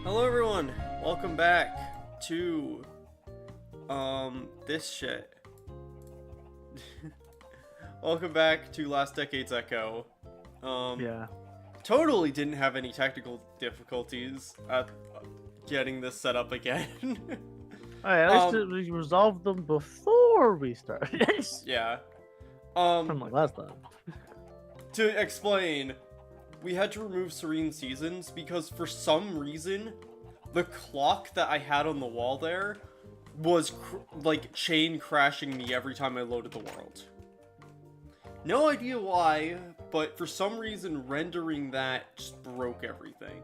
Hello everyone, welcome back to this shit. Welcome back to Last Decade's Echo. Yeah. Totally didn't have any technical difficulties at getting this set up again. Alright, at least we resolved them before we started. Yeah. Unlike last time. To explain, we had to remove Serene Seasons because for some reason, the clock that I had on the wall there was like chain crashing me every time I loaded the world. No idea why, but for some reason rendering that just broke everything.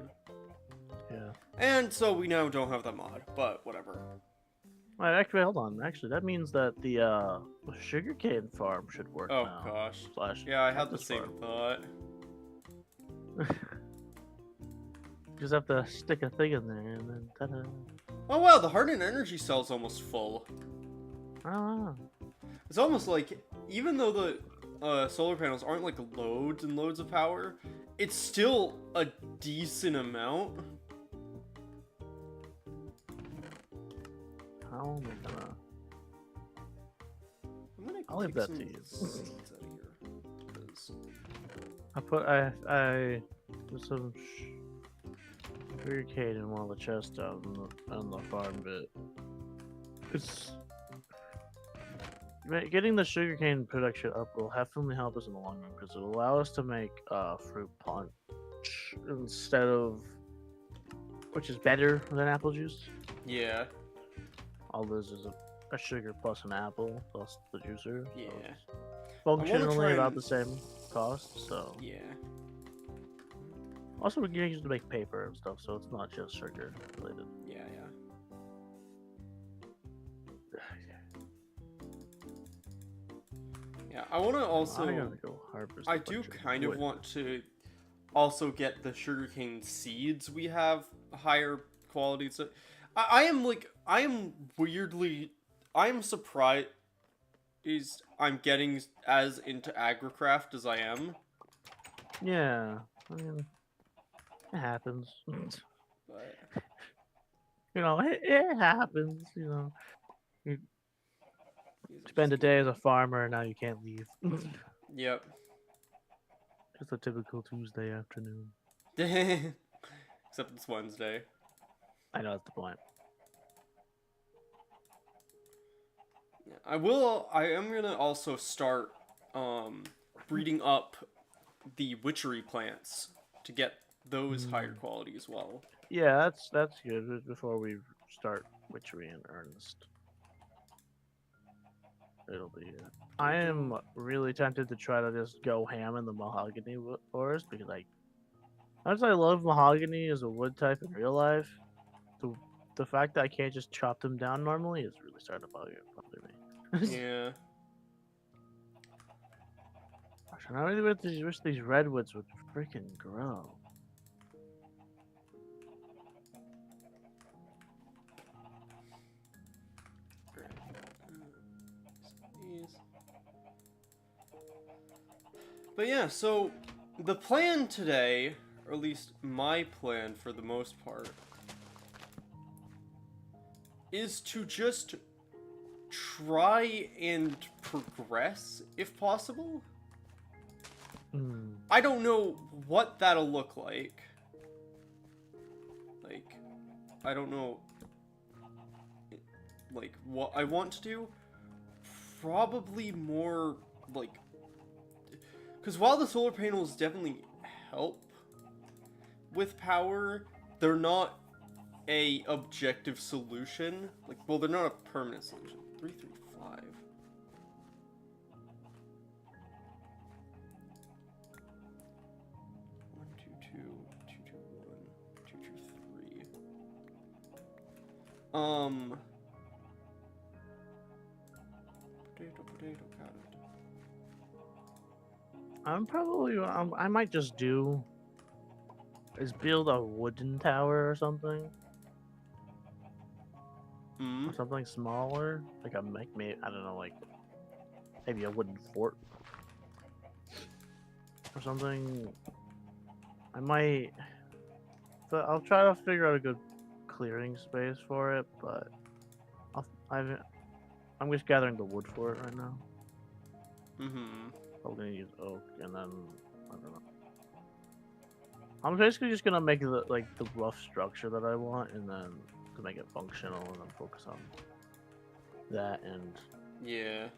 Yeah. And so we now don't have that mod, but whatever. Alright, actually, hold on. Actually, that means that the sugarcane farm should work Oh now. gosh. Yeah, I had the same thought. Just have to stick a thing in there and then ta-da. Oh wow, the hardened energy cell's almost full. Ah. It's almost like, even though the solar panels aren't like loads and loads of power, it's still a decent amount. How am I gonna... I'll take leave that some to you. seeds out of here, 'cause- I put some sugarcane in one of the chests out on the farm bit. It's... Getting the sugarcane production up will definitely help us in the long run because it'll allow us to make fruit punch instead of, which is better than apple juice. Yeah. All this is a sugar plus an apple plus the juicer. Yeah. So it's functionally and- about the same cost. So Yeah. also we can use it to make paper and stuff, so it's not just sugar related. Yeah. Yeah, I want to also... I gotta go harvest. I do kind of want to also get the sugarcane seeds we have higher quality. So I am surprised I'm getting as into agricraft as I am. Yeah, I mean, it happens. But You know, it happens. You know, you spend a day as a farmer and now you can't leave. Yep. Just a typical Tuesday afternoon. Except it's Wednesday. I know that's the point. Yeah, I am gonna also start breeding up the witchery plants to get those higher quality as well. Yeah, that's good before we start witchery in earnest. It'll be good. I am really tempted to try to just go ham in the mahogany forest because as I love mahogany as a wood type in real life, the fact that I can't just chop them down normally is really starting to bother me. Yeah. Gosh, I really wish these redwoods would freaking grow. But yeah, so the plan today, or at least my plan for the most part, is to just try and progress if possible. I don't know what that'll look like. Like, I don't know, like, what I want to do. Probably more, like, because while the solar panels definitely help with power, they're not a objective solution. Like, well, they're not a permanent solution. 335. One, two, two, two, two, one, two, two, three. Potato, carrot. I might just build a wooden tower or something. Or something smaller, like maybe I don't know, like maybe a wooden fort or something. I might. But I'll try to figure out a good clearing space for it, but I'm just gathering the wood for it right now. Mm-hmm. I'm gonna use oak, and then I don't know. I'm basically just gonna make the rough structure that I want, and then to make it functional, and then focus on that. And Yeah.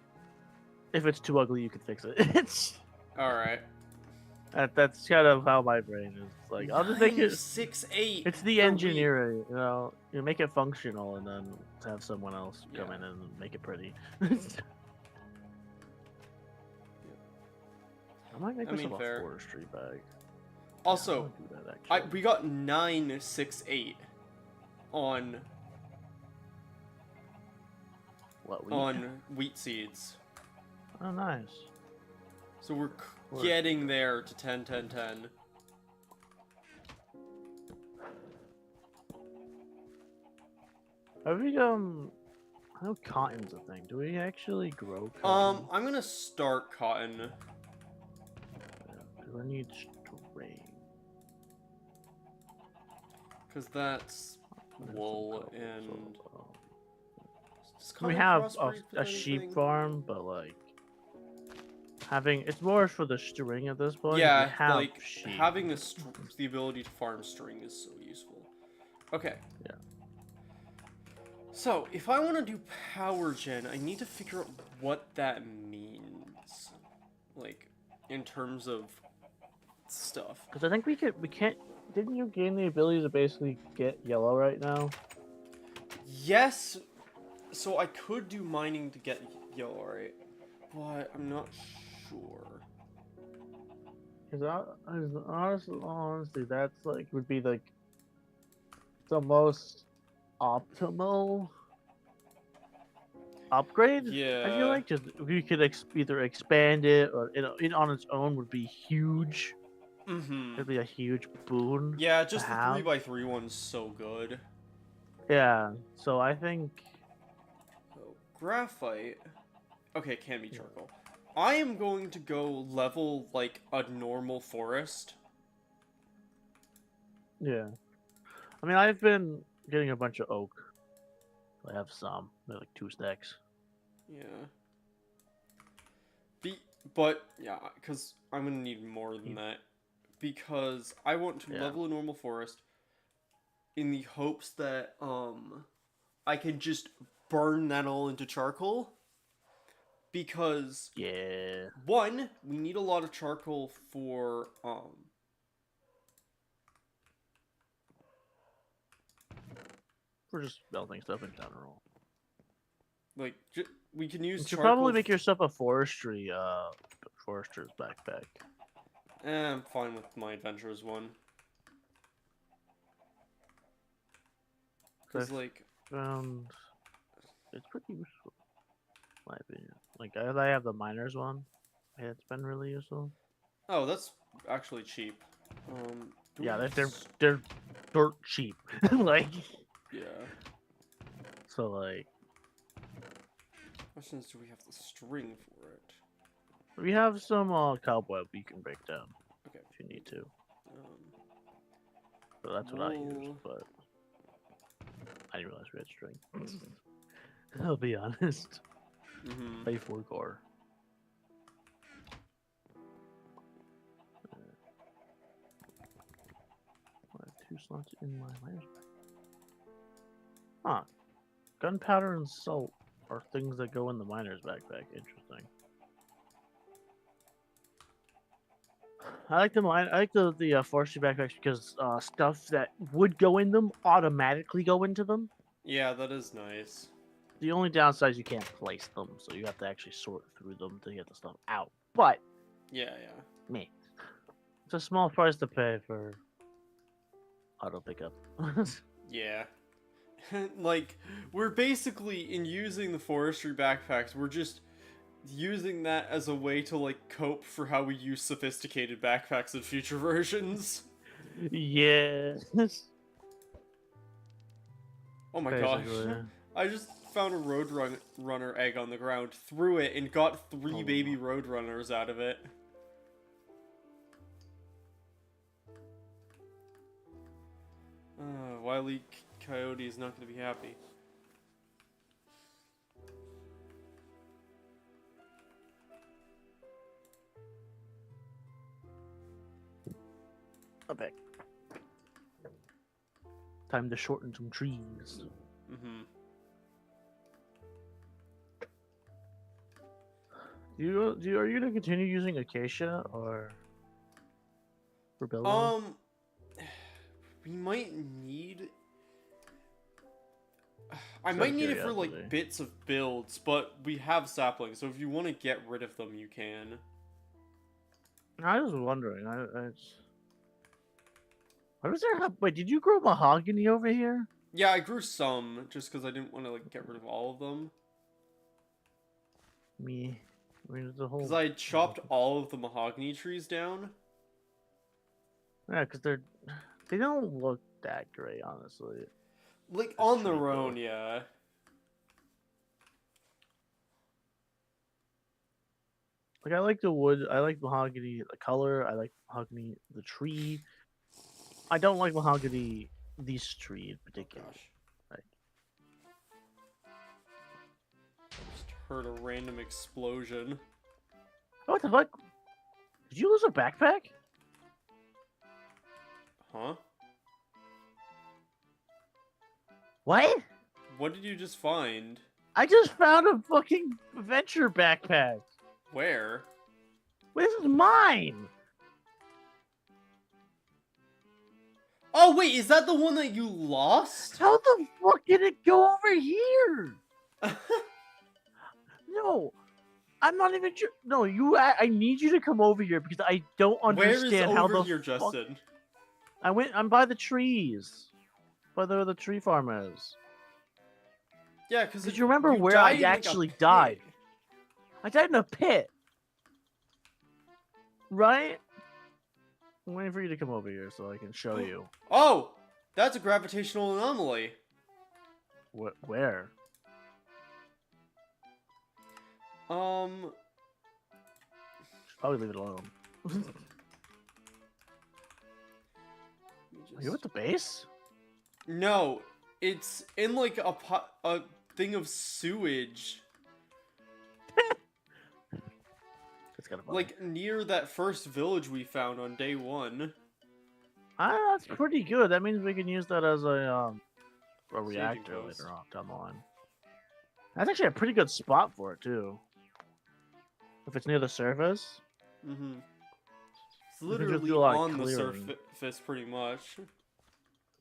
if it's too ugly, you can fix it. It's Alright. that's kind of how my brain is. Like, I'll just make it. 968. It's the engineering, you know. You make it functional, and then have someone else come in and make it pretty. I might make myself a forestry bag. Also, do that, we got 968 on what, wheat? on wheat seeds. Oh, nice. So we're getting there to 10, 10, 10. Have we I know cotton's a thing. Do we actually grow cotton? I'm gonna start cotton. Do I need string? Because that's wool and... We have a sheep farm, but like it's more for the string at this point. Yeah, like having the ability to farm string is so useful. Okay. Yeah. So, if I want to do power gen, I need to figure out what that means. Like, in terms of stuff. Because I think we can't... Didn't you gain the ability to basically get yellow right now? Yes! So I could do mining to get yellow, right? But I'm not sure. Because honestly, that's like would be like the most optimal upgrade. Yeah. I feel like just if you could either expand it or it on its own would be huge. Mm-hmm. It'd be a huge boon. Yeah, just the 3x3 one's so good. Yeah. So I think. Graphite. Okay, it can be charcoal. I am going to go level like a normal forest. Yeah. I mean, I've been getting a bunch of oak. I have some. They're like 2 stacks. Yeah. But yeah, because I'm gonna need more than that. Because I want to level a normal forest in the hopes that I can just burn that all into charcoal. Because one, we need a lot of charcoal for just melting stuff in general. Like we can use. You should probably make yourself a forester's backpack. I'm fine with my adventurers one. Because like it's pretty useful, in my opinion. Like I have the miners one. Yeah, it's been really useful. Oh, that's actually cheap. Yeah, they're dirt cheap. Like yeah. So like, questions: do we have the string for it? We have some cobweb you can break down. Okay, if you need to. So that's what I use, but I didn't realize we had string. I'll be honest. Pay 4 core. I have 2 slots in my miners back. Huh. Gunpowder and salt are things that go in the miner's backpack. Interesting. I like the forestry backpacks because stuff that would go in them automatically go into them. Yeah, that is nice. The only downside is you can't place them, so you have to actually sort through them to get the stuff out. But yeah, me, it's a small price to pay for auto pickup. Yeah. Like, we're basically, in using the forestry backpacks, we're just using that as a way to, like, cope for how we use sophisticated backpacks in future versions. Yeah. Oh my gosh. I just found a roadrunner egg on the ground, threw it, and got 3 baby roadrunners out of it. Wily Coyote is not going to be happy. Okay. Time to shorten some trees. Mm-hmm. Are you gonna continue using acacia or for building? We might need. I Just out might of need it for like curiosity. bits of builds, but we have saplings, so if you want to get rid of them, you can. I was wondering. What was there? Wait, did you grow mahogany over here? Yeah, I grew some just because I didn't want to like get rid of all of them. I mean, the whole. Because I chopped all of the mahogany trees down. Yeah, because they don't look that great, honestly. Like That's on true, their though. own, yeah. Like I like the wood. I like mahogany the color. I like mahogany the tree. I don't like mahogany this tree in Oh particular. gosh. Like, Just heard a random explosion. what the fuck? Did you lose a backpack? Huh? What? What did you just find? I just found a fucking adventure backpack. Where? This is mine. Oh wait, is that the one that you lost? How the fuck did it go over here? No, I'm not even sure. No, I need you to come over here because I don't Where is understand how over the here, fuck. Justin? I'm by the trees, by the tree farm is. Yeah, because Did you remember where I actually died? Pit. I died in a pit. Right? I'm waiting for you to come over here so I can show you. Oh, that's a gravitational anomaly. Where? Um, Should probably leave it alone. Are you at the base? No, it's in like a thing of sewage, That's kind of funny. like near that first village we found on day 1. That's pretty good. That means we can use that as a reactor post. later on down the line. That's actually a pretty good spot for it too. If it's near the surface. Mm-hmm. It's We can just literally do a lot of on the clearing. surface, pretty much.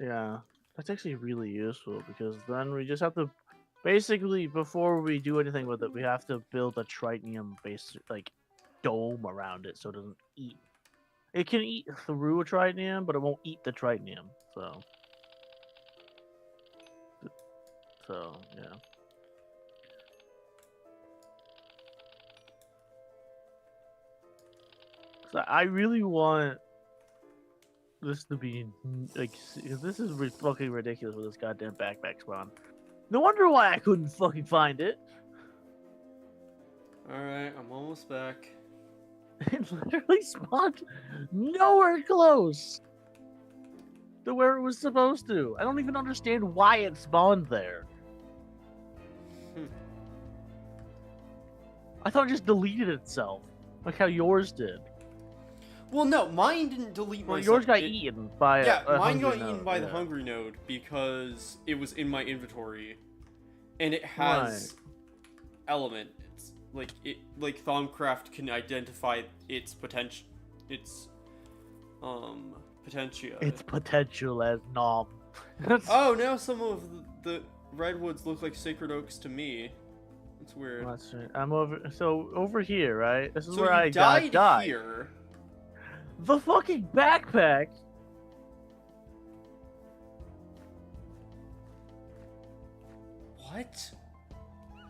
Yeah, that's actually really useful because then we just have to, basically, before we do anything with it, we have to build a tritanium base, like, dome around it so it doesn't eat. It can eat through a tritanium, but it won't eat the tritanium. So yeah. So I really want this to be like, this is fucking ridiculous with this goddamn backpack spawn. No wonder why I couldn't fucking find it. Alright, I'm almost back. It literally spawned nowhere close to where it was supposed to. I don't even understand why it spawned there. I thought it just deleted itself, like how yours did. Well, no, mine didn't delete Well, myself. yours got eaten by Yeah, a mine got hungry eaten node, by the yeah. hungry node because it was in my inventory, and it has element. It's like Thaumcraft can identify its potential, its potentia. Its potential as nom. Oh, now some of the redwoods look like sacred oaks to me. It's weird. That's right. I'm over here, right? This is So where you I died here. The fucking backpack. What?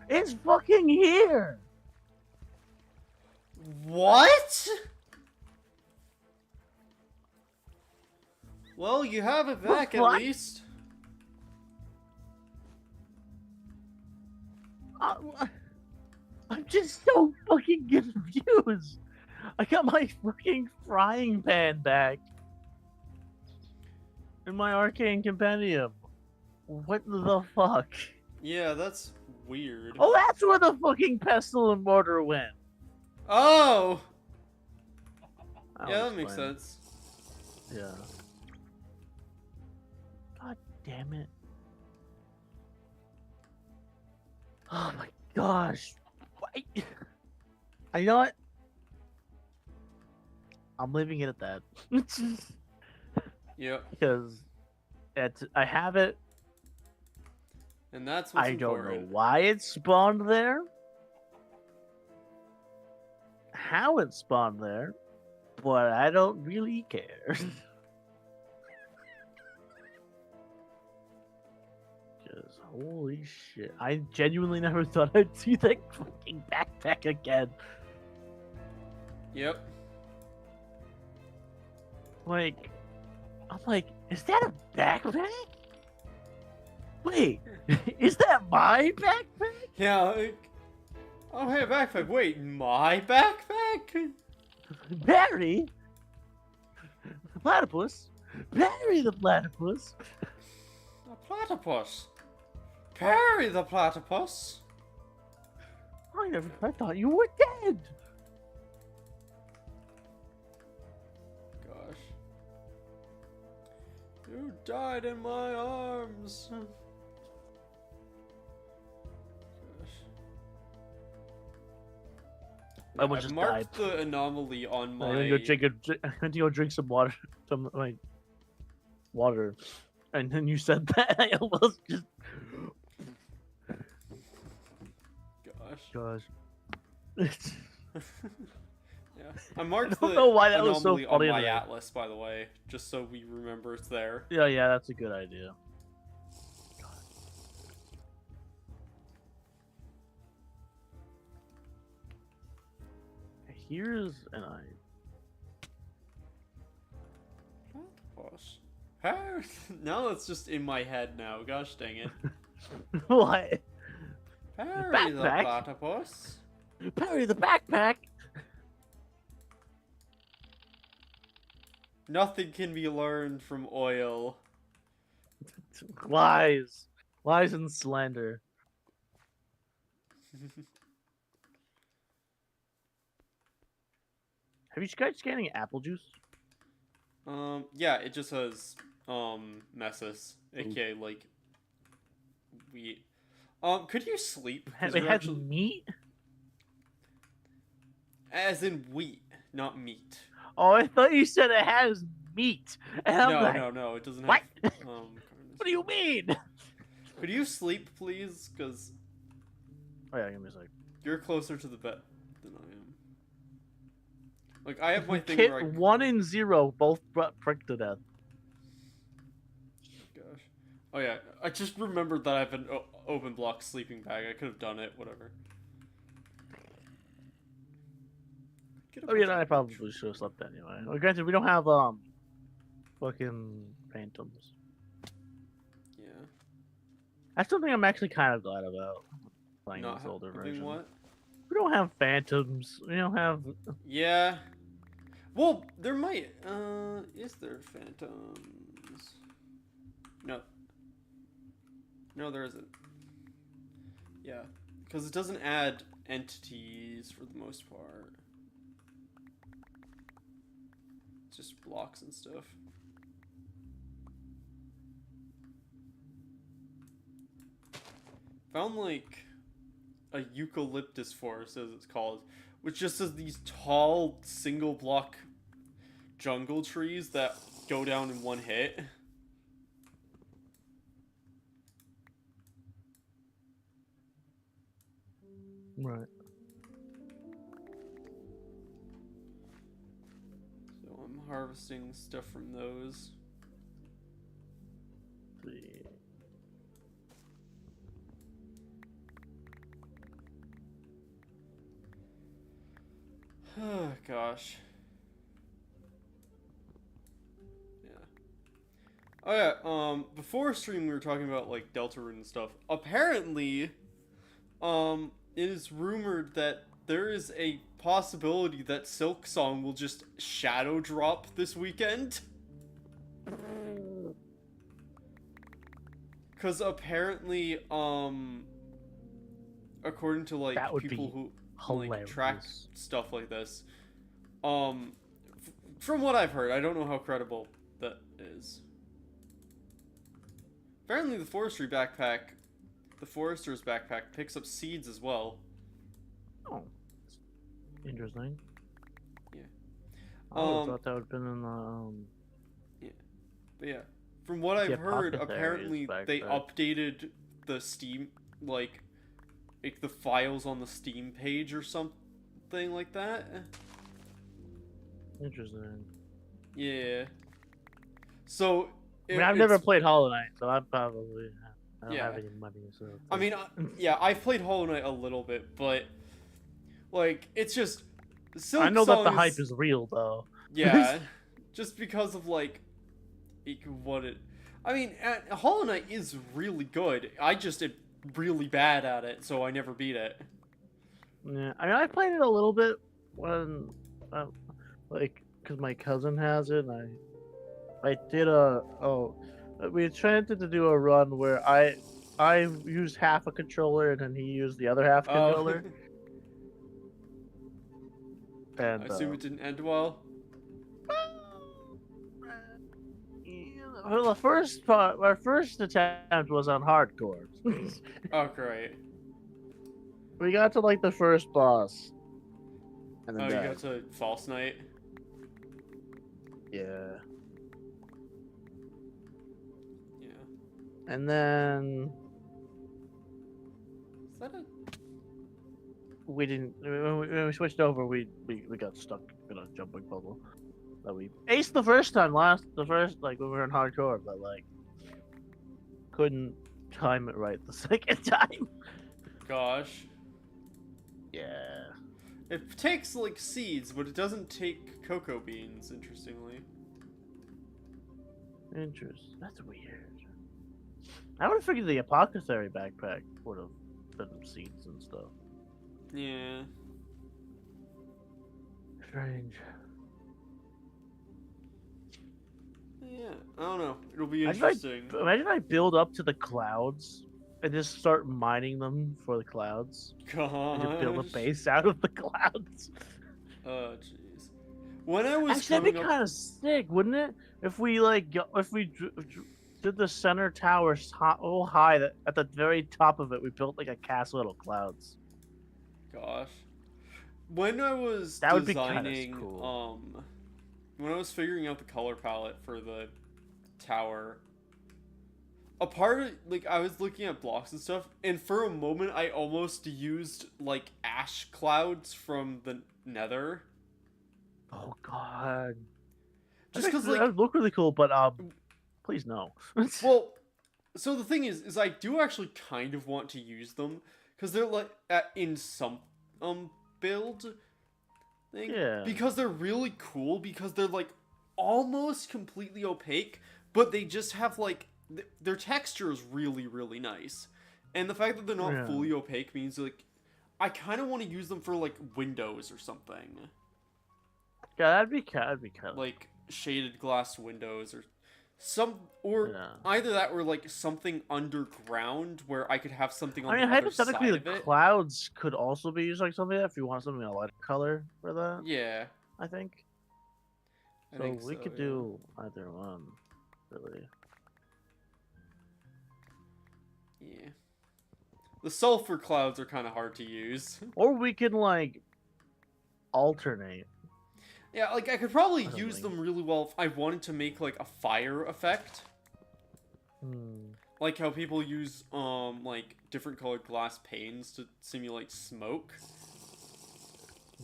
It's fucking here. What? Well, you have it back at What? least. I'm just so fucking confused. I got my fucking frying pan back in my arcane compendium. What the fuck? Yeah, that's weird. Oh, that's where the fucking pestle and mortar went. Oh! That'll Yeah, that makes explain. sense. Yeah. God damn it. Oh my gosh. Why? You know what? I'm leaving it at that. Yep. Because I have it. And that's what's I don't know important. why it spawned there. How it spawned there. But I don't really care. Because holy shit. I genuinely never thought I'd see that fucking backpack again. Yep. Like, I'm like, is that a backpack? Wait, is that my backpack? Yeah, like... Oh, hey, a backpack. Wait, my backpack? Barry? The platypus? Barry the platypus? A platypus. Perry the platypus. I thought you were dead. Gosh. You died in my arms. Gosh. I would I've just marked died. the anomaly on I'm my... gonna go drink some water, water, and then you said that. I almost just. Gosh. Yeah. I I marked don't the know why that was so anomaly funny on to my me. atlas, by the way, just so we remember it's there. Yeah, that's a good idea. Here's an Platypus. How? Now it's just in my head now. Gosh dang it. what? Perry the Backpack? platypus. Perry the backpack. Nothing can be learned from oil. Lies and slander. Have you tried scanning apple juice? Yeah, it just says, messes, aka, like, wheat. Could you sleep? 'Cause It you're has actually... meat. As in wheat, not meat. Oh, I thought you said it has meat. And I'm like, No, it doesn't what? have, What do you mean? Could you sleep, please? Because Oh yeah, give me a sec. you're closer to the bed than I am. Like, I have my thing Kit where I... 1 and 0 both pricked to death. Gosh. Oh yeah, I just remembered that I have an open block sleeping bag. I could have done it, whatever. Oh yeah, I probably should have slept anyway. Well, granted, we don't have fucking phantoms. Yeah. That's something I'm actually kind of glad about playing Not this older having version. what? We don't have phantoms. We don't have. Yeah. Well, there might. Is there phantoms? No. No, there isn't. Yeah, because it doesn't add entities for the most part. It's just blocks and stuff. Found like a eucalyptus forest, as it's called, which just has these tall single block jungle trees that go down in one hit. Right. So I'm harvesting stuff from those. Let's see. Oh gosh. Yeah. Oh yeah, before stream we were talking about like Deltarune and stuff. Apparently, it is rumored that there is a possibility that Silk Song will just shadow drop this weekend. Because apparently, according to like That would people be who like track hilarious. stuff like this, from what I've heard, I don't know how credible that is. Apparently, the forester's backpack picks up seeds as well. Oh, interesting. Yeah. I would have thought that would have been in the Yeah. But yeah, from what I've heard, Apothecary's apparently they backpack. updated the Steam like the files on the Steam page or something like that. Interesting. Yeah. So I mean, I've never played Hollow Knight, so I don't Yeah. have any money. So I mean, yeah, I've played Hollow Knight a little bit, but like it's just Silk I know that the Song hype is real, though. yeah, just because of like what it. I mean, Hollow Knight is really good. I just am really bad at it, so I never beat it. Yeah, I mean, I played it a little bit when, like, because my cousin has it. And I did we attempted to do a run where I used half a controller and then he used the other half controller. And I assume it didn't end well. well, the first part, our first attempt was on hardcore. Oh great! We got to like the first boss. And then Oh, you died. got to False Knight. Yeah. Yeah. And then Is that a? we didn't. When we switched over, we got stuck in a jumping puzzle that we aced the first time. The first like when we were in hardcore, but like couldn't time it right the second time. Gosh. Yeah. It takes like seeds, but it doesn't take cocoa beans. Interestingly. Interesting. That's weird. I would have figured the apothecary backpack would have been seeds and stuff. Yeah. Strange. Yeah. I don't know. It'll be Imagine interesting. Imagine I build up to the clouds and just start mining them for the clouds. And just build a Gosh. base out of the clouds. Oh jeez. When I was Actually, that'd be coming up, kind of sick, wouldn't it? If we like, did the center tower so high that at the very top of it we built like a castle out of clouds. gosh, when I was That would be kinda designing, cool. when I was figuring out the color palette for the tower, a part of like I was looking at blocks and stuff, and for a moment I almost used like ash clouds from the Nether. Oh god. Just because that like would look really cool, but please no. well, so the thing is I do actually kind of want to use them because they're like in some build thing. Yeah. Because they're really cool because they're like almost completely opaque, but they just have like their texture is really really nice, and the fact that they're not fully opaque means like I kind of want to use them for like windows or something. Yeah, that'd be kind of Like shaded glass windows or yeah. either that or like something underground where I could have something on I mean, the other hypothetically, side the of it. clouds could also be used like something if you want something in a lighter color for that. Yeah, I think. I So think we so, could yeah. do either one, really. Yeah. The sulfur clouds are kind of hard to use. Or we can like alternate. Yeah, like I could probably I don't use think- them really well if I wanted to make like a fire effect. Like how people use like different colored glass panes to simulate smoke.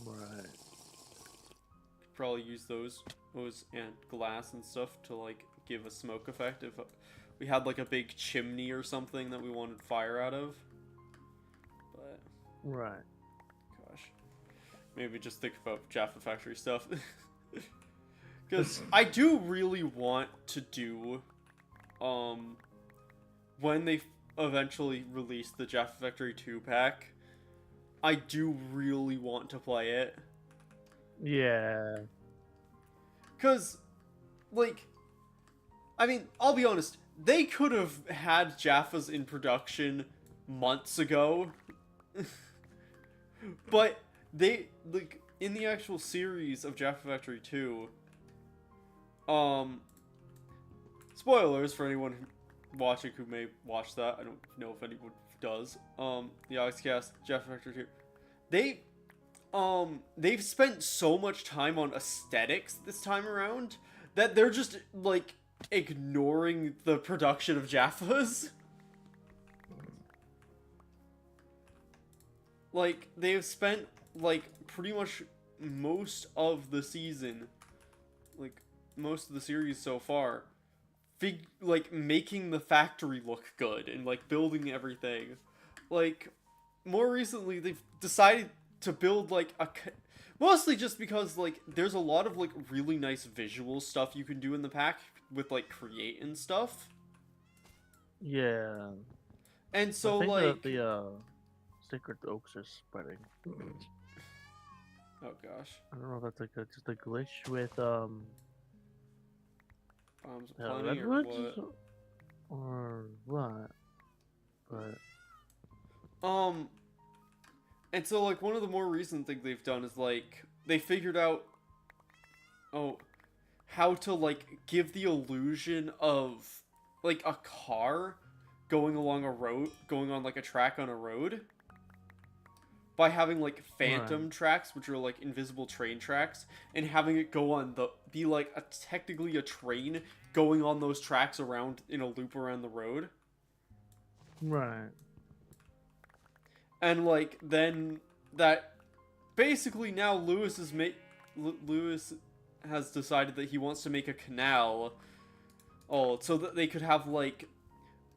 Right. Could probably use those and glass and stuff to like give a smoke effect if we had like a big chimney or something that we wanted fire out of. But Right. gosh, maybe just think about Jaffa Factory stuff. Because I do really want to do when they eventually release the Jaffa Factory 2 pack, I do really want to play it. Yeah. Because, like, I mean, I'll be honest, they could have had Jaffas in production months ago. But they, like, in the actual series of Jaffa Factory 2, spoilers for anyone watching who may watch that. I don't know if anyone does. The Oxcast, Jaffa Factory 2. They've spent so much time on aesthetics this time around that they're just, like, ignoring the production of Jaffas. Like, they've spent, like, pretty much most of the season, like, most of the series so far, like, making the factory look good and, like, building everything. Like, more recently, they've decided to build, like, mostly just because, like, there's a lot of, like, really nice visual stuff you can do in the pack with, like, create and stuff. Yeah. And so, I think like... that the sacred oaks are spreading. Oh, gosh. I don't know if that's, like, just a glitch with, Bombs plenty or redwoods? what? Or what? But... And so, like, one of the more recent things they've done is, like, they figured out, how to, like, give the illusion of, like, a car going along a road, going on, like, a track on a road. By having, like, phantom tracks, which are, like, invisible train tracks, and having it go on be, like, technically a train going on those tracks around, in a loop around the road. Right. And, like, then that basically now Lewis has decided that he wants to make a canal, so that they could have, like,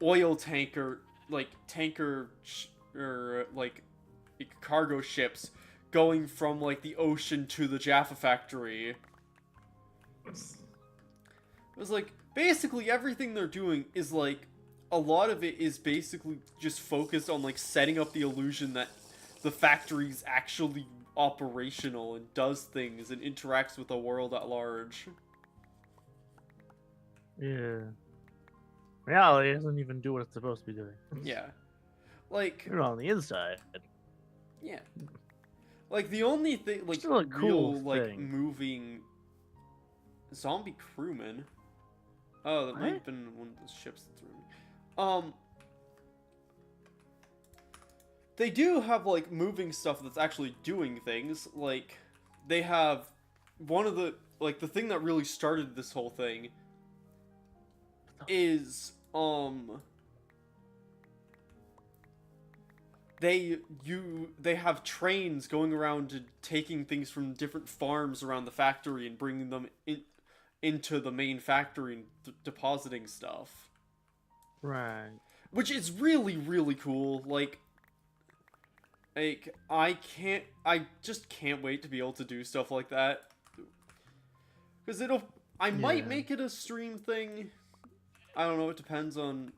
oil tanker, like, or, like, cargo ships going from, like, the ocean to the Jaffa factory. It was, like, basically everything they're doing is, like, a lot of it is basically just focused on, like, setting up the illusion that the factory's actually operational and does things and interacts with the world at large. Yeah. Reality doesn't even do what it's supposed to be doing. Yeah. Like... You're on the inside. Yeah. Like, the only thing, like, Still a cool real, like, thing. moving... Zombie crewman? Oh, that might have been one of the ships that's moving. They do have, like, moving stuff that's actually doing things. Like, they have one of the, like, the thing that really started this whole thing is, they have trains going around and taking things from different farms around the factory and bringing them into the main factory and depositing stuff. Right. Which is really, really cool. Like, I just can't wait to be able to do stuff like that. Because I might make it a stream thing. I don't know, it depends on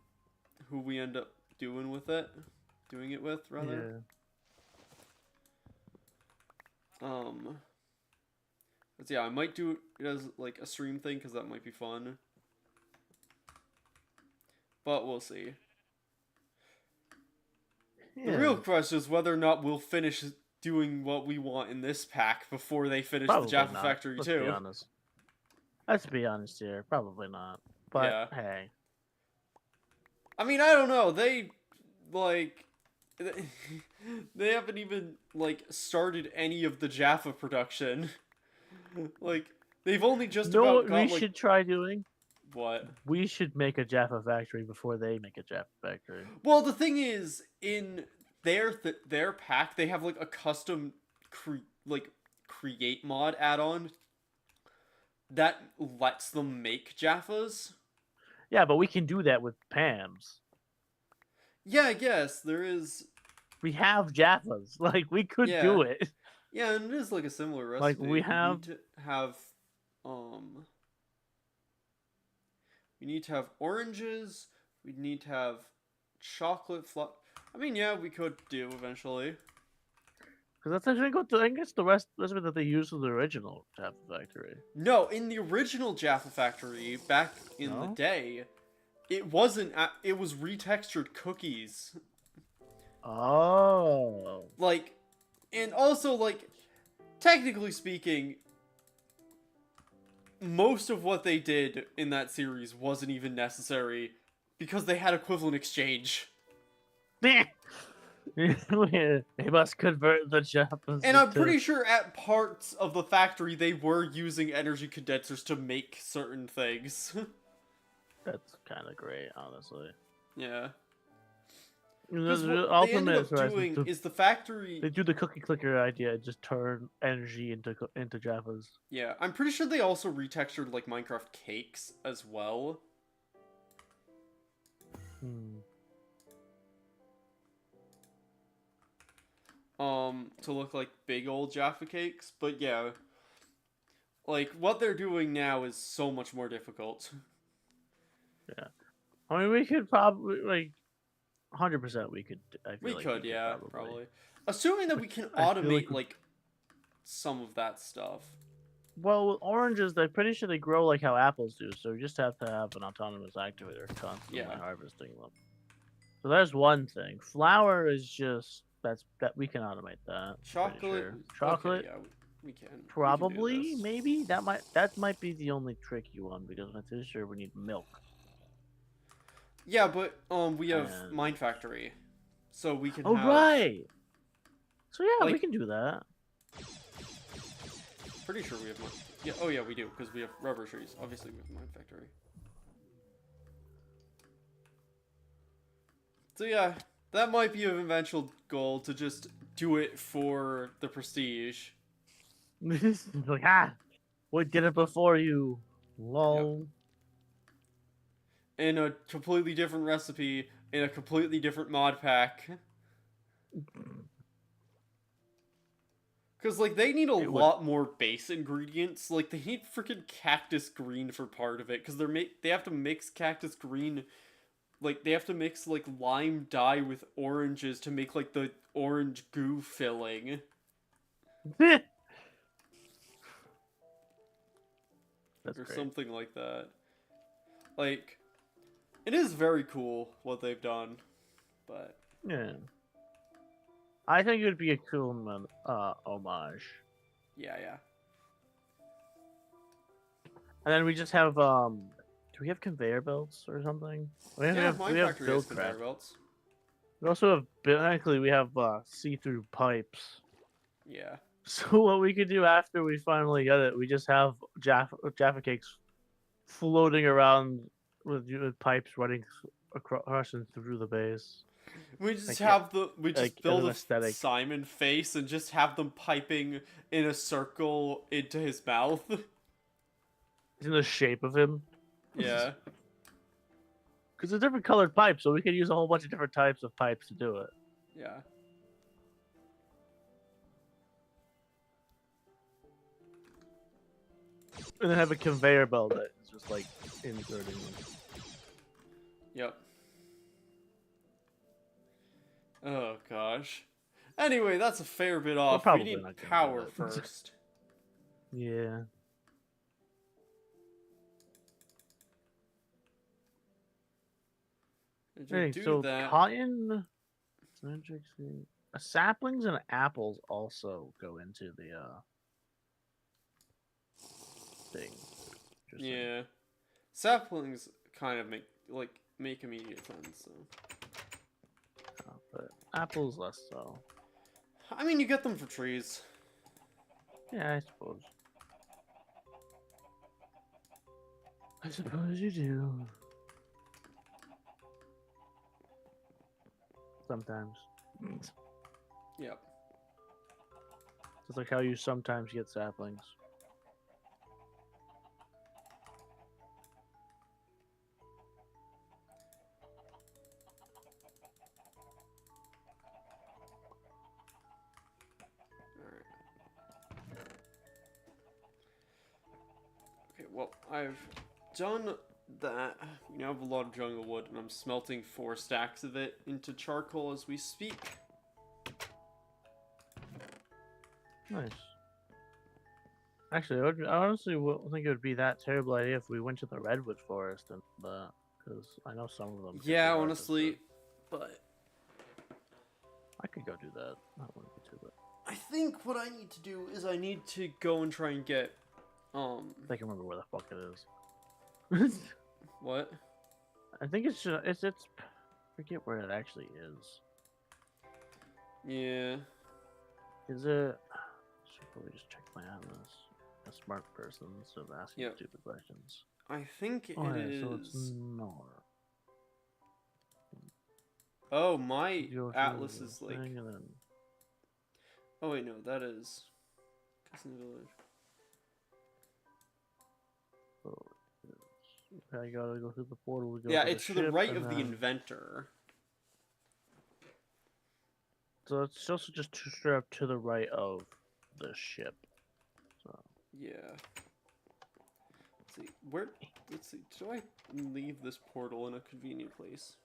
who we end up doing it with, rather. Yeah. But yeah, I might do it as, like, a stream thing, because that might be fun. But we'll see. Yeah. The real question is whether or not we'll finish doing what we want in this pack before they finish the Jaffa Factory 2. Let's be honest. Let's be honest here. Probably not. But, yeah. Hey. I mean, I don't know. They, like... They haven't even, like, started any of the Jaffa production. Like, they've only just about got, we should try doing? What? We should make a Jaffa factory before they make a Jaffa factory. Well, the thing is, in their pack, they have, like, a custom create mod add-on that lets them make Jaffas. Yeah, but we can do that with Pam's. Yeah, I guess there is. We have Jaffas. Like, we could do it. Yeah, and it is, like, a similar recipe. Like, we need to have we need to have oranges. We need to have chocolate I mean, yeah, we could do eventually. Because that's actually good. I guess the rest of it that they used for the original Jaffa Factory. No, in the original Jaffa Factory, back in the day, It wasn't. It was retextured cookies. Oh. Like, and also like, technically speaking, most of what they did in that series wasn't even necessary because they had equivalent exchange. They must convert the Japanese. And I'm pretty sure at parts of the factory they were using energy condensers to make certain things. That's kind of great, honestly. Yeah. Because Because what they ended up doing is the factory... They do the cookie clicker idea and just turn energy into Japas. Yeah, I'm pretty sure they also retextured, like, Minecraft cakes as well. To look like big old Jaffa cakes, but yeah. Like, what they're doing now is so much more difficult. Yeah. I mean, we could probably, like, 100% we could, We could, yeah, probably. probably. Assuming that we can automate, like, some of that stuff. Well, with oranges, they're pretty sure they grow like how apples do, so you just have to have an autonomous activator constantly harvesting them. So there's one thing. Flour is just that we can automate that. Chocolate, sure. Chocolate, okay, yeah, we can. probably, we can maybe that might be the only tricky one because I'm pretty sure we need milk. Yeah, but we have Mine Factory, so we can. Oh right. So yeah, like, we can do that. Pretty sure we have Mine. Yeah. Oh yeah, we do because we have rubber trees. Obviously, we have Mine Factory. So yeah, that might be an eventual goal to just do it for the prestige. Like we did it before you. Lol. Yep. In a completely different recipe, in a completely different mod pack. Because, like, they need a lot more base ingredients. Like, they need freaking cactus green for part of it. Because they have to mix cactus green. Like, they have to mix, like, lime dye with oranges to make, like, the orange goo filling. That's or great. Something like that. Like, it is very cool what they've done. But... yeah. I think it would be a cool homage. Yeah. And then we just have do we have conveyor belts or something? We have build conveyor belts. We also have actually we have see-through pipes. Yeah. So what we could do after we finally get it, we just have Jaffa cakes floating around with pipes running across and through the base. We just build a Simon face and just have them piping in a circle into his mouth. In the shape of him. Yeah. Because they're different colored pipes, so we could use a whole bunch of different types of pipes to do it. Yeah. And then have a conveyor belt that is just like inserting them. Yep. Oh gosh. Anyway, that's a fair bit off. We need power first. Yeah. So cotton, saplings and apples also go into the thing. Yeah, saplings kind of make immediate sense. So. But apples less so. I mean, you get them for trees. Yeah, I suppose. I suppose you do. Sometimes. Yep. Just like how you sometimes get saplings. Okay, well, I've done that. We now have a lot of jungle wood, and I'm smelting 4 stacks of it into charcoal as we speak. Nice. Actually, I honestly wouldn't think it would be that terrible idea if we went to the redwood forest and Because I know some of them. Yeah, honestly, but I could go do that. I wouldn't be too bad. I think what I need to do is I need to go and try and get I can remember where the fuck it is. what? I think it's just it's forget where it actually is. Yeah. Is it? Should probably just check my atlas. A smart person, so I'm asking Yep. stupid questions. I think it is. So it's north. Oh, my Go to atlas the is like. thing and then... Oh wait, no, that is. Cousin Village. Oh, I gotta go through the portal. Yeah, it's to the right of the inventor. So it's also just straight up to the right of the ship. So Yeah. Let's see. Where? Let's see. Do I leave this portal in a convenient place?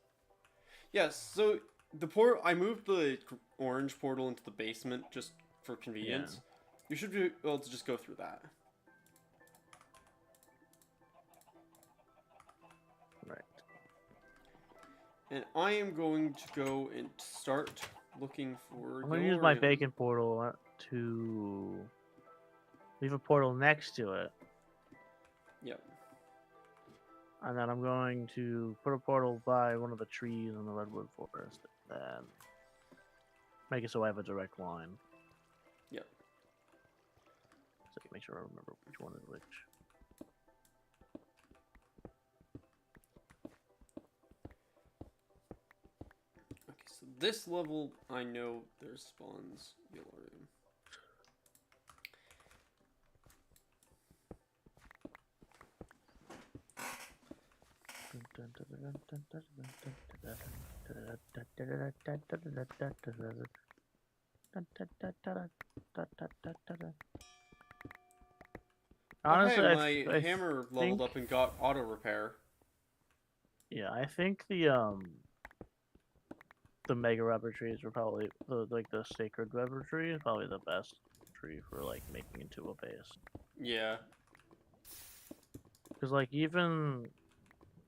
Yes. So the I moved the orange portal into the basement just for convenience. Yeah. You should be able to just go through that. right. And I am going to go and start looking for. I'm gonna use my bacon portal to leave a portal next to it. Yep. And then I'm going to put a portal by one of the trees in the redwood forest, and make it so I have a direct line. Yep. So make sure I remember which one is which. Okay, so this level, I know there spawns Yellorium. Honestly, hey, my I hammer leveled up and got auto repair. Yeah, I think the mega rubber trees were probably the sacred rubber tree is probably the best tree for like making into a base. Yeah. Because like even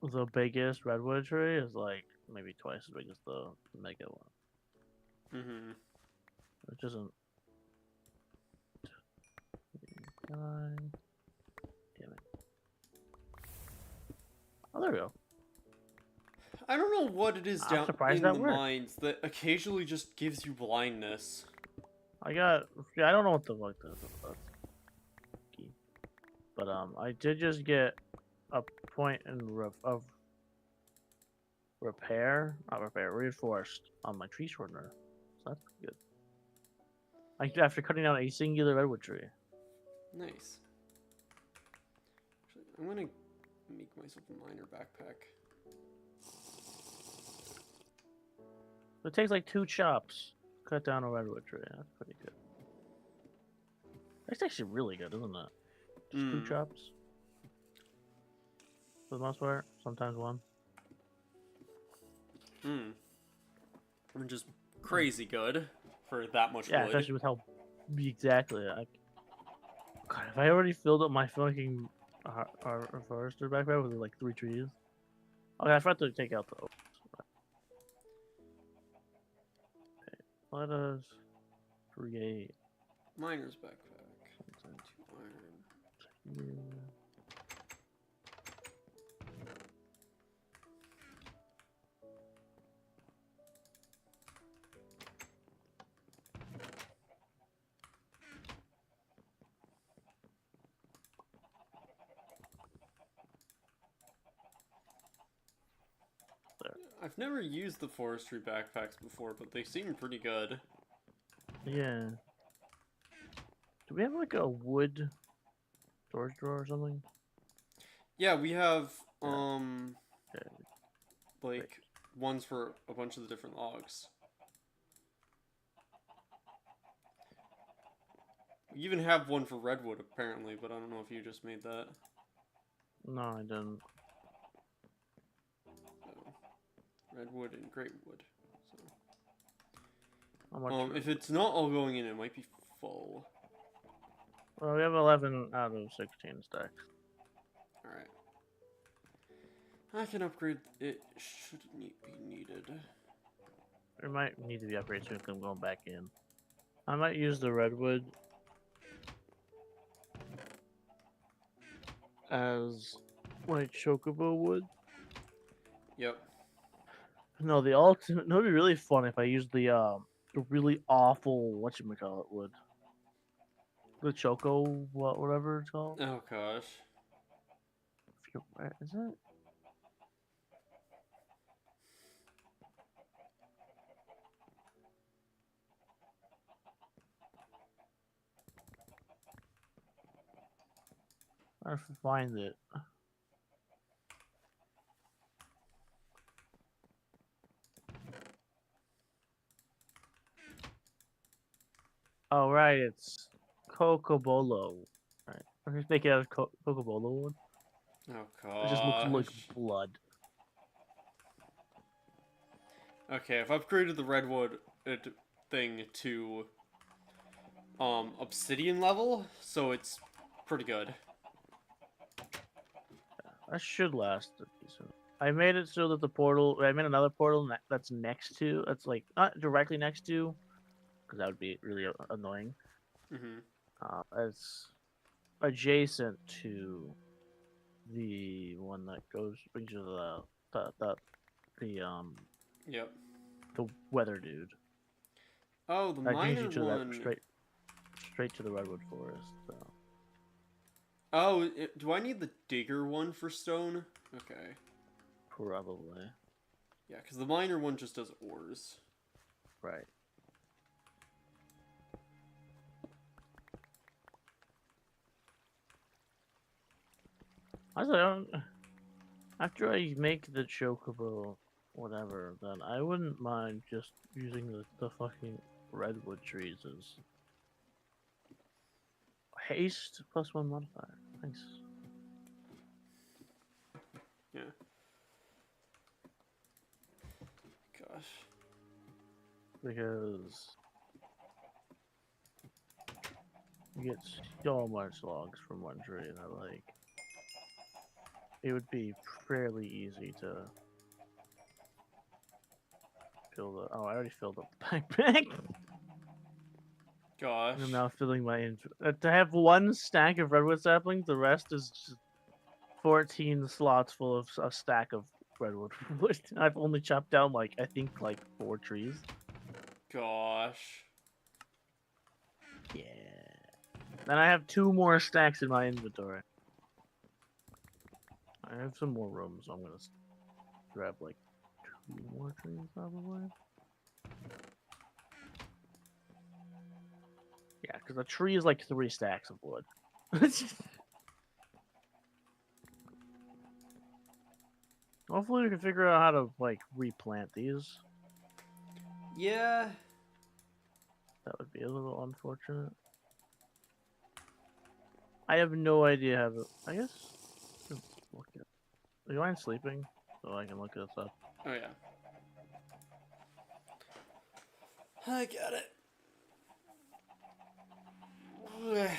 the biggest redwood tree is like maybe twice as big as the mega one. Mm-hmm. Which isn't. Damn it. Oh, there we go. I don't know what it is I'm down surprised in that the worked. mines that occasionally just gives you blindness. I don't know what the fuck this is. But I did just get a point in of reinforced on my tree shortener. So that's pretty good. Like after cutting down a singular redwood tree. Nice. Actually, I'm gonna make myself a miner backpack. It takes like 2 chops to cut down a redwood tree. That's pretty good. That's actually really good, isn't it? Just 2 chops. For the most part, sometimes 1. Which is crazy good for that much Yeah, wood. especially with how exactly. God, if I already filled up my fucking our forester backpack with like 3 trees. Okay, I forgot to take out the oaks. Okay, let us create Miner's backpack. 2 iron. here. I've never used the forestry backpacks before, but they seem pretty good. Yeah. Do we have like a wood storage drawer or something? Yeah, we have Okay. like ones for a bunch of the different logs. We even have one for redwood apparently, but I don't know if you just made that. No, I didn't. Redwood and greatwood. So. How much If it's not all going in, it might be full. Well, we have 11 out of 16 stacks. Alright. I can upgrade. It shouldn't be needed. It might need to be upgraded soon because I'm going back in. I might use the redwood as my chocobo wood. Yep. No, the ultimate. No, it'd be really fun if I used the really awful whatchamacallit wood. The choco, whatever it's called. Oh gosh. Where is it? I have to find it. Oh right, it's Cocobolo. Right, I'm just making it out of Cocobolo wood. Oh It just looks like gosh. blood. Okay, I've upgraded the redwood thing to obsidian level, so it's pretty good. That should last a decent. I made it so that the portal. I made another portal that's next to. That's like not directly next to, because that would be really annoying. Mhm. It's adjacent to the one that brings you to the Yep. the weather dude. Oh, the That takes you minor to that one. straight to the redwood forest. So. Oh, do I need the digger one for stone? Okay. Probably. Yeah, because the minor one just does ores. Right. After I make the chocobo, whatever, then I wouldn't mind just using the fucking redwood trees as haste plus one modifier. Nice. Yeah. Gosh. Because you get so much logs from one tree that like it would be fairly easy to fill the. Oh, I already filled up the backpack. Gosh. I'm now filling my to have one stack of redwood saplings. The rest is just 14 slots full of a stack of redwood wood. I've only chopped down like I think like 4 trees. Gosh. Yeah. Then I have 2 more stacks in my inventory. I have some more room, so I'm gonna grab like 2 more trees probably. Yeah, because a tree is like 3 stacks of wood. Hopefully we can figure out how to like replant these. Yeah. That would be a little unfortunate. I have no idea how to. I guess. Look at. Do you mind sleeping so I can look this up? Oh yeah. I got it. All right.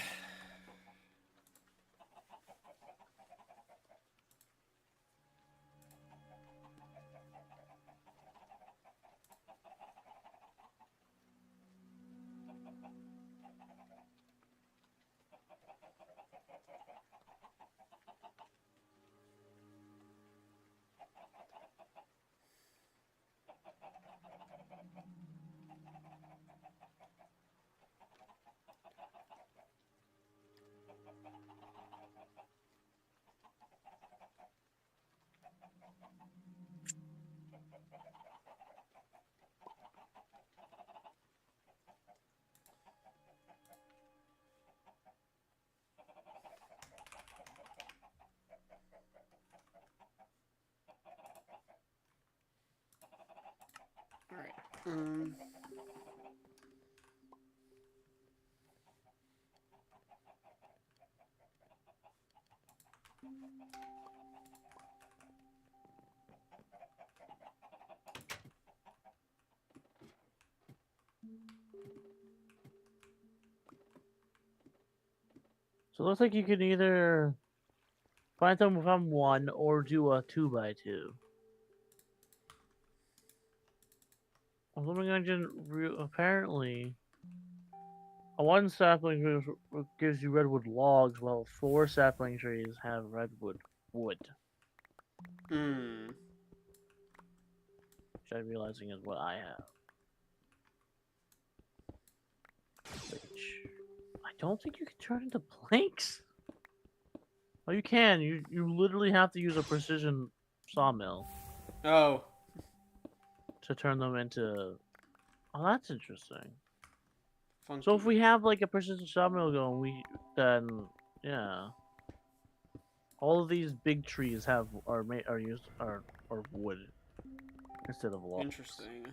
So it looks like you can either Find them from 1 or do a 2x2. Living engine apparently a 1 sapling gives you redwood logs, while 4 sapling trees have redwood wood. Hmm. Which I'm realizing is what I have. Which I don't think you can turn into planks. Oh, you can. You literally have to use a precision sawmill Oh. to turn them into. Oh, that's interesting. Funky. So if we have like a precision sawmill going, then yeah, all of these big trees are wood instead of logs. Interesting.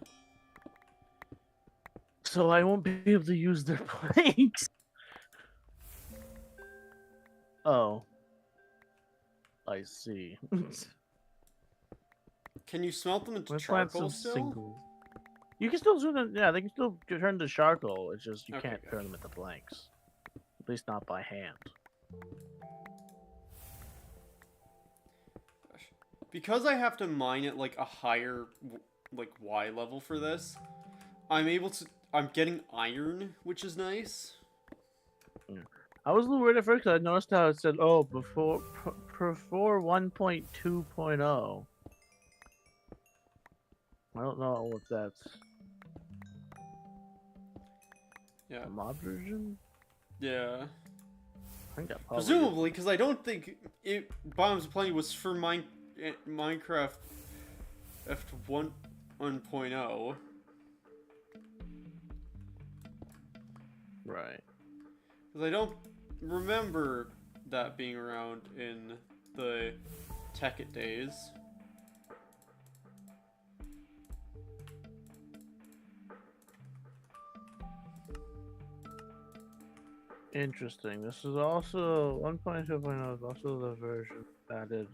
So I won't be able to use their planks. Oh, I see. Can you smelt them into Let's plant charcoal some still? singles. You can still do them. Yeah, they can still turn to charcoal. It's just you Okay, can't good. turn them into planks. At least not by hand. Because I have to mine at like a higher like Y level for this, I'm getting iron, which is nice. I was a little worried at first because I noticed how it said, "Oh, before 1.2.0." I don't know if that's Yeah. a mod version. Yeah. I think that probably Presumably, because I don't think Bombs of Plenty was for Minecraft F1 1.0. Right. Because I don't remember that being around in the Tekkit days. Interesting. This is also 1.2.0 is also the version added.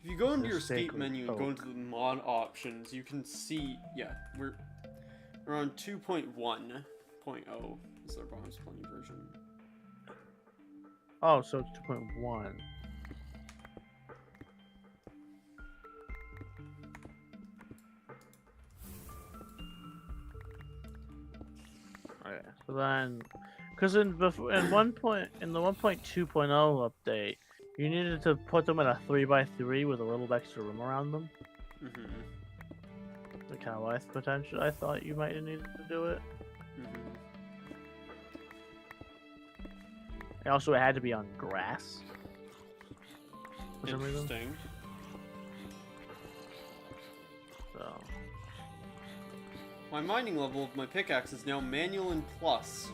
If you go into your This escape sacred menu and go oak. into the mod options, you can see, yeah, we're on 2.1.0 is our Bombs of Plenty version. Oh, so it's 2.1. Okay, so then, because in the 1.2.0 update, you needed to put them in a 3x3 with a little extra room around them. Mm-hmm. Like how I thought you might have needed to do it. Mm-hmm. Also, it had to be on grass. For some reason. Interesting. So. My mining level of my pickaxe is now manual and plus.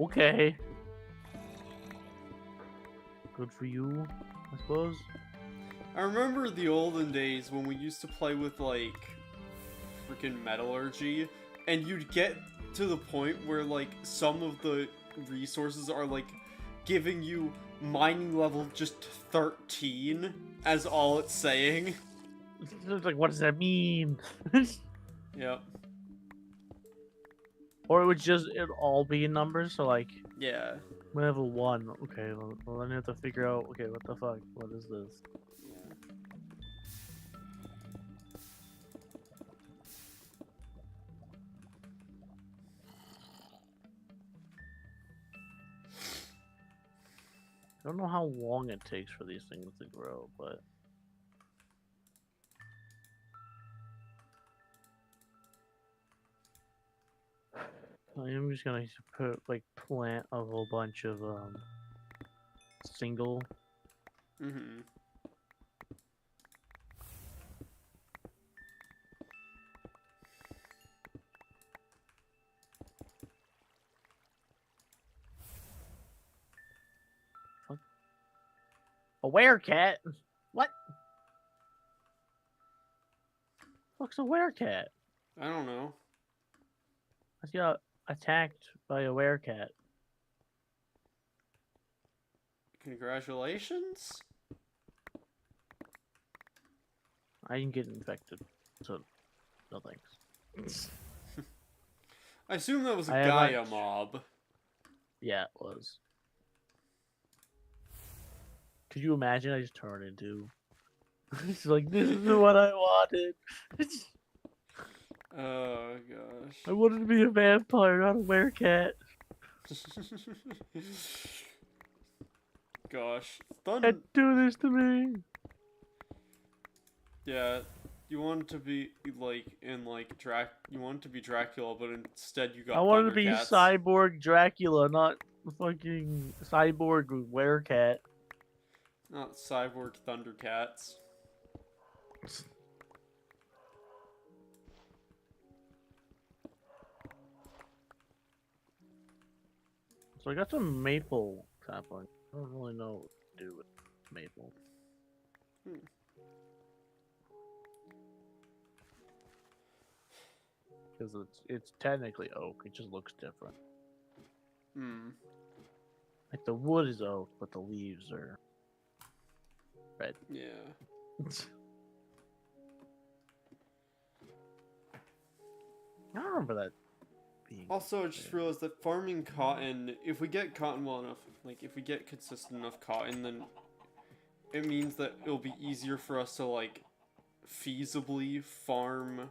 Okay. Good for you, I suppose. I remember the olden days when we used to play with, like, freaking metallurgy, and you'd get to the point where, like, some of the resources are, like, giving you mining level just 13 as all it's saying. It's like, what does that mean? Yep. Or it'd all be in numbers, so like, Yeah. level 1, okay, well then you have to figure out, okay, what the fuck, what is this? I don't know how long it takes for these things to grow, but... I am just gonna plant a whole bunch of, single... Mm-hmm. A werecat? What? What's a werecat? I don't know. I got attacked by a werecat. Congratulations? I didn't get infected, so no thanks. I assume that was a I Gaia haven't- mob. Yeah, it was. Could you imagine? I just turned into. It's like this is what I wanted. Oh gosh. I wanted to be a vampire, not a werecat. Gosh. Can't do this to me. Yeah, you wanted to be like in like you wanted to be Dracula, but instead you got I wanted to be Thundercats. cyborg Dracula, not fucking cyborg werecat. Not cyborg Thundercats. So I got some maple sapling. I don't really know what to do with maple. Because it's technically oak, it just looks different. Hmm. Like the wood is oak, but the leaves are red. Yeah. I don't remember that being. Also, I just realized that farming cotton, if we get cotton well enough, like if we get consistent enough cotton, then it means that it'll be easier for us to like feasibly farm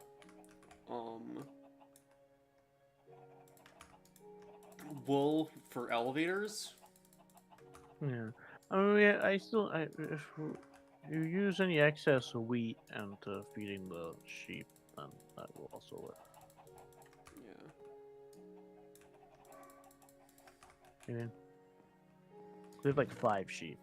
wool for elevators. Yeah, I mean, if you use any excess wheat into feeding the sheep, then that will also work. Yeah. I mean, we have like 5 sheep.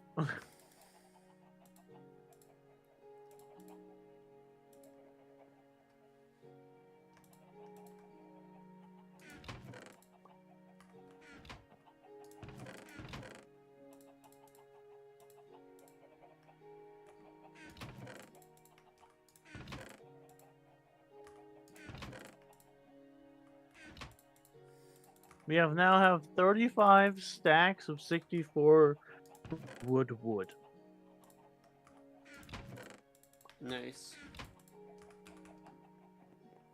We now have 35 stacks of 64 wood. Nice.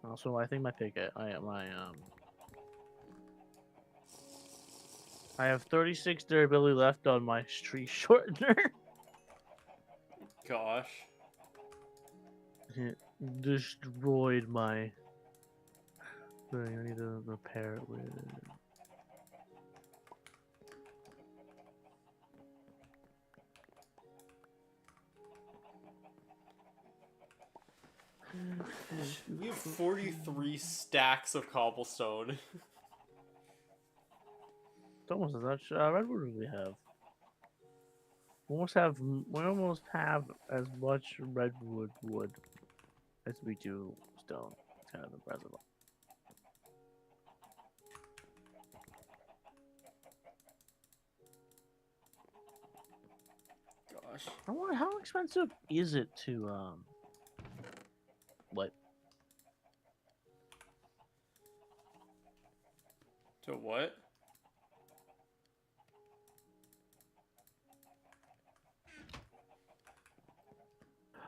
Also, I think my I have 36 durability left on my tree shortener. Gosh. It destroyed my thing. I need to repair it with. We have 43 stacks of cobblestone. It's almost as much redwood as we have. We almost have as much redwood wood as we do stone. It's kind of impressive. Gosh. I wonder how expensive is it to what? To what?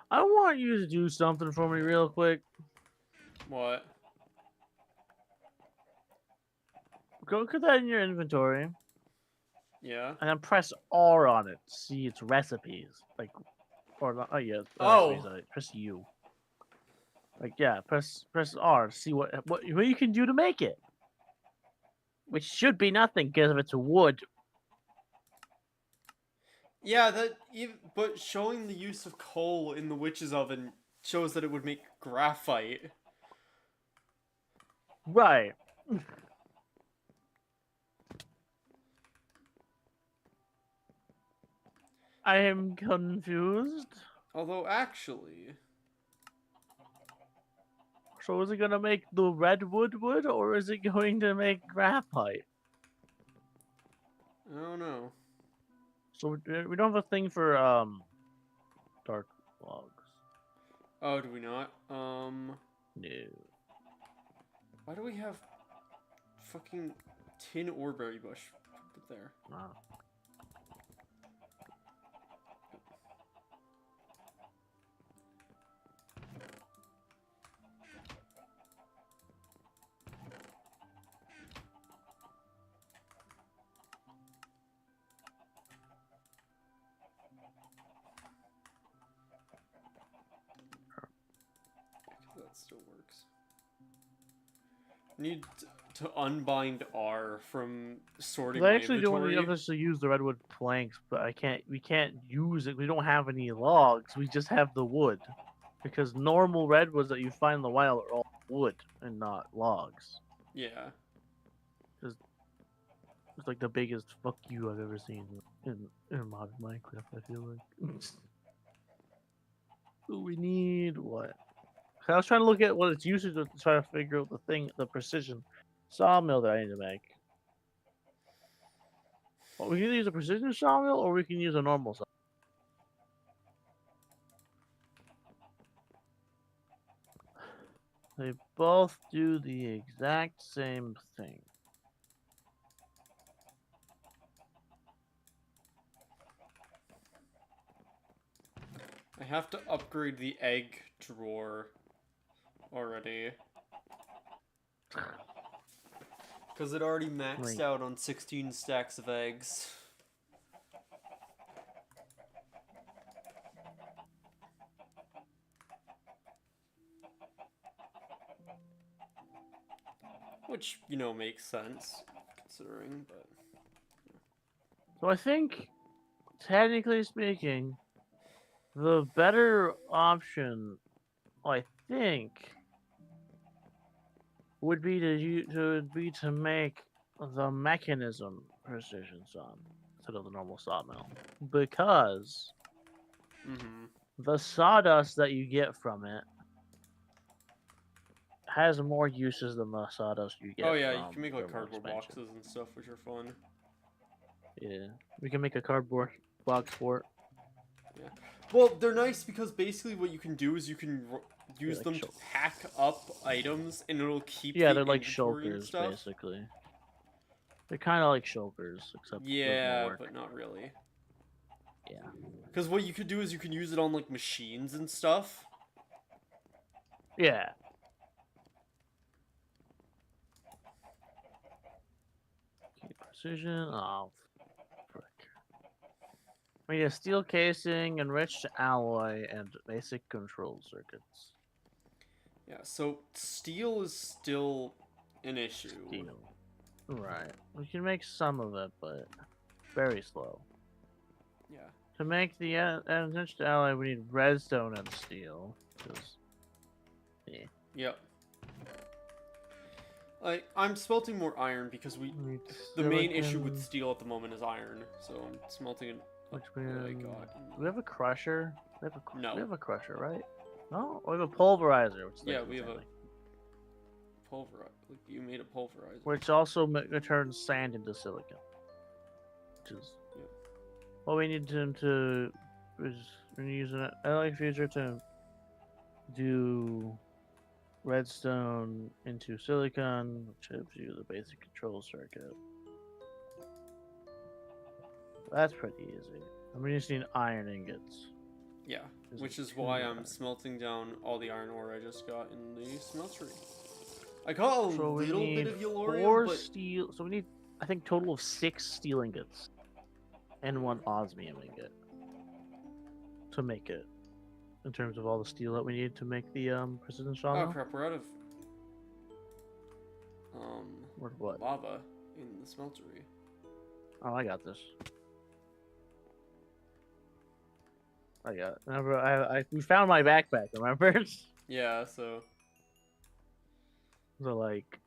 I want you to do something for me real quick. What? Go look at that in your inventory, Yeah. and then press R on it. See its recipes, like, or not? Oh yeah, Oh. recipes, press U. Like yeah, press R. See what you can do to make it. Which should be nothing because if it's wood. Yeah, but showing the use of coal in the witch's oven shows that it would make graphite. Right. I am confused. Although actually, So is it gonna make the redwood wood or is it going to make graphite? I don't know. So we don't have a thing for dark logs. Oh, do we not? No. Why do we have fucking tin or berry bush put there? Ah. still works. Need to unbind R from sorting I my actually do want inventory. to obviously use the redwood planks, but I can't. We can't use it. We don't have any logs. We just have the wood, because normal redwoods that you find in the wild are all wood and not logs. Yeah. It's like the biggest fuck you I've ever seen in modern Minecraft. I feel like. We need what? I was trying to look at what its usage to try to figure out the precision sawmill that I need to make. Well, we can either use a precision sawmill or we can use a normal sawmill. They both do the exact same thing. I have to upgrade the egg drawer already. Because it already maxed out on 16 stacks of eggs. Which, you know, makes sense, considering, but... So I think, technically speaking, the better option, I think, would be to make the mechanism precision sawmill instead of the normal sawmill, because the sawdust that you get from it has more uses than the sawdust you get. Oh yeah, you from can make like thermal cardboard expansion. boxes and stuff, which are fun. Yeah, we can make a cardboard box for it. Yeah. Well, they're nice because basically what you can do is you can use like them to shulkers. pack up items, and it'll keep Yeah, the they're like inventory and shulkers, stuff. basically. They're kind of like shulkers, except it does more Yeah, work. but not really. Yeah. Because what you could do is you can use it on like machines and stuff. Yeah. Okay, precision. Oh, frick. We need a steel casing, enriched alloy, and basic control circuits. Yeah, so steel is still an issue. Steel. Right. We can make some of it, but very slow. Yeah. To make the enriched alloy, we need redstone and steel. Yeah. Yep. I'm smelting more iron because the main issue with steel at the moment is iron, so I'm smelting it. Which what I do got. we have a crusher? No. We have a crusher, right? No, we have a pulverizer. Which is Yeah, like we have a pulverizer. Like, you made a pulverizer. Which also turns sand into silicon. Which is what we need to is we're using an alloy future to do redstone into silicon, which gives you the basic control circuit. That's pretty easy. And we just need iron ingots. Yeah, which is why I'm smelting down all the iron ore I just got in the smeltery. I got a little bit of yellorium, but... steel. So we need, I think, total of 6 steel ingots and 1 osmium ingot to make it. In terms of all the steel that we need to make the precision sawmill. Oh crap, we're out of what? lava in the smeltery. Oh, I got this. I got it. Remember, we found my backpack, remember? Yeah, so... So, like...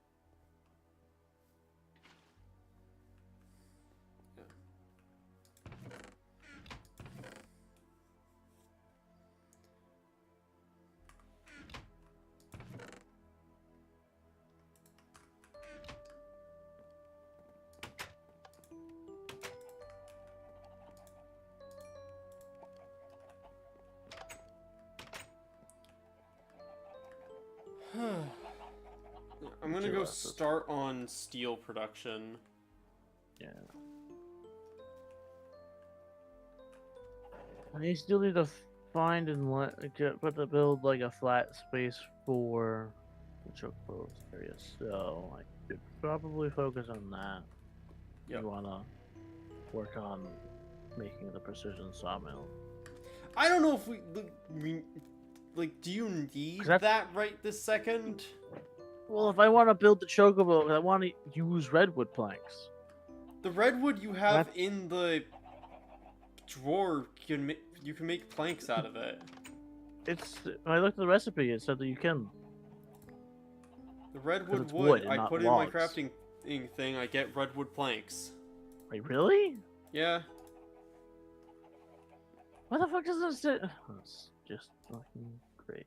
I'm gonna go start on steel production. Yeah. I still need to find and build like a flat space for the choke post area, so I should probably focus on that. Yep. You wanna work on making the precision sawmill. I don't know if like, do you need 'Cause that's- that right this second? Well, if I want to build the chocobo, I want to use redwood planks. The redwood you have That's- in the drawer, you can make planks out of it. When I looked at the recipe, it said that you can. The redwood it's wood, wood and I not put logs. in my crafting thing, I get redwood planks. Wait, really? Yeah. What the fuck does this say? That's just fucking great.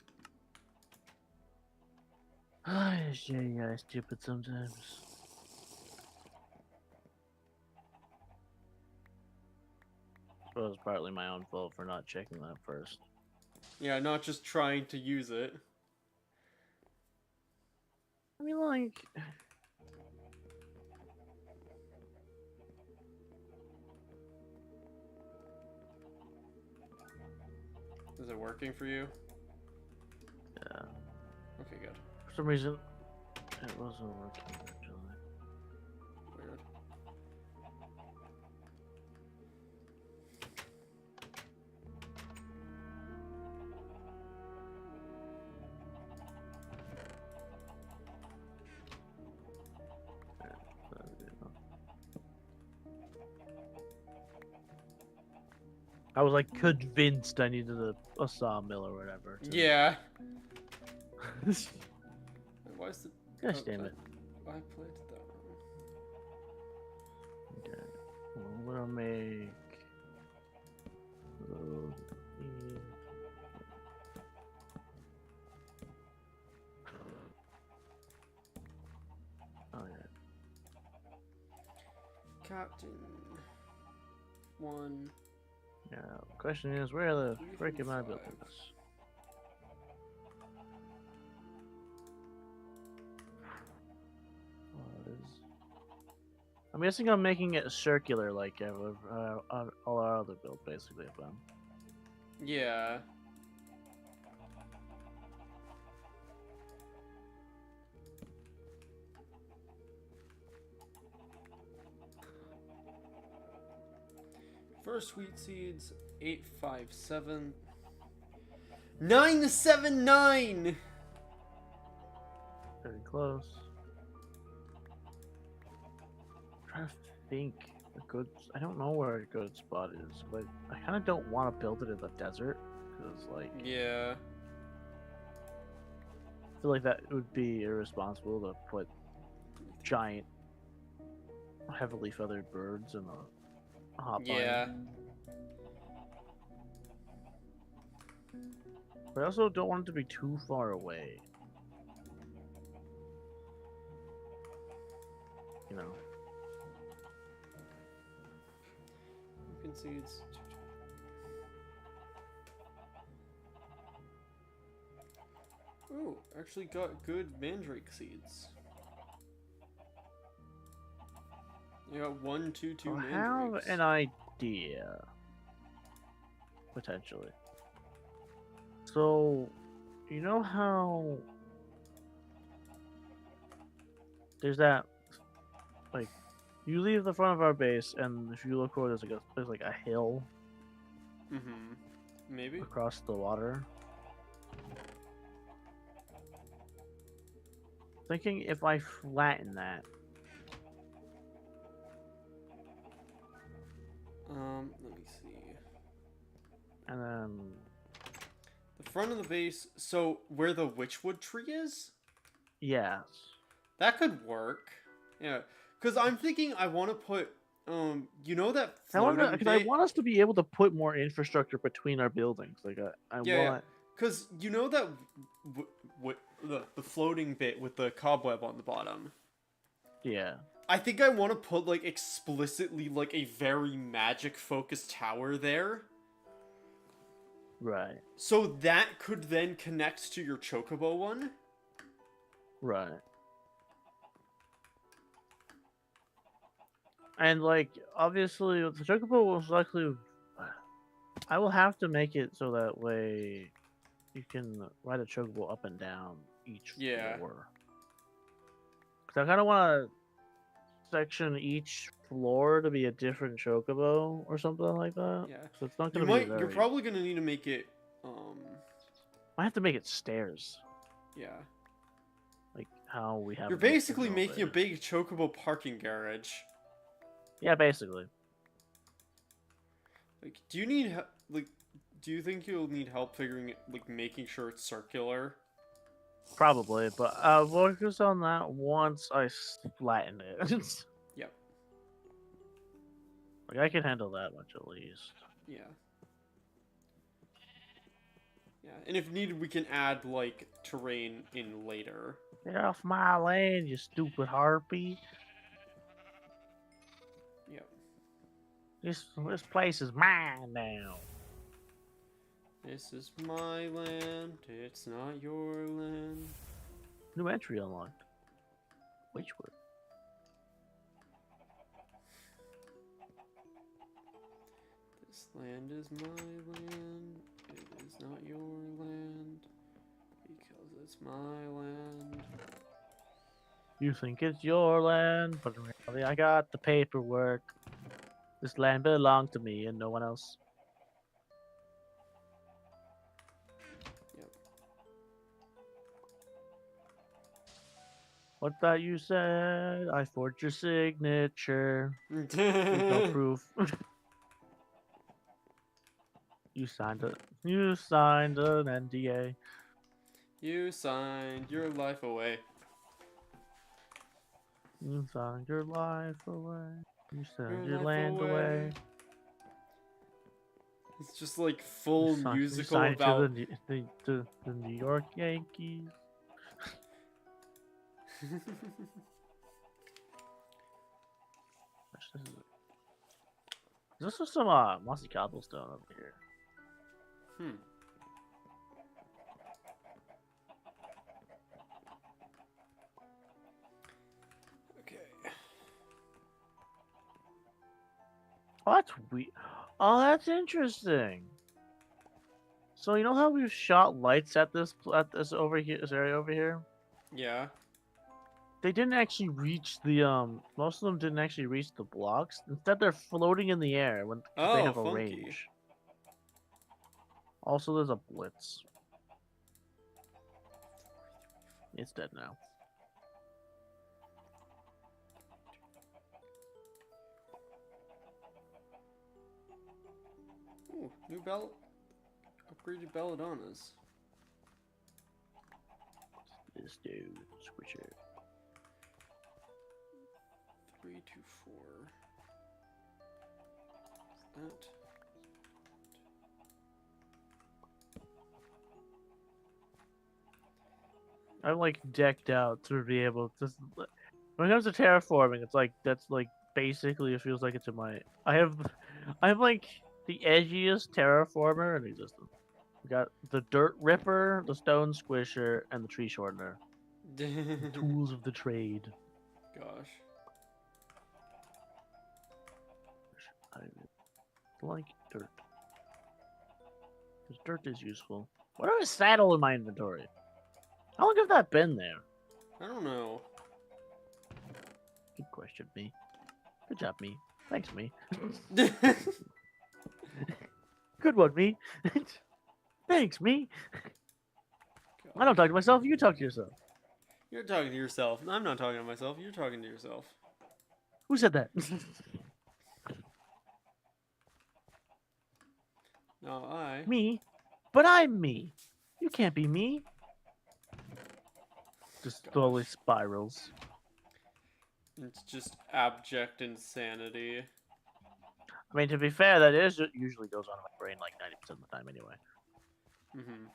Yeah, stupid sometimes. I suppose partly my own fault for not checking that first. Yeah, not just trying to use it. I mean, like... Is it working for you? Yeah. Okay, good. For some reason, it wasn't working originally. Weird. I was like convinced I needed a sawmill or whatever. Yeah. Why is the... Gosh damn it. I planted that wrong. Okay. Well, we'll make... Oh yeah. Captain... One... Yeah, the question is, where the frick am I 3 from building 5. this? I'm guessing I'm making it circular like all our other builds, basically. If I'm... Yeah. First wheat seeds, 857. 979! Very close. I'm trying to think a good... I don't know where a good spot is, but I kind of don't want to build it in the desert, because, like... Yeah. I feel like that would be irresponsible to put giant, heavily feathered birds in a hot Yeah. biome. But I also don't want it to be too far away. You know. Pumpkin seeds. Ooh, actually got good mandrake seeds. You got 1, 2, 2 I mandrakes. have an idea. Potentially. So, you know how there's that, like, you leave the front of our base, and if you look forward, there's like a hill Mm-hmm. Maybe? across the water. Thinking if I flatten that, let me see. and then The front of the base, so where the witchwood tree is? yes, That could work. Yeah. Because I'm thinking I want to put, you know that floating because I bit? want us to be able to put more infrastructure between our buildings. Like I Yeah, want. because you know that the floating bit with the cobweb on the bottom? Yeah. I think I want to put, like, explicitly, like, a very magic-focused tower there. Right. So that could then connect to your chocobo one. Right. And like obviously the chocobo will likely I will have to make it so that way you can ride a chocobo up and down each floor. Because I kind of want to section each floor to be a different chocobo or something like that. Yeah. So it's not going to be very... You're probably going to need to make it, I have to make it stairs, Yeah. like how we have. You're in the basically original making a version. big chocobo parking garage. Yeah, basically. Like, do you need like, do you think you'll need help figuring it, like, making sure it's circular? Probably, but I'll focus on that once I flatten it. Yep. Like I can handle that much at least. Yeah. Yeah, and if needed, we can add, like, terrain in later. Get off my land, you stupid harpy! Yep. This place is mine now. This is my land, it's not your land. New entry unlocked. Which word? This land is my land, it is not your land, because it's my land. You think it's your land, but really I got the paperwork. This land belonged to me and no one else. Yep. What that you said? I forged your signature. There's no proof. You signed it. You signed an NDA. You signed your life away. You signed your life away. You signed your life land away. It's just like full You musical signed about. to the New York Yankees. This is some mossy cobblestone over here. Hmm. Okay. Oh, that's weird. Oh, that's interesting. So you know how we've shot lights at this over here, this area over here? Yeah. They didn't actually reach the most of them didn't actually reach the blocks. Instead, they're floating in the air when 'cause they Oh, have a funky. range. Also, there's a blitz. It's dead now. Ooh, new bell. Upgraded belladonnas. This dude, switcher. 3, 2, 4. That. I'm like decked out to be able to. When it comes to terraforming, it's like that's like basically it feels like it's in my. I'm like the edgiest terraformer in existence. We got the dirt ripper, the stone squisher, and the tree shortener. Tools of the trade. Gosh. I like dirt. Because dirt is useful. What are a saddle in my inventory? How long have that been there? I don't know. Good question, me. Good job, me. Thanks, me. Good one, me. Thanks, me. I don't talk to myself, you talk to yourself. You're talking to yourself. I'm not talking to myself. You're talking to yourself. Who said that? No, I. Me? But I'm me. You can't be me. Just slowly spirals. It's just abject insanity. I mean, to be fair, that is usually goes on in my brain like 90% of the time anyway. Mm-hmm.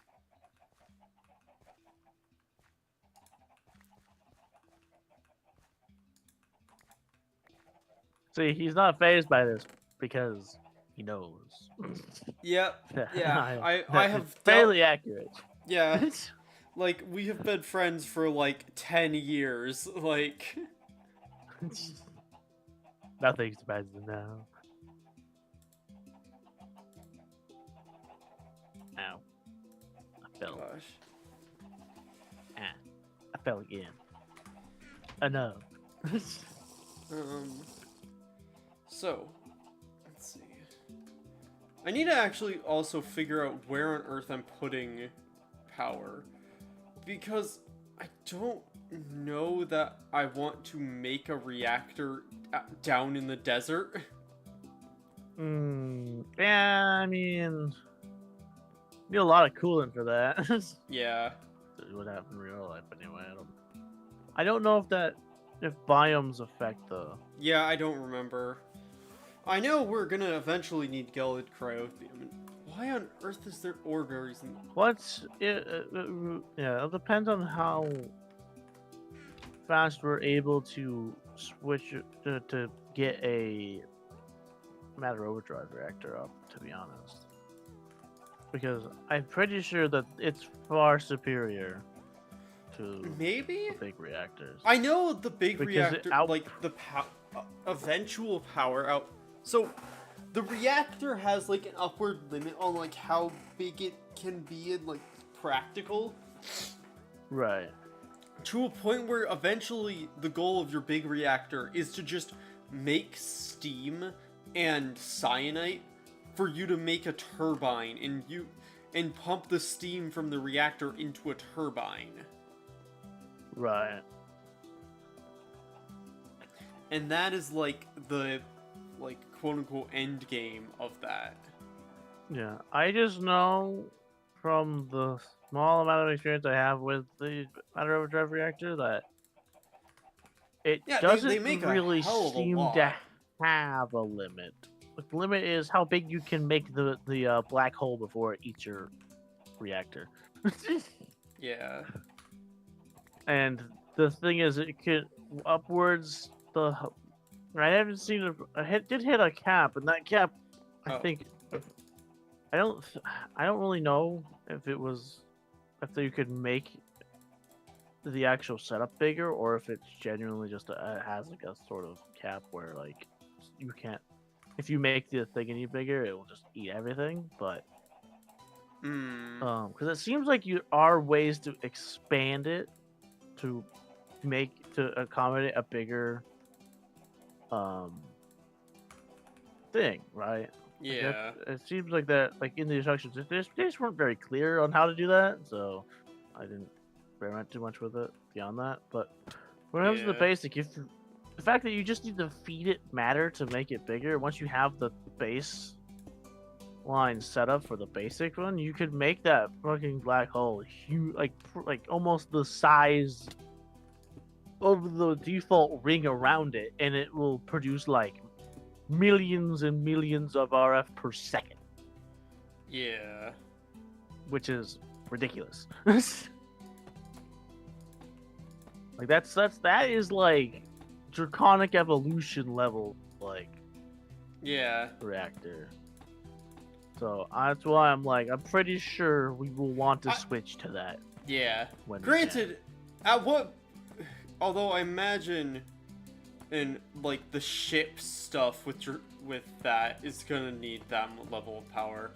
See, he's not phased by this because he knows. Yep. Yeah. I have fairly accurate. Yeah. Like, we have been friends for like 10 years. Like. Nothing surprises him now. Ow. I fell. Gosh. Ah. I fell again. Enough. So, let's see. I need to actually also figure out where on earth I'm putting power. Because I don't know that I want to make a reactor down in the desert. Yeah, I mean, need a lot of coolant for that. Yeah. It would happen in real life anyway. I don't know if biomes affect the. Yeah, I don't remember. I know we're gonna eventually need Gelid Cryothium. Why on earth is there ore berries in... Yeah, it depends on how fast we're able to switch to get a matter overdrive reactor up, to be honest. Because I'm pretty sure that it's far superior to Maybe? the big reactors. I know the big Because reactor, like the eventual power out. So the reactor has like an upward limit on like how big it can be in like practical. Right. To a point where eventually the goal of your big reactor is to just make steam and cyanite for you to make a turbine and pump the steam from the reactor into a turbine. Right. And that is like the quote unquote end game of that. Yeah. I just know from the small amount of experience I have with the matter overdrive reactor that it doesn't they make really a hell of a seem lot. to have a limit. The limit is how big you can make the black hole before it eats your reactor. Yeah. And the thing is, it could upwards. I haven't seen it. Did hit a cap, and that cap, I think, I don't really know if you could make the actual setup bigger, or if it's genuinely just has like a sort of cap where like you can't. If you make the thing any bigger, it will just eat everything. But because it seems like there are ways to expand it to accommodate a bigger thing, right? Yeah. It seems like that, like in the instructions, they just weren't very clear on how to do that, so I didn't experiment too much with it beyond that. But when it comes to the basic, the fact that you just need to feed it matter to make it bigger, once you have the base line set up for the basic one, you could make that fucking black hole huge, like almost the size of the default ring around it, and it will produce like millions and millions of RF per second. Yeah. Which is ridiculous. Like that is like draconic evolution level, like reactor. So that's why I'm pretty sure we will want to switch to that. Yeah. Granted, although I imagine in like the ship stuff with that is gonna need that level of power,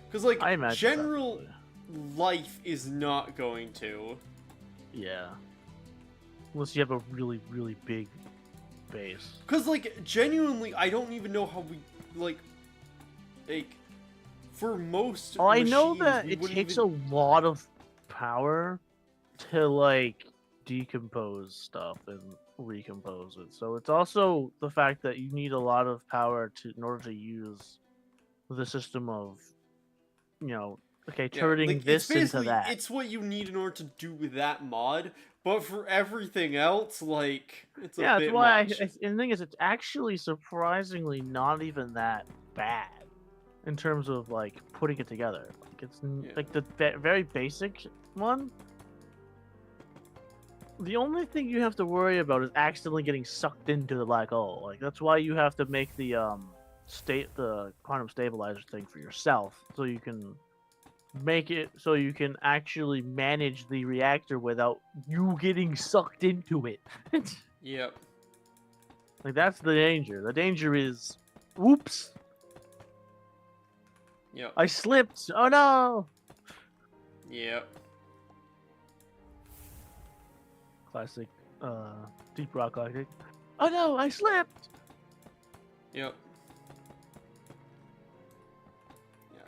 because like general life is not going to. Yeah. Unless you have a really, really big base. Because, like, genuinely, I don't even know how we, like for most I know machines, that it takes a lot of power to, like, decompose stuff and recompose it. So it's also the fact that you need a lot of power in order to use the system of, turning this into that. It's what you need in order to do that mod, but for everything else, like, it's a bit that's why much. And the thing is, it's actually surprisingly not even that bad in terms of, like, putting it together. Like, it's like the very basic one. The only thing you have to worry about is accidentally getting sucked into the black hole. Like, that's why you have to make the quantum stabilizer thing for yourself, so you can make it so you can actually manage the reactor without you getting sucked into it. Yep. Like, that's the danger. The danger is, whoops. Yep. I slipped. Oh no. Yep. Classic deep rock galactic. Oh no, I slipped. Yep.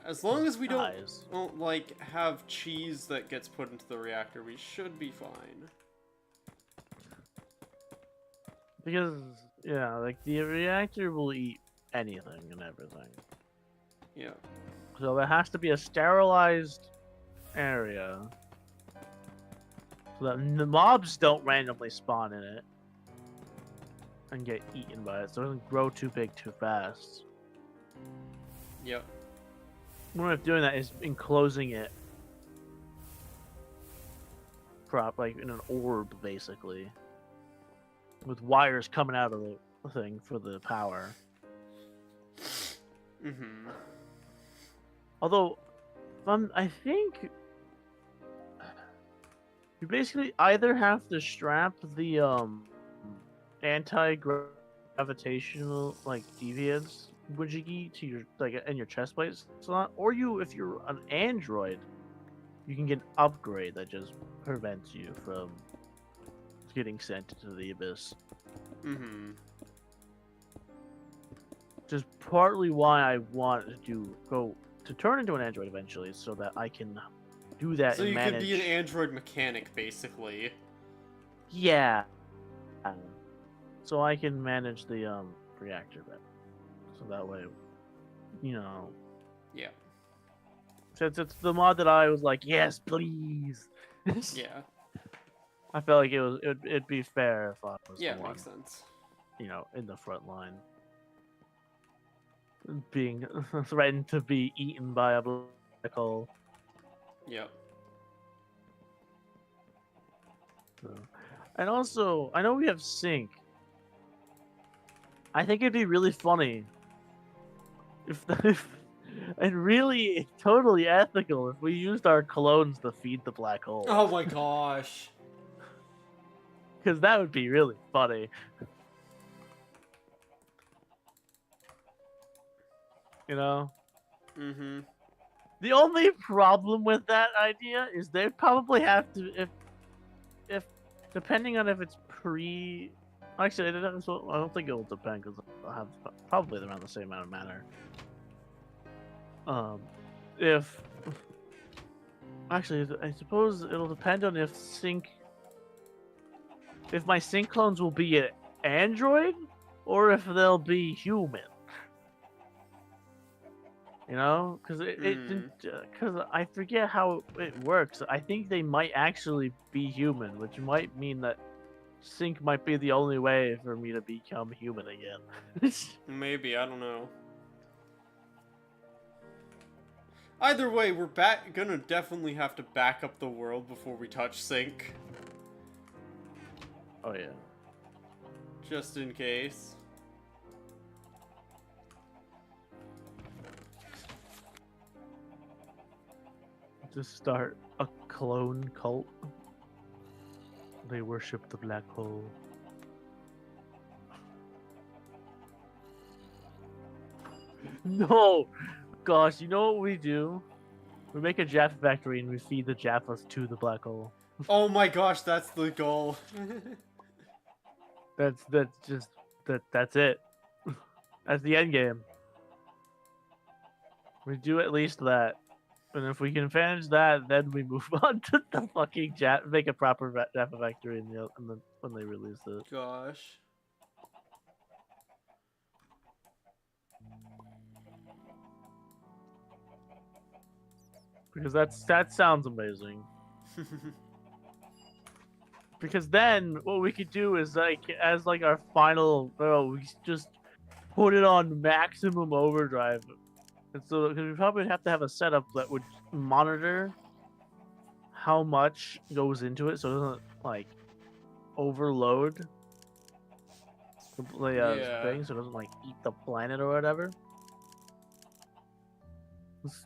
As long as we don't, Dies. like, have cheese that gets put into the reactor, we should be fine. Because, yeah, like, the reactor will eat anything and everything. Yeah. So there has to be a sterilized area so that the mobs don't randomly spawn in it and get eaten by it, so it doesn't grow too big too fast. Yep. One way of doing that is enclosing it like in an orb, basically, with wires coming out of the thing for the power. Mm-hmm. Although, I think you basically either have to strap the anti-gravitational like deviance Wujigi to your in your chest plate slot, or if you're an android, you can get an upgrade that just prevents you from getting sent into the abyss. Mm-hmm. Just partly why I want to turn into an android eventually, so that I can do that. So and you manage... could be an android mechanic, basically. Yeah. So I can manage the reactor bit. So that way, you know. Yeah. Since it's the mod that I was like, yes, please. Yeah. I felt like it'd be fair if I was Yeah, the one, makes sense. you know, in the front line, being threatened to be eaten by a black hole. Yep. So. And also, I know we have sync. I think it'd be really funny if and really totally ethical if we used our clones to feed the black hole. Oh my gosh. Because that would be really funny. You know? Mm-hmm. The only problem with that idea is they'd probably have to, if depending on if it's actually, I don't think it will depend because I'll have probably around the same amount of matter. Actually, I suppose it'll depend on if my sync clones will be an android or if they'll be human. You know, because I forget how it works. I think they might actually be human, which might mean that sync might be the only way for me to become human again. Maybe, I don't know. Either way, we're gonna definitely have to back up the world before we touch sync. Oh yeah. Just in case. To start a clone cult. They worship the black hole. No! Gosh, you know what we do? We make a Jaffa factory and we feed the Jaffas to the black hole. Oh my gosh, that's the goal. That's it. That's the end game. We do at least that. And if we can finish that, then we move on to the fucking make a proper Jaffa factory when they release it. Gosh. Because that sounds amazing. Because then what we could do is as our final, we just put it on maximum overdrive. And so, because we probably have to have a setup that would monitor how much goes into it, so it doesn't overload the thing, so it doesn't eat the planet or whatever.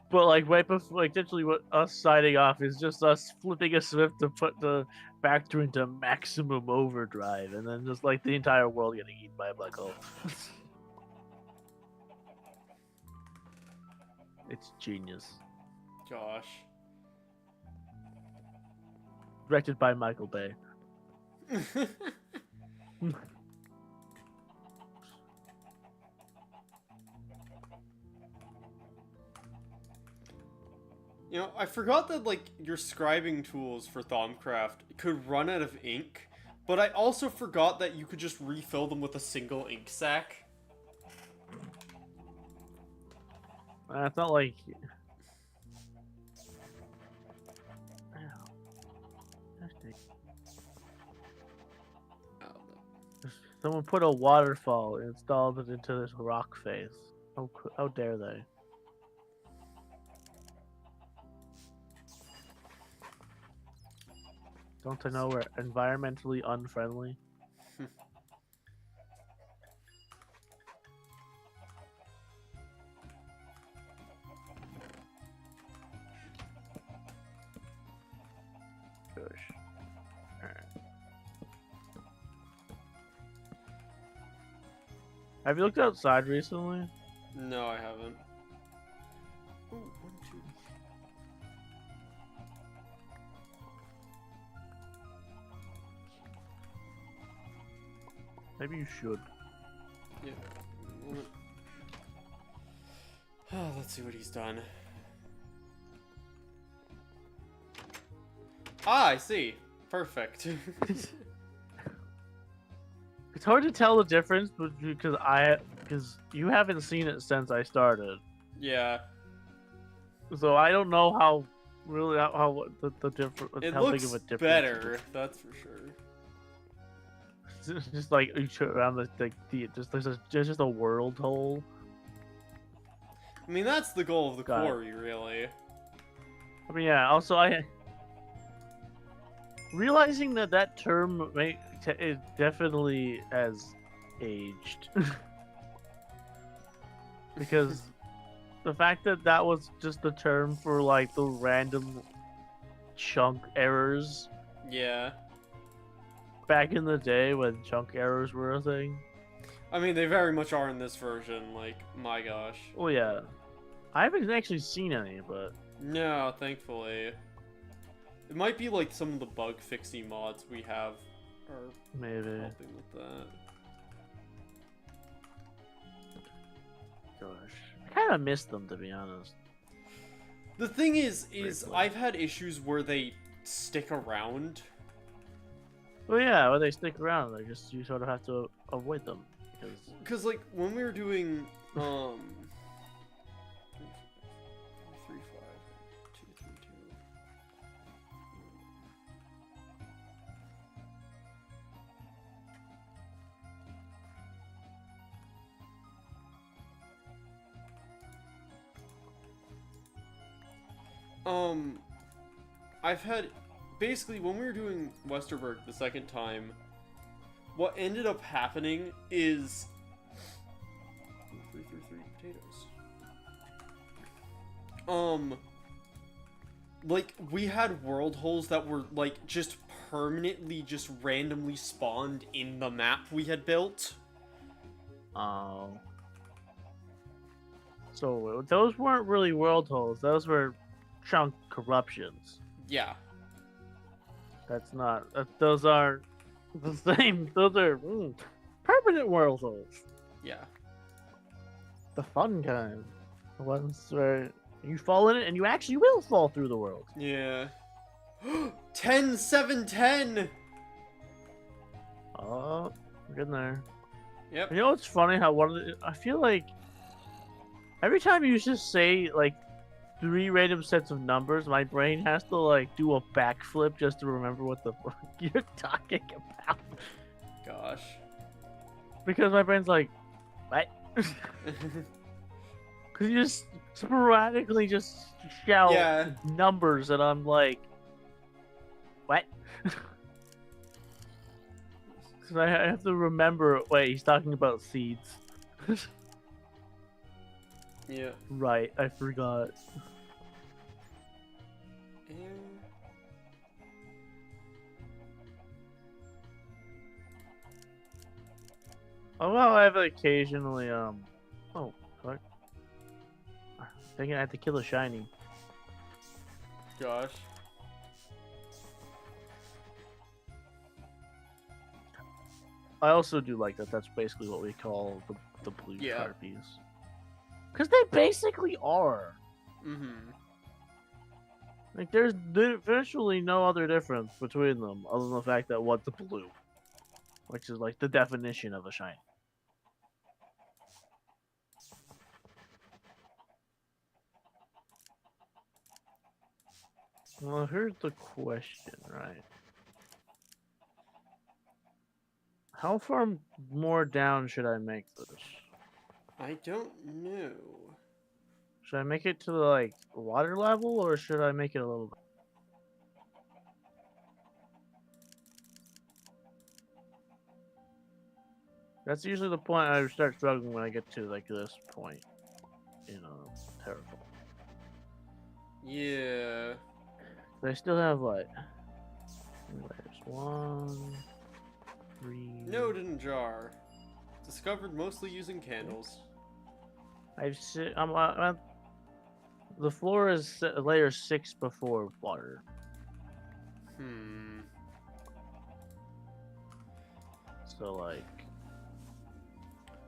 But right before, essentially, what us signing off is just us flipping a switch to put the factory into maximum overdrive, and then just the entire world getting eaten by a black hole. It's genius. Gosh. Directed by Michael Bay. You know, I forgot that, like, your scribing tools for Thaumcraft could run out of ink, but I also forgot that you could just refill them with a single ink sac. It's not like... Someone put a waterfall and installed it into this rock face. How dare they? Don't they know we're environmentally unfriendly? Gosh. Alright. Have you looked outside recently? No, I haven't. Ooh, 1, 2. Maybe you should. Yeah. Let's see what he's done. Ah, I see. Perfect. It's hard to tell the difference, but because you haven't seen it since I started, Yeah. so I don't know how the difference. It how looks big of a difference better, that's for sure. It's just like each around there's just a world hole. I mean, that's the goal of the Got it. quarry, really. I mean, yeah. Also, realizing that term it definitely has aged because the fact that was just the term for like the random chunk errors Yeah. back in the day when chunk errors were a thing. I mean, they very much are in this version, like, my gosh. Oh yeah, I haven't actually seen any, but No, thankfully. It might be like some of the bug fixing mods we have are maybe. helping with that. Gosh, I kind of missed them, to be honest. The thing is Briefly. I've had issues where they stick around. Well, yeah, when they stick around, you sort of have to avoid them Because like when we were doing 3, 5, 2, 3, 2. I've had basically when we were doing Westerberg the second time, what ended up happening is 3, 3, 3 potatoes. Like we had world holes that were like just permanently just randomly spawned in the map we had built. Oh. So those weren't really world holes. Those were chunk corruptions. Yeah. That's not. Those aren't the same. Those are permanent world holes. Yeah. The fun kind. The ones where you fall in it and you actually will fall through the world. Yeah. 10, 7, 10! Oh, we're getting there. Yep. You know what's funny? How I feel like every time you just say like 3 random sets of numbers, my brain has to like do a backflip just to remember what the fuck you're talking about. Gosh. Because my brain's like, what? Because you just sporadically just shout Yeah. numbers, and I'm like, what? Because I have to remember. Wait, he's talking about seeds. Yeah. Right, I forgot. Oh well, I've occasionally oh fuck. I think I had to kill a shiny. Gosh. I also do like that. That's basically what we call the blue Yeah. Sharpies. Because they basically are. Mm-hmm. Like, there's virtually no other difference between them other than the fact that one's blue, which is like the definition of a shiny. Well, here's the question, right? How far more down should I make this? I don't know. Should I make it to the, like, water level, or should I make it a little bit? That's usually the point I start struggling when I get to, like, this point. You know, terrible. Yeah. But I still have, what? There's 1, 3... Node in jar. Discovered mostly using candles. I'm the floor is layer 6 before water. So, like...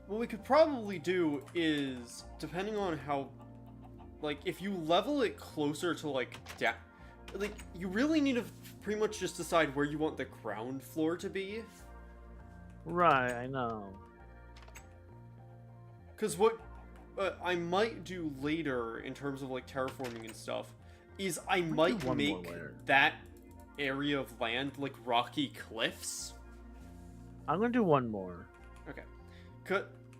What we could probably do is, depending on how, like, if you level it closer to, like, like, you really need to pretty much just decide where you want the ground floor to be. Right, I know. Because what I might do later, in terms of, like, terraforming and stuff, is I might make that area of land, like, rocky cliffs. I'm gonna do one more. Okay.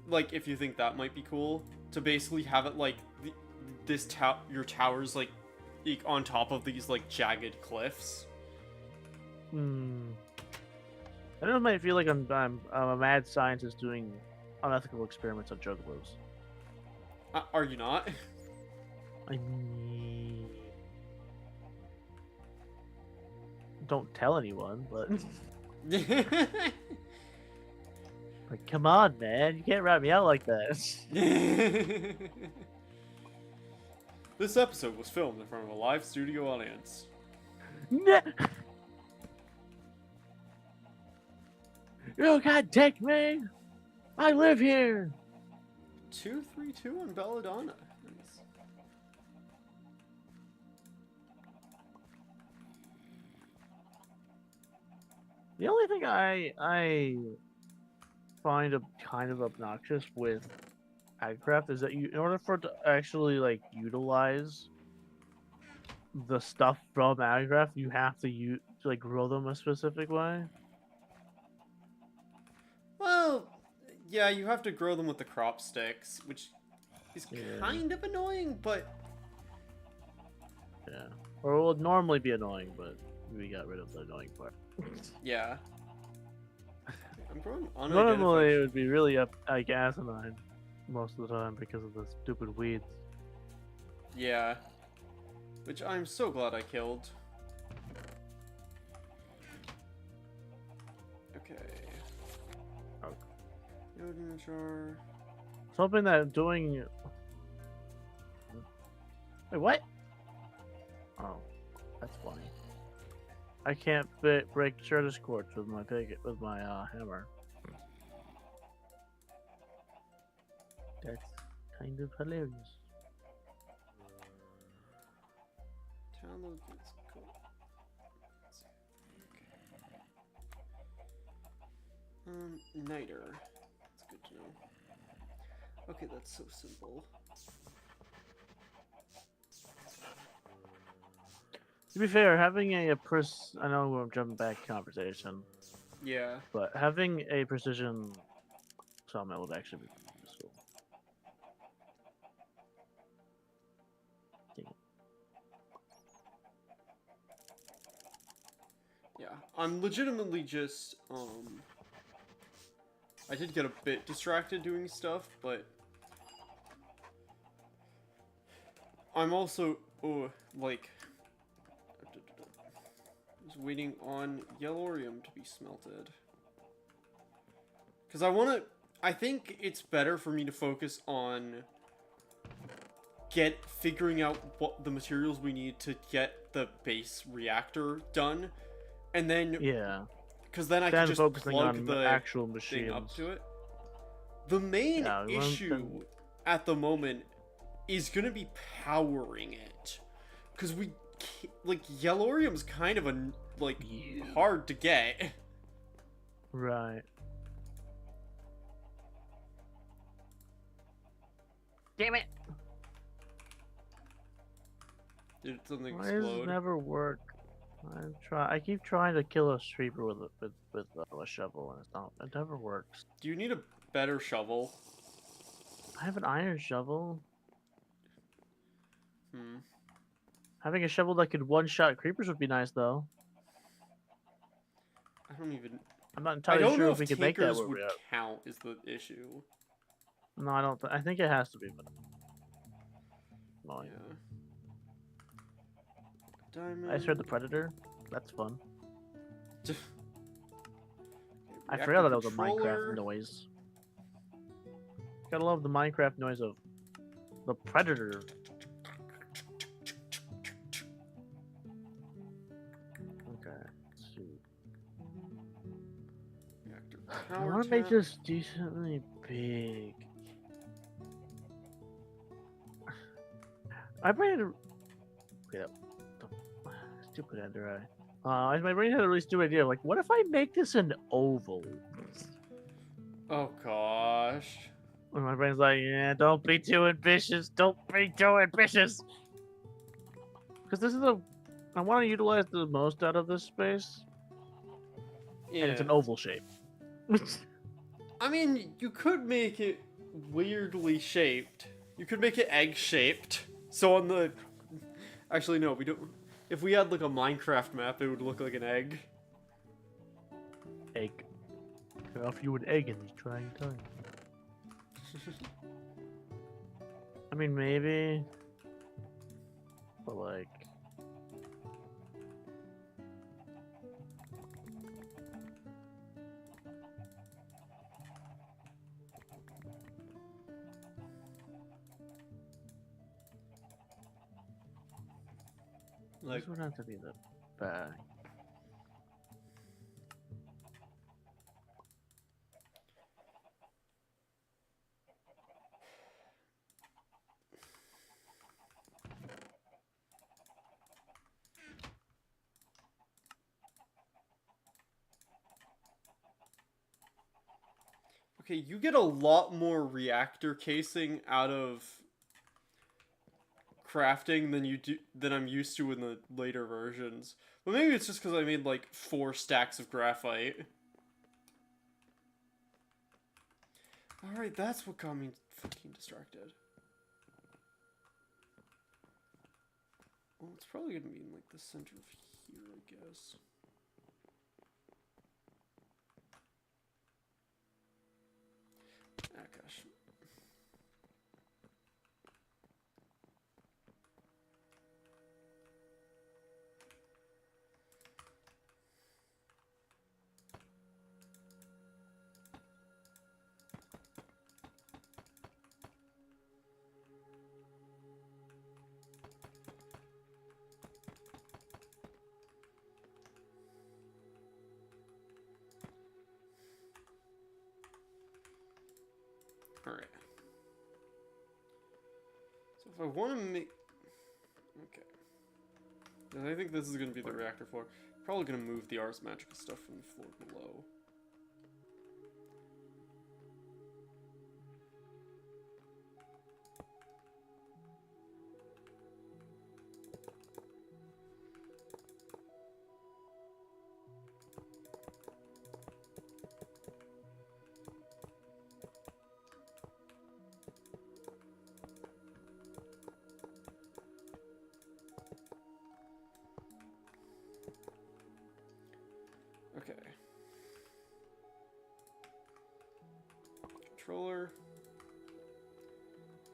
Like, if you think that might be cool, to basically have it, like, your tower's, like, on top of these, like, jagged cliffs. I don't know, it might feel like I'm a mad scientist doing unethical experiments on juggalos. Are you not? I mean... Don't tell anyone, but... Like, come on, man. You can't rat me out like that. This episode was filmed in front of a live studio audience. Oh, God, take me! I live here! 232 on Belladonna. Nice. The only thing I find kind of obnoxious with AgCraft is that in order for it to actually, like, utilize the stuff from AgCraft, you have to like, grow them a specific way. Well, yeah, you have to grow them with the crop sticks, which is kind of annoying, but... Yeah. Or it would normally be annoying, but we got rid of the annoying part. Yeah. I'm growing unidentified. Normally it would be really like asinine most of the time because of the stupid weeds. Yeah. Which I'm so glad I killed. Okay. Node in a jar. I was hoping that doing... Wait, what? Oh, that's funny. I can't break Shredder's quartz with my hammer. That's kind of hilarious. Download this code. Okay. Niter. That's good to know. Okay, that's so simple. To be fair, having I know we're jumping back conversation. Yeah. But having a precision sawmill would actually be useful. Yeah, I'm legitimately just, I did get a bit distracted doing stuff, but I'm also, like, just waiting on Yellorium to be smelted. Because I think it's better for me to focus on figuring out what the materials we need to get the base reactor done. And then, yeah, because then I can just plug the actual machines thing up to it. The main issue at the moment is gonna be powering it, because we like Yellorium's kind of a like Yeah. hard to get. Right. Damn it! Did something Why does it explode? never work? I keep trying to kill a creeper with a shovel, and it never works. Do you need a better shovel? I have an iron shovel. Hmm. Having a shovel that could one-shot creepers would be nice, though. I don't even. I'm not I entirely don't sure know if if we could make that tinkers where would we're at. count. Is the issue? No, I don't. I think it has to be, but annoying. Yeah. Diamond. I just heard the predator. That's fun. I Reactor forgot that was a controller. Minecraft noise. Gotta love the Minecraft noise of the predator. Okay, let's see. Reactor I power want to make tap. this decently big. My brain. Yeah. Stupid ender eye. My brain had a really stupid idea. Like, what if I make this an oval? Oh gosh. And my brain's like, yeah, don't be too ambitious. Don't be too ambitious. Because this is I want to utilize the most out of this space, Yeah. and it's an oval shape. I mean, you could make it weirdly shaped. You could make it egg shaped. So on the. Actually, no, we don't. If we had like a Minecraft map, it would look like an egg. Egg. Can I offer you an egg in these trying times? I mean, maybe. But like. Like, This would have to be the bag. okay, you get a lot more reactor casing out of crafting than I'm used to in the later versions. But maybe it's just because I made like 4 stacks of graphite. Alright, that's what got me fucking distracted. Well, it's probably gonna be in like the center of here, I guess. Ah, gosh. Alright. So if I want to make... Okay. And I think this is going to be the reactor floor. Probably going to move the Ars Magica stuff from the floor below. Okay. Controller.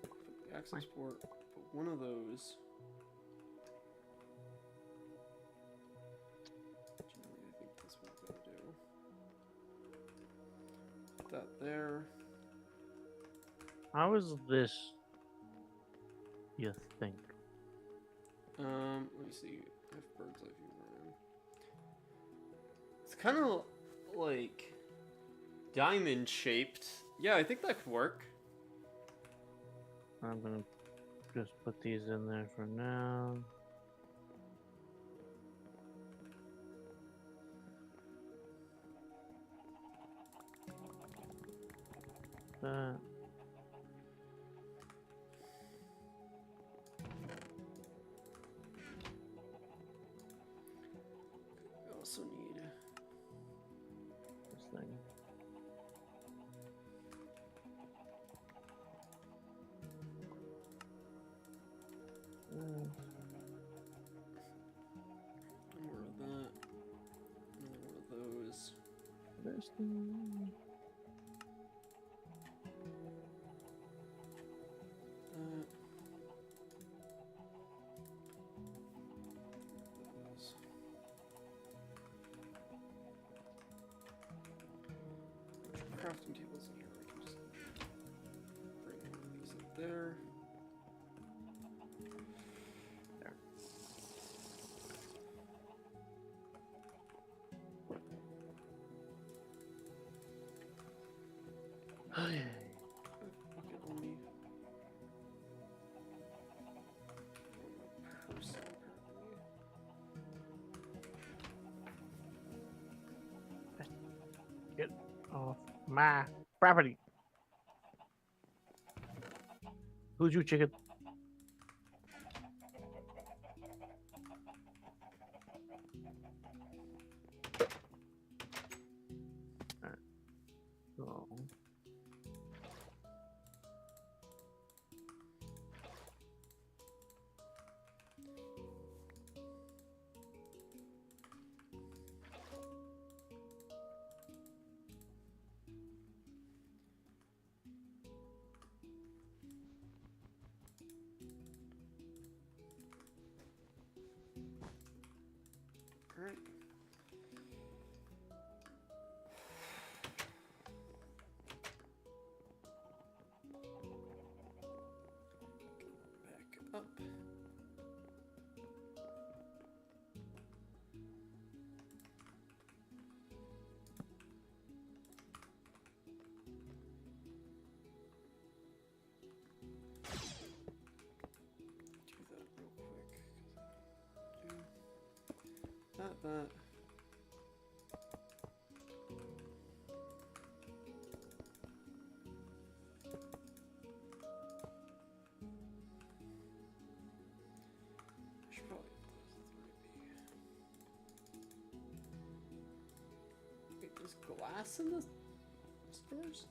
Put the access port. Put one of those. Generally, I think that's what I'm gonna do. Put that there. How is this? You think? Let me see. I have bird's eye view running. It's kind of like diamond shaped. Yeah, I think that could work. I'm gonna just put these in there for now. that. We also need This thing. more of that. Another one of those. This thing. Those. Crafting tables in here. We can just bring one of these up there. There. Okay. Bucket only. One person, apparently. Get off my property. Who's you, chicken? Alright. So. Alright. Back up. Do that real quick. That. I should probably wait, there's glass in the storage system?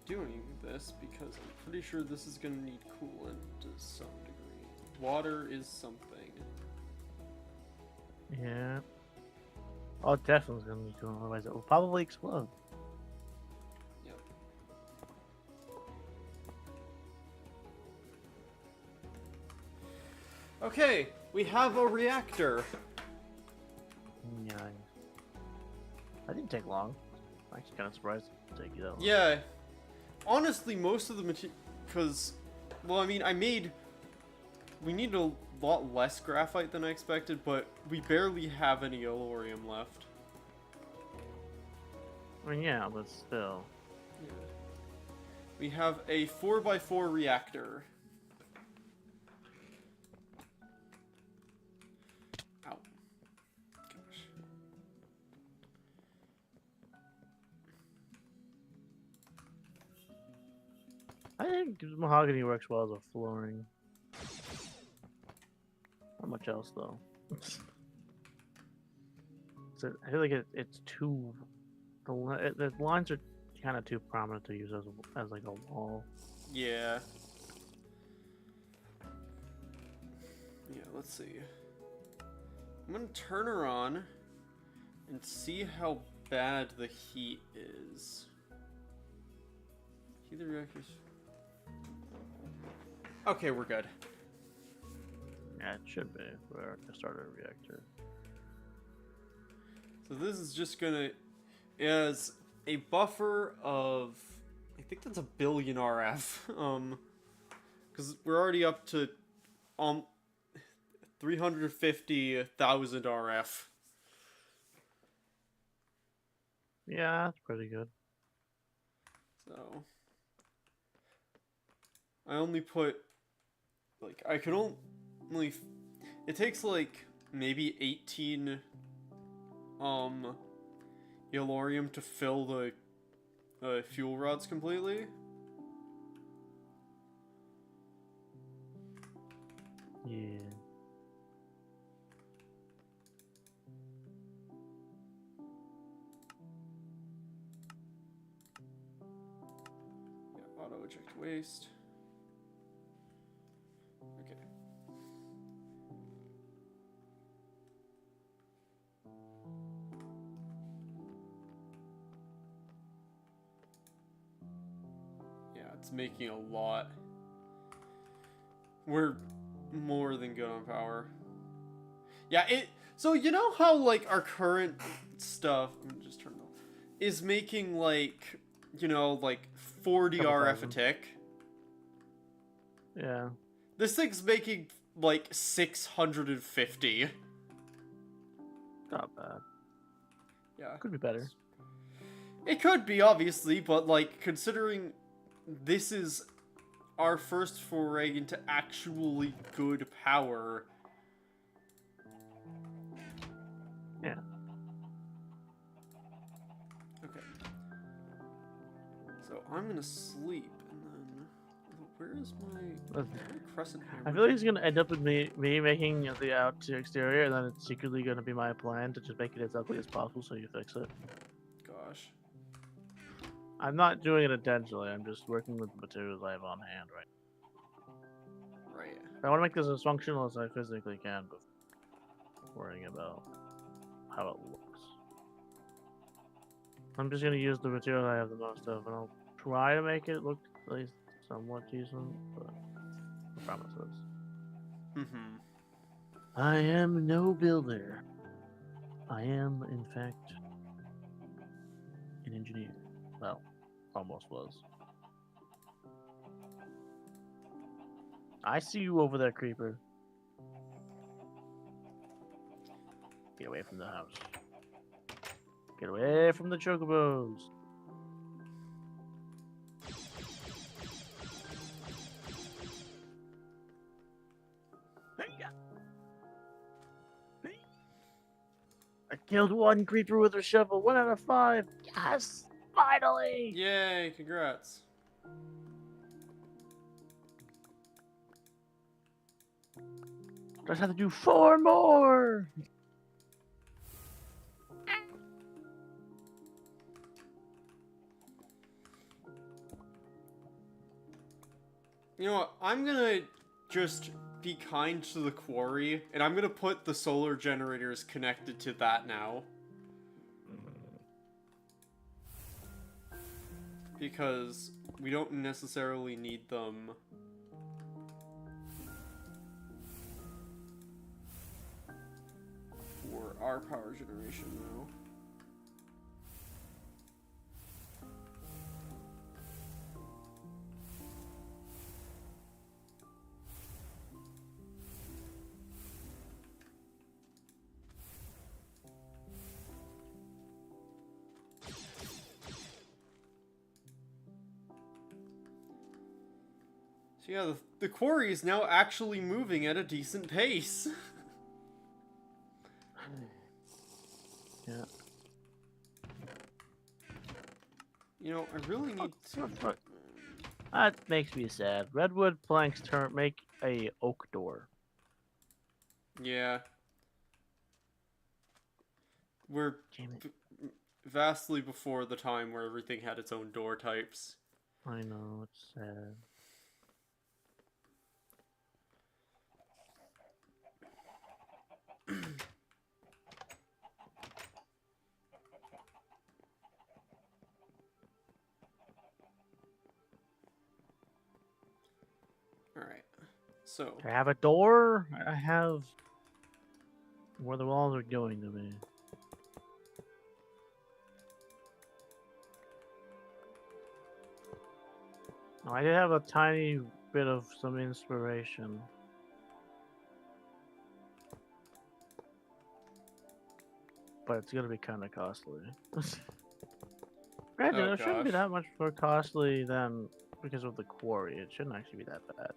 Doing this because I'm pretty sure this is going to need coolant to some degree. Water is something. Yeah. Oh, it definitely gonna be cool. Otherwise, it will probably explode. Yep. Okay, we have a reactor. Yeah. That didn't take long. I'm actually kind of surprised it didn't take you that long. Yeah. Honestly, most of the material, because, well, I mean, we need a lot less graphite than I expected, but we barely have any olorium left. I mean, yeah, but still. Yeah. We have a 4x4 reactor. Ow. Gosh. I think mahogany works well as a flooring. Not much else, though. So I feel like it's too... The lines are kind of too prominent to use as like a wall. Yeah. Yeah, let's see. I'm gonna turn her on and see how bad the heat is. Heat the reactors. Okay, we're good. Yeah, it should be. We're gonna start a reactor. So this is just gonna is a buffer of, I think that's 1,000,000,000 RF. Because we're already up to 350,000 RF. Yeah, that's pretty good. So I only put, like, I could only, it takes like maybe 18 Yellorium to fill the fuel rods completely. Yeah. Yeah, auto eject waste. Okay. Yeah, it's making a lot. We're more than good on power. Yeah, so you know how like our current stuff, I'm gonna just turn it off, is making like, you know, like 40 Couple RF a thousand. tick? Yeah. This thing's making like 650. Not bad. Yeah. Could be better. It could be, obviously, but like considering this is our first foray into actually good power. Yeah. Okay. So I'm gonna sleep, and then where is my crescent hammer? I feel like it's gonna end up with me making the out to exterior, and then it's secretly gonna be my plan to just make it as ugly as possible so you fix it. Gosh. I'm not doing it intentionally. I'm just working with the materials I have on hand right now. Right. I want to make this as functional as I physically can before worrying about how it looks. I'm just gonna use the material I have the most of, and I'll try to make it look at least somewhat decent, but no promises. Mm-hmm. I am no builder. I am, in fact, an engineer. Well, almost was. I see you over there, creeper. Get away from the house. Get away from the chocobos. I killed one creeper with a shovel. 1 out of 5. Yes! Finally! Yay! Congrats. Just have to do 4 more! You know what? I'm gonna just be kind to the quarry, and I'm gonna put the solar generators connected to that now. Because we don't necessarily need them. For our power generation now. So yeah, the quarry is now actually moving at a decent pace. Yeah. You know, I really need to... That makes me sad. Redwood planks make a oak door. Yeah. We're Damn it. vastly before the time where everything had its own door types. I know, it's sad. Alright. So, I have a door. I have where the walls are going to be. I did have a tiny bit of some inspiration. But it's gonna be kind of costly. Granted, oh it shouldn't be gosh. that much more costly than because of the quarry. It shouldn't actually be that bad.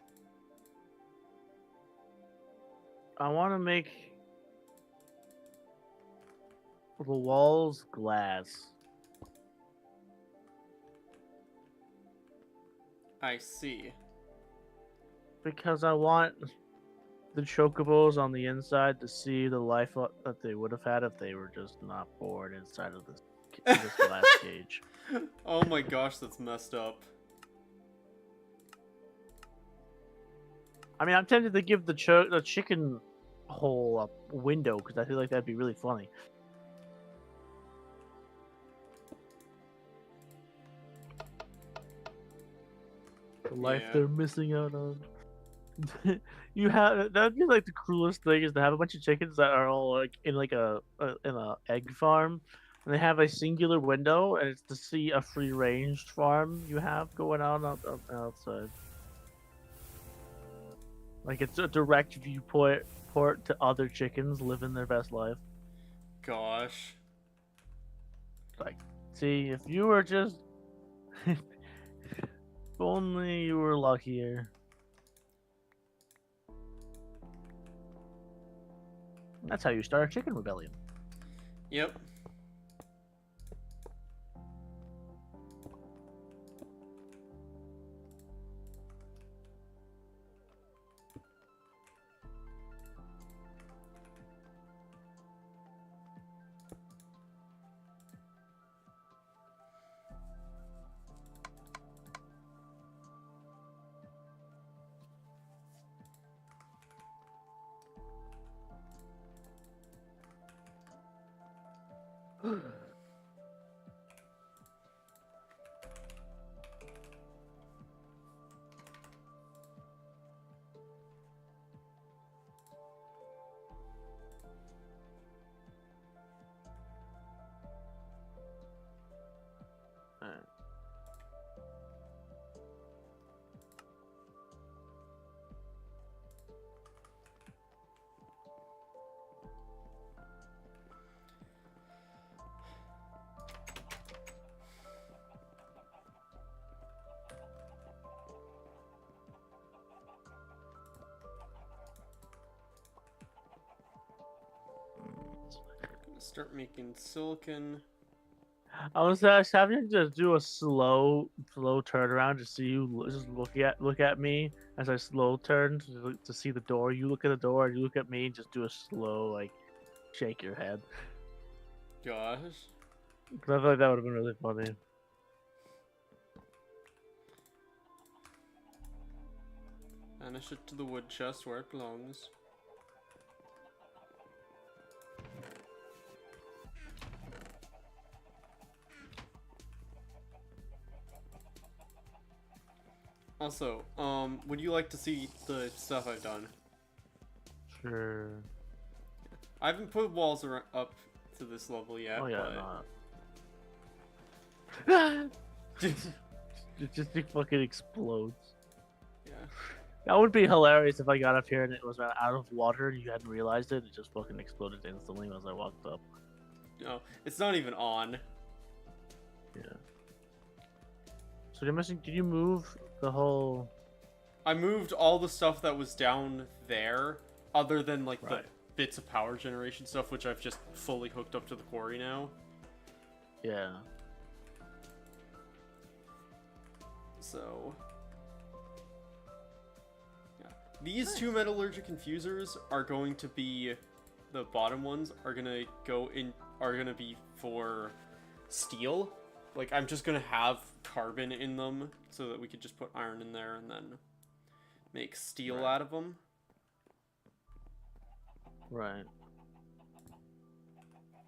I want to make the walls glass. I see. Because I want the chocobos on the inside to see the life that they would have had if they were just not born inside of this glass cage. Oh my gosh, that's messed up. I mean, I'm tempted to give the chicken hole a window because I feel like that'd be really funny. The life they're missing out on. You have that'd be like the coolest thing is to have a bunch of chickens that are all like in a egg farm, and they have a singular window, and it's to see a free ranged farm you have going on outside. Like it's a direct viewpoint port to other chickens living their best life. Gosh. Like, see, if you were just, if only you were luckier. That's how you start a chicken rebellion. Yep. Start making silicon. I was having to do a slow turnaround to see you just look at me as I slow turn to see the door. You look at the door, and you look at me, and just do a slow like shake your head. Gosh. Because I feel like that would have been really funny. Banish it to the wood chest where it belongs. Also, would you like to see the stuff I've done? Sure. I haven't put walls up to this level yet. Oh yeah, but... not. it fucking explodes. Yeah. That would be hilarious if I got up here and it was out of water and you hadn't realized it. It just fucking exploded instantly as I walked up. No, it's not even on. Yeah. So you're missing. Did you move the whole? I moved all the stuff that was down there, other than like the Right. bits of power generation stuff, which I've just fully hooked up to the quarry now. Yeah. So, yeah, these two metallurgic infusers are going to be the bottom ones. Are gonna be for steel. Like, I'm just gonna have carbon in them so that we could just put iron in there and then make steel out of them. Right.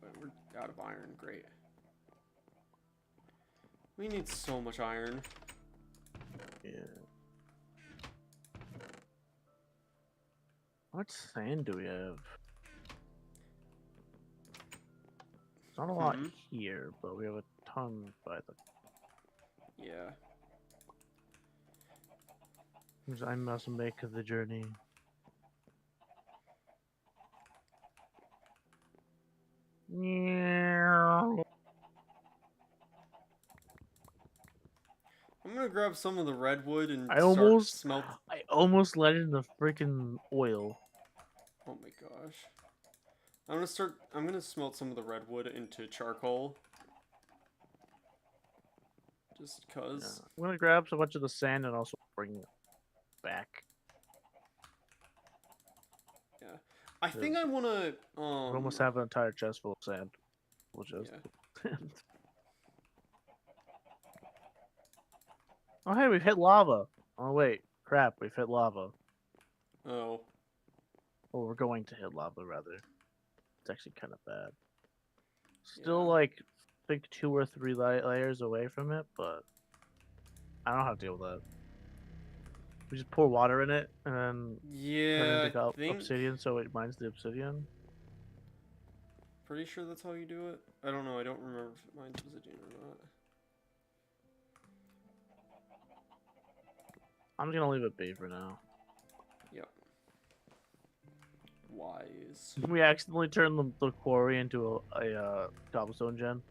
But we're out of iron. Great. We need so much iron. Yeah. much sand do we have? It's not a lot Hmm. here, but we have a ton by the. Yeah. I must make the journey. Yeah. I'm gonna grab some of the redwood and I start almost, smelt. I almost let in the freaking oil. Oh my gosh. I'm gonna smelt some of the redwood into charcoal. Just Yeah. cause. I'm gonna grab a bunch of the sand and also bring it back. Yeah. I think 'Cause I wanna, we almost have an entire chest full of sand. Which is. yeah. Oh hey, we've hit lava. Oh wait, crap, we've hit lava. Oh. Or we're going to hit lava rather. It's actually kind of bad. Still Yeah. like, I think 2 or 3 layers away from it, but I don't know how to deal with that. We just pour water in it and then turn it Yeah, into I think. obsidian so it mines the obsidian. Pretty sure that's how you do it. I don't know. I don't remember if it mines obsidian or not. I'm just gonna leave it be for now. Yep. Wise. We accidentally turned the quarry into a cobblestone gen.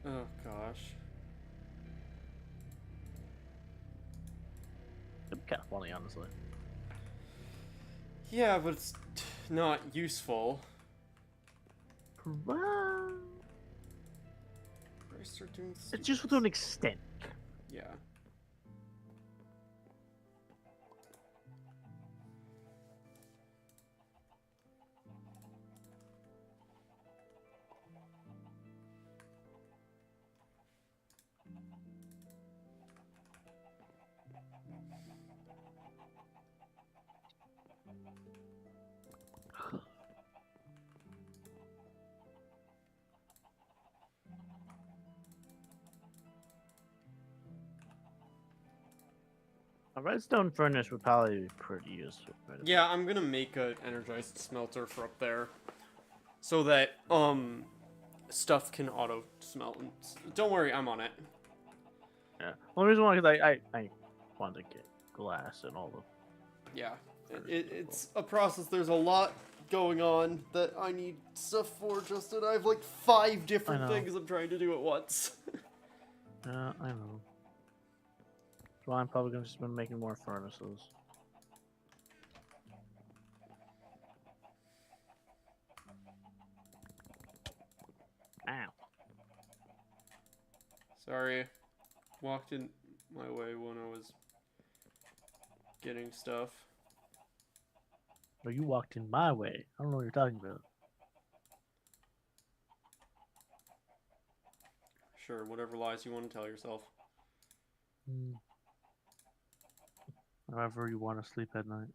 Oh gosh. It'd be kind of funny, honestly. Yeah, but it's not useful. Well, I start doing it's useful to an extent. Yeah. A redstone furnace would probably be pretty useful. Yeah, I'm gonna make an energized smelter for up there, so that stuff can auto smelt. And don't worry, I'm on it. Yeah. Well, the reason why is I want to get glass and all the. Yeah, it's a process. There's a lot going on that I need stuff for, Justin. I have like 5 different things I'm trying to do at once. Yeah, I know. So I'm probably gonna just been making more furnaces. Ow. Sorry, walked in my way when I was getting stuff. No, you walked in my way. I don't know what you're talking about. Sure, whatever lies you want to tell yourself. However you want to sleep at night.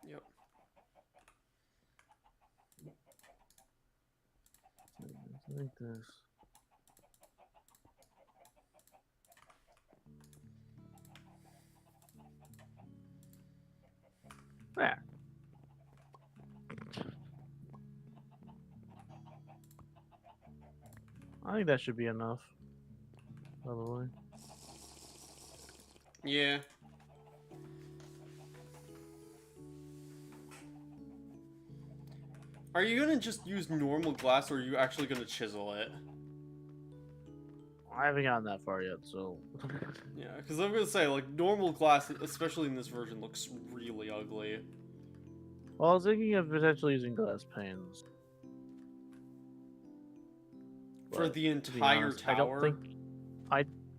Yep. Like this. There. I think that should be enough. By the way. Yeah. Are you gonna just use normal glass, or are you actually gonna chisel it? I haven't gotten that far yet, so. Yeah, because I'm gonna say, like, normal glass, especially in this version, looks really ugly. Well, I was thinking of potentially using glass panes. For But, the to be entire honest, tower? I don't think.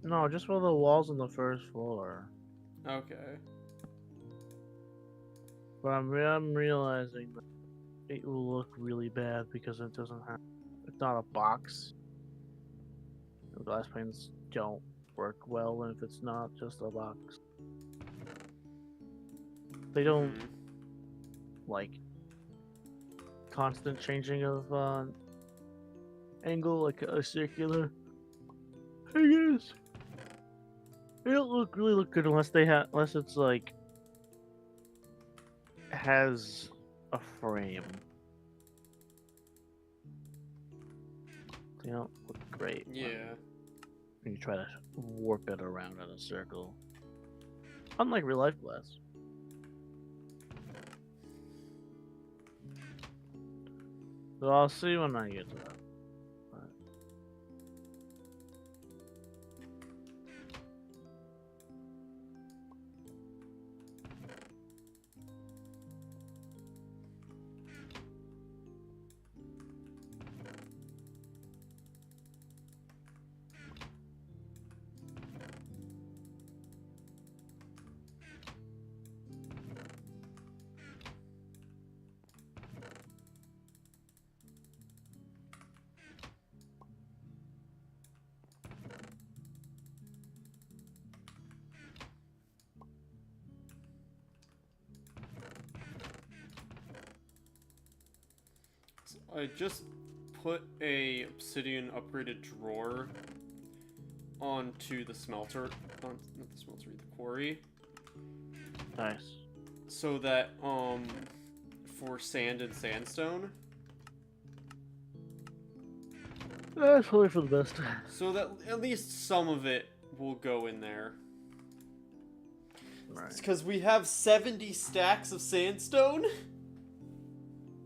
No, just for the walls on the first floor. Okay. But I'm realizing that it will look really bad because it doesn't have. It's not a box. The glass panes don't work well if it's not just a box. They don't like constant changing of angle like a circular. I guess they don't really look good unless it's like has a frame. They don't look great. Yeah. When you try to warp it around in a circle. Unlike real life glass. So I'll see when I get to that. I just put a obsidian upgraded drawer onto the smelter, not the smelter, the quarry. Nice. So that, for sand and sandstone. That's probably for the best. So that at least some of it will go in there. Right. It's because we have 70 stacks of sandstone.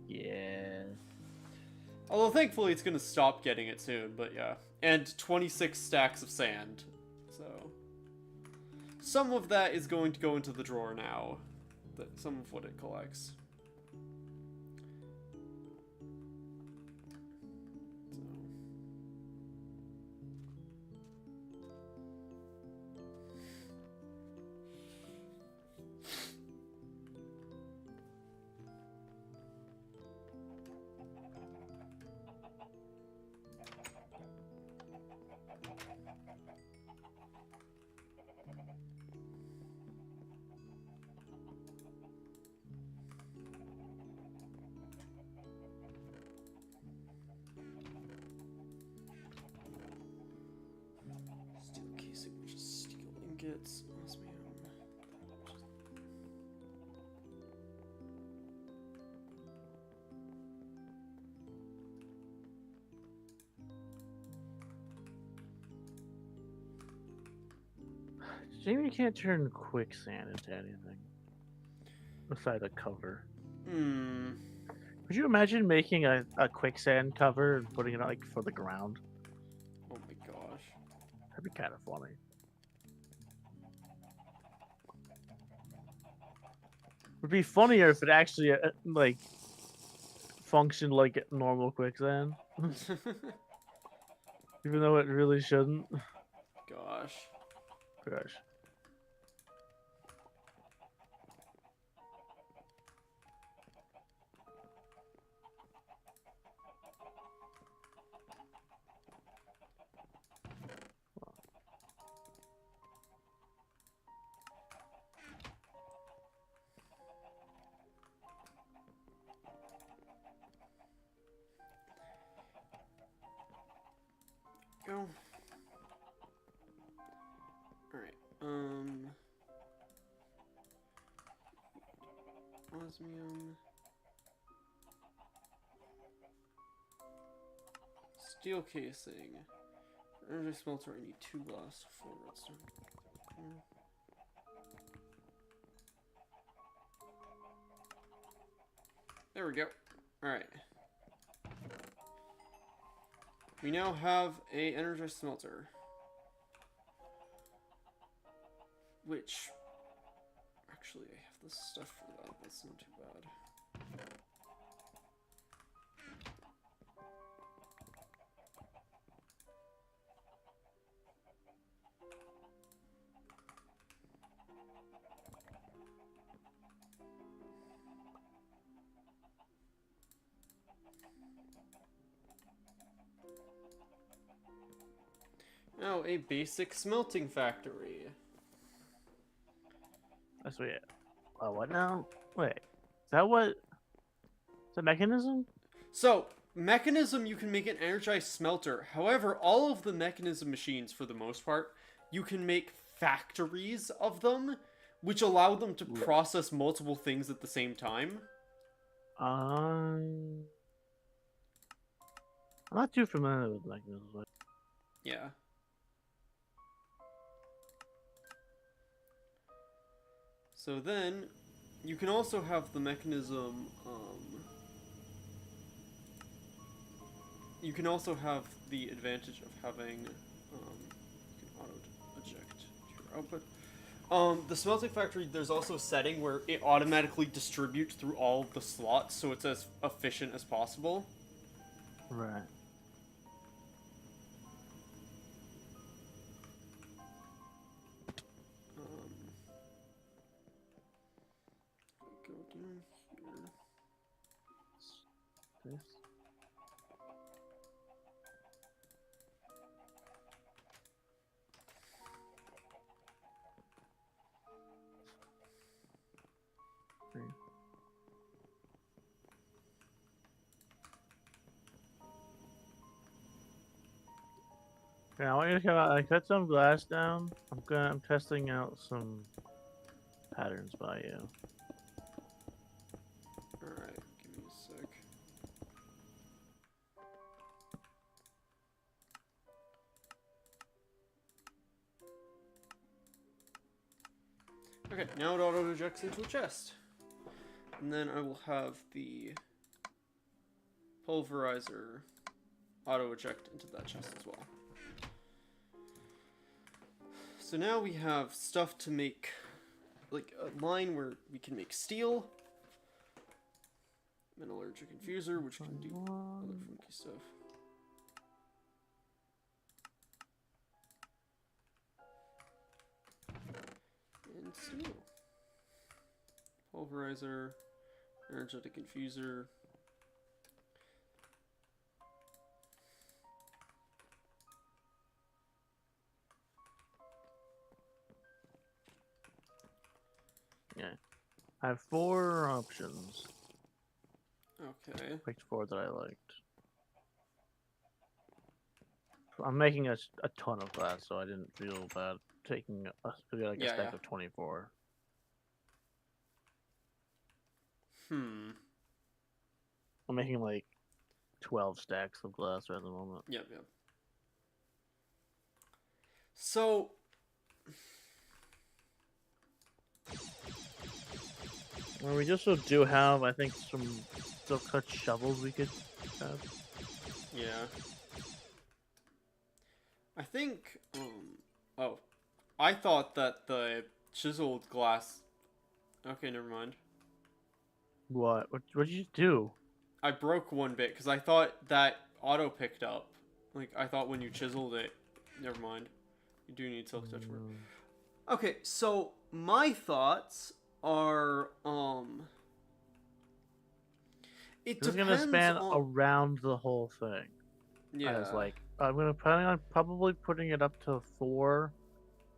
Yeah. Although thankfully it's gonna stop getting it soon, but yeah. And 26 stacks of sand. So some of that is going to go into the drawer now. Some of what it collects. Steel casing, which is steel ingots. Osmium. Jamie can't turn quicksand into anything. Beside a cover. Hmm. Could you imagine making a quicksand cover and putting it like for the ground? Oh my gosh. That'd be kind of funny. Would be funnier if it actually like functioned like normal quicksand, even though it really shouldn't. Gosh. Gosh. Go. Alright, osmium. Steel casing. Energy smelter, I need 2 glass, 4 redstone. There we go. Alright. We now have a energized smelter. Which, actually, I have this stuff for that. That's not too bad. Oh, a basic smelting factory. That's weird. Oh, what now? Wait, is that what? Is that mechanism? So, mechanism, you can make an energized smelter. However, all of the mechanism machines, for the most part, you can make factories of them, which allow them to process multiple things at the same time. I'm not too familiar with mechanisms. Yeah. So then, you can also have the mechanism, you can also have the advantage of having, you can auto-eject your output. The smelting factory, there's also a setting where it automatically distributes through all of the slots, so it's as efficient as possible. Right. Go down here. This. Yeah, I want you to come out. I cut some glass down. I'm testing out some patterns by you. Alright, give me a sec. Okay, now it auto ejects into a chest. And then I will have the pulverizer auto eject into that chest as well. So now we have stuff to make, like a line where we can make steel, metallurgic infuser, which can do other funky stuff. And steel. Pulverizer, energetic infuser. Yeah. I have 4 options. Okay. Picked 4 that I liked. I'm making a ton of glass, so I didn't feel bad taking a stack of 24. I'm making like 12 stacks of glass at the moment. Yep. So well, we just do have, I think, some still cut shovels we could have. yeah. I think, oh. I thought that the chiseled glass... Okay, never mind. What? What did you do? I broke one bit, because I thought that auto picked up. Like, I thought when you chiseled it... Never mind. You do need silk touch for it. Okay, so, my thoughts are, it This is depends gonna span on... around the whole thing. Yeah. As like, I'm gonna plan on probably putting it up to 4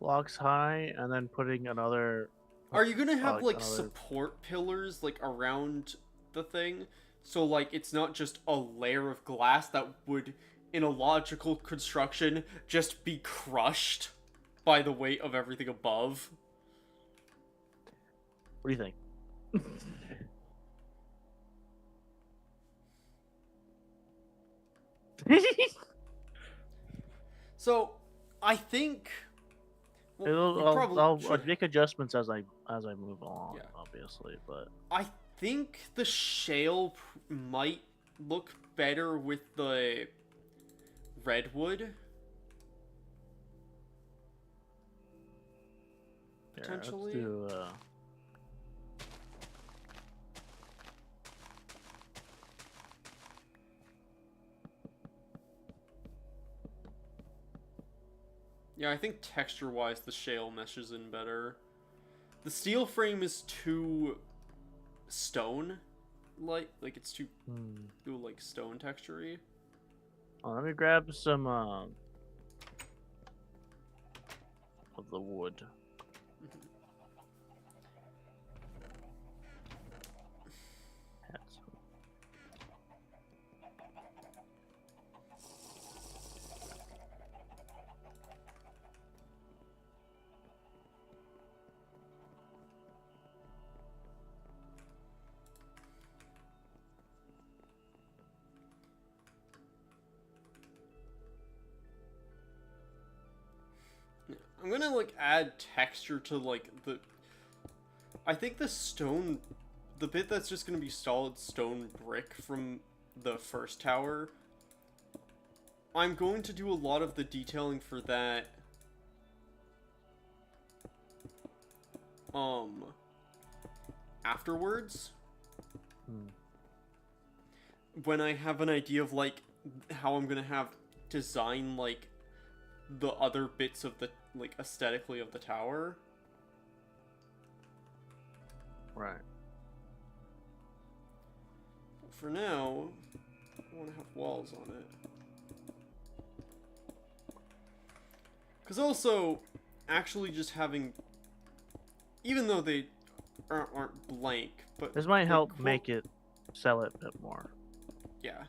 blocks high, and then putting another. Are you gonna have like another... support pillars like around the thing? So like it's not just a layer of glass that would, in a logical construction, just be crushed by the weight of everything above? What do you think? So, I think... Well, I'll make adjustments as I move along, obviously, but... I think the shale might look better with the redwood. Potentially. Yeah, let's do, Yeah, I think texture-wise the shale meshes in better. The steel frame is too stone, like it's too like stone texture-y. Oh, let me grab some of the wood. I'm gonna like add texture to like the. I think the stone, the bit that's just gonna be solid stone brick from the first tower. I'm going to do a lot of the detailing for that. Afterwards. When I have an idea of like how I'm gonna have design like the other bits of the like aesthetically of the tower. Right. For now, I want to have walls on it. Because also, actually just having, even though they aren't blank, but this might help make it sell it a bit more. Yeah.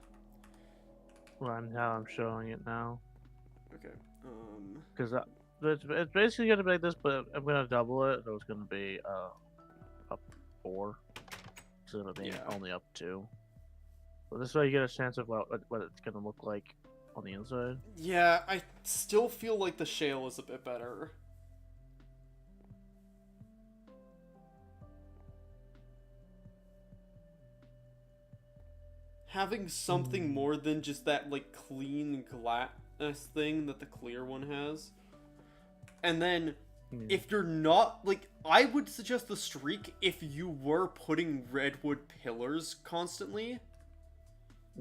On how I'm showing it now. Okay. Because it's basically gonna be like this, but I'm gonna double it, so it's gonna be up 4. It's gonna be only up 2. So this way you get a chance of what it's gonna look like on the inside. Yeah, I still feel like the shale is a bit better. Having something more than just that like clean glass thing that the clear one has. And then if you're not like, I would suggest the streak if you were putting redwood pillars constantly.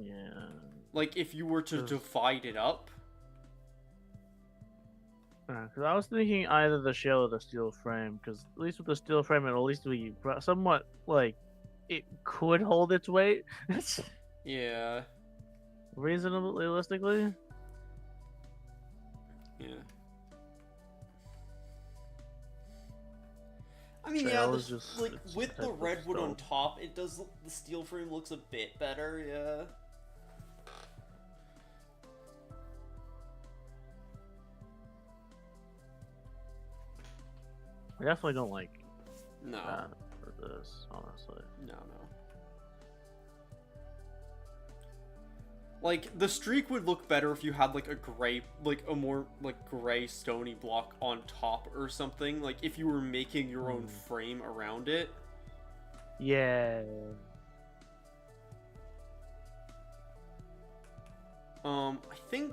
Yeah. Like if you were to divide it up. Because I was thinking either the shell or the steel frame. Because at least with the steel frame, it'll at least be somewhat like it could hold its weight. Yeah. Realistically. Yeah. I mean, Trail yeah, just, like with the redwood on top, it does. The steel frame looks a bit better. Yeah. I definitely don't like that for this, honestly. No. Like, the streak would look better if you had, like, a gray, like, a more, like, gray stony block on top or something. Like, if you were making your own frame around it. Yeah. I think...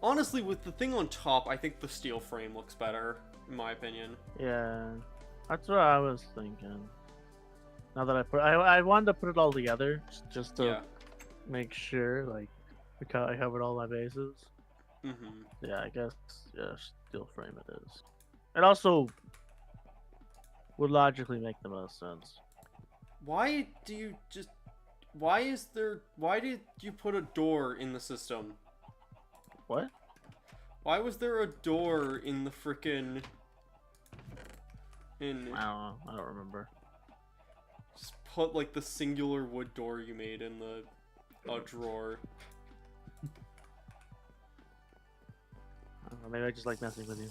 Honestly, with the thing on top, I think the steel frame looks better, in my opinion. Yeah. That's what I was thinking. Now that I wanted to put it all together just to make sure, like, I covered all my bases. Yeah, I guess steel frame it is. It also would logically make the most sense. Why do you just? Why did you put a door in the system? What? Why was there a door in the frickin'? I don't know. I don't remember. Just put like the singular wood door you made in the drawer. I don't know, maybe I just like messing with you.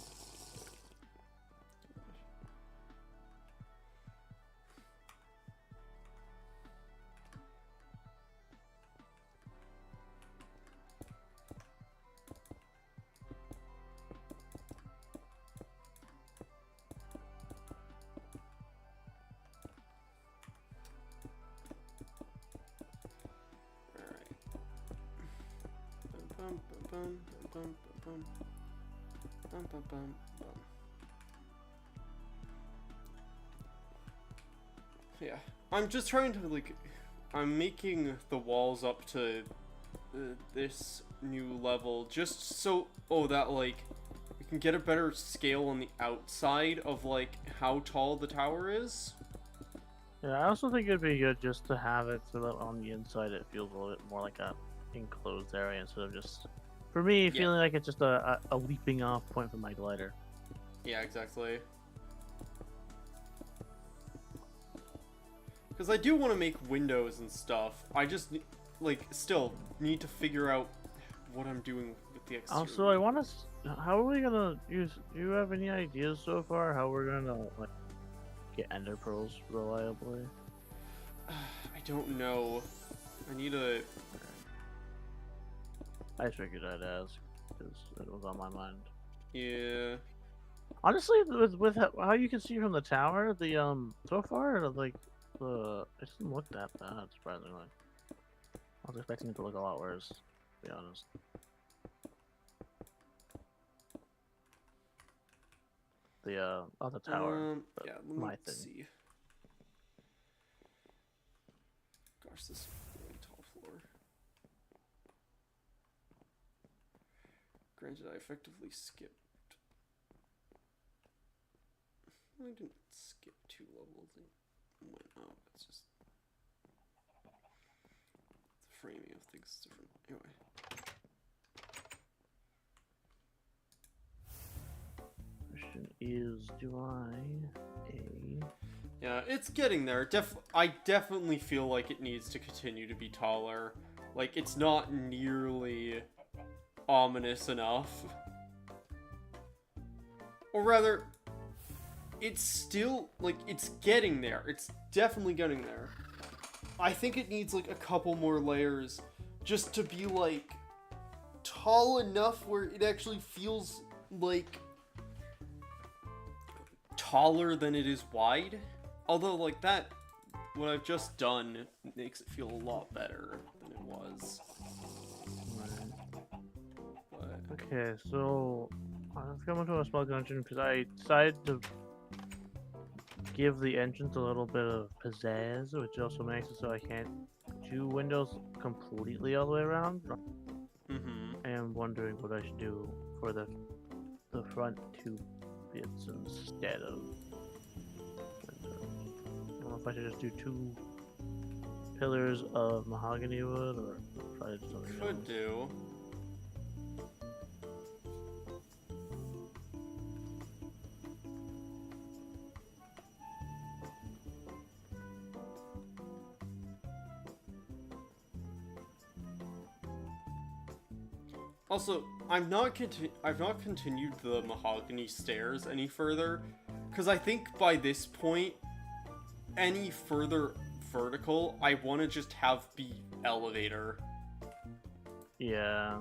Yeah, I'm just trying to like, I'm making the walls up to this new level just so that like we can get a better scale on the outside of like how tall the tower is. Yeah, I also think it'd be good just to have it so that on the inside it feels a little bit more like a enclosed area instead of just, for me, feeling like it's just a leaping off point for my glider. Yeah, exactly. Because I do want to make windows and stuff. I just, like, still need to figure out what I'm doing with the exterior. Also, I want to... How are we gonna use... Do you have any ideas so far how we're gonna, like, get ender pearls reliably? I don't know. I need a... I figured I'd ask. because it was on my mind. Yeah. Honestly, with how you can see from the tower, the so far like it doesn't look that bad, surprisingly. I was expecting it to look a lot worse, to be honest. The other tower. Yeah, let my me thing. see. Gosh, this is a really tall floor. Granted, I effectively skipped. I didn't skip 2 levels and went up. It's just the framing of things is different. Anyway. Question is, do I Yeah, it's getting there. I definitely feel like it needs to continue to be taller. Like, it's not nearly ominous enough. Or rather, it's still, like, it's getting there. It's definitely getting there. I think it needs, like, a couple more layers just to be, like, tall enough where it actually feels, like, taller than it is wide. Although, like, that, what I've just done makes it feel a lot better than it was. But... Okay, so I've come into a small dungeon because I decided to give the entrance a little bit of pizzazz, which also makes it so I can't do windows completely all the way around. Mm-hmm. I am wondering what I should do for the front 2 bits instead of I don't know if I should just do 2 pillars of mahogany wood or try to do something else. Could do. Also, I've not continued the mahogany stairs any further, because I think by this point, any further vertical, I want to just have be elevator. Yeah.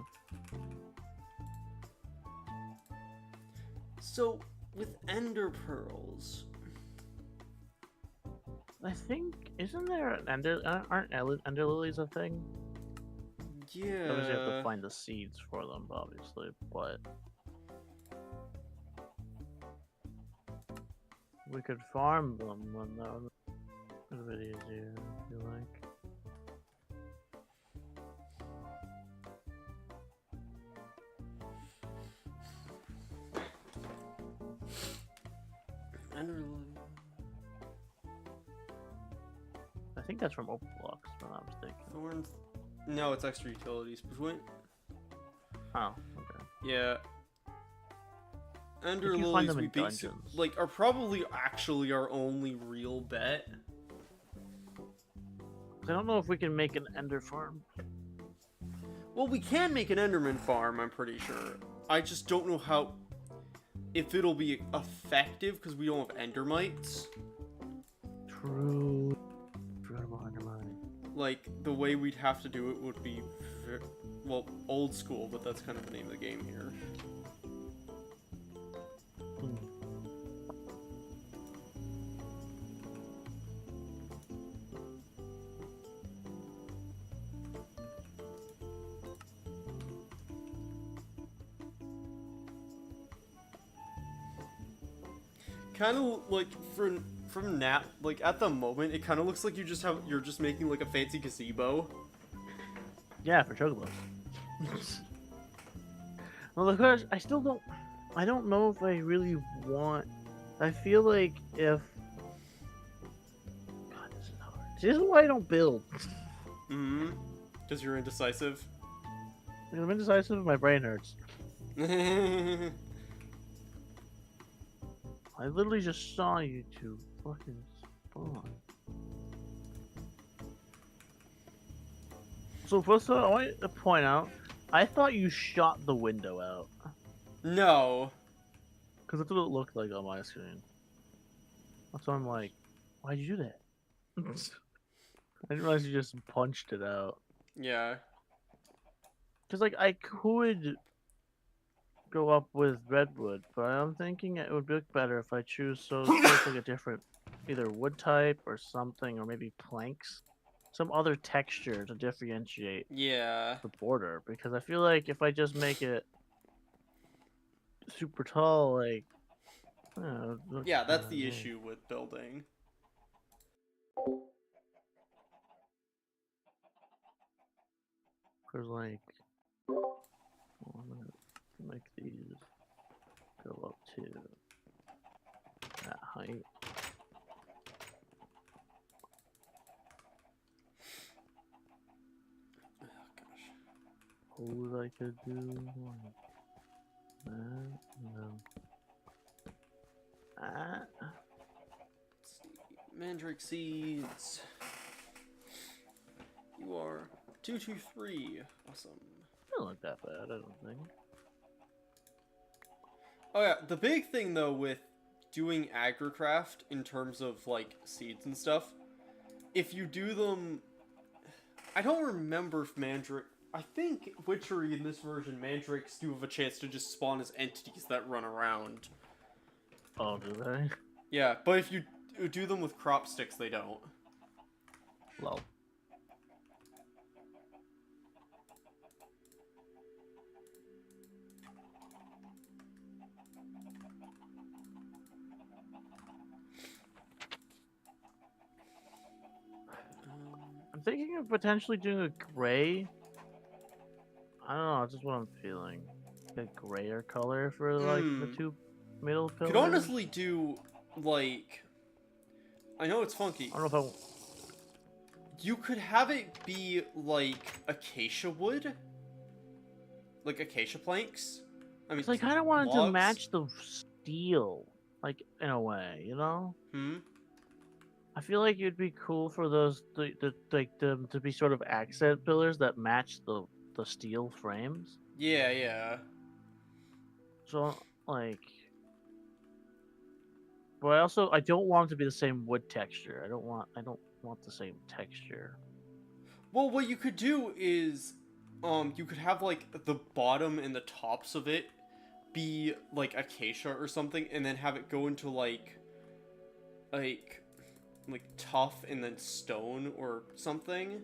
So, with ender pearls... I think, isn't there an aren't ender lilies a thing? Yeah. Obviously, you have to find the seeds for them, obviously, but we could farm them when that was a bit easier, I feel like. Ender lily. I think that's from Opal Blocks, if I'm not mistaken. Thorns. No, it's extra utilities. But when... Oh, okay. Yeah. Ender You find lilies, them we in basically dungeons. like are probably actually our only real bet. I don't know if we can make an ender farm. Well, we can make an Enderman farm, I'm pretty sure. I just don't know how... if it'll be effective, because we don't have Endermites. True. Forgot about Endermine. Like, the way we'd have to do it would be... well, old school, but that's kind of the name of the game here. Kind of like from now, like at the moment, it kind of looks like you're just making like a fancy gazebo. Yeah, for chocobos. Well, of course, I don't know if I really want. I feel like if. God, this is hard. This is why I don't build. Mm-hmm. Because you're indecisive. I'm indecisive and my brain hurts. I literally just saw you two fucking spawn. So first of all, I want to point out, I thought you shot the window out. No. Because that's what it looked like on my screen. So I'm like, why'd you do that? I didn't realize you just punched it out. Yeah. Because, like, I could go up with redwood, but I'm thinking it would look better if I choose like a different, either wood type or something, or maybe planks, some other texture to differentiate Yeah. the border. Because I feel like if I just make it super tall, like, it would look Yeah, kind that's of the neat. issue with building. Cause like, I'm gonna make these go up to that height. Oh gosh. Suppose I could do like that, and then that. Let's see. Mandrake seeds. You are 223. Awesome. Don't look that bad, I don't think. Oh yeah, the big thing though with doing agricraft in terms of like seeds and stuff, if you do them, I don't remember if Mandrake. I think Witchery in this version, Mandrakes do have a chance to just spawn as entities that run around. Oh, do they? Yeah, but if you do them with crop sticks, they don't. Well. I'm thinking of potentially doing a gray. I don't know, it's just what I'm feeling. A grayer color for like the two middle pillars. Could honestly do like, I know it's funky. I don't know if You could have it be like acacia wood, like acacia planks. I mean, I kind of wanted to logs. match the steel, like in a way, you know. I feel like it'd be cool for those them to be sort of accent pillars that match the steel frames. Yeah, yeah. So like, but I don't want it to be the same wood texture. I don't want the same texture. Well, what you could do is, you could have like the bottom and the tops of it be like acacia or something, and then have it go into like tough and then stone or something.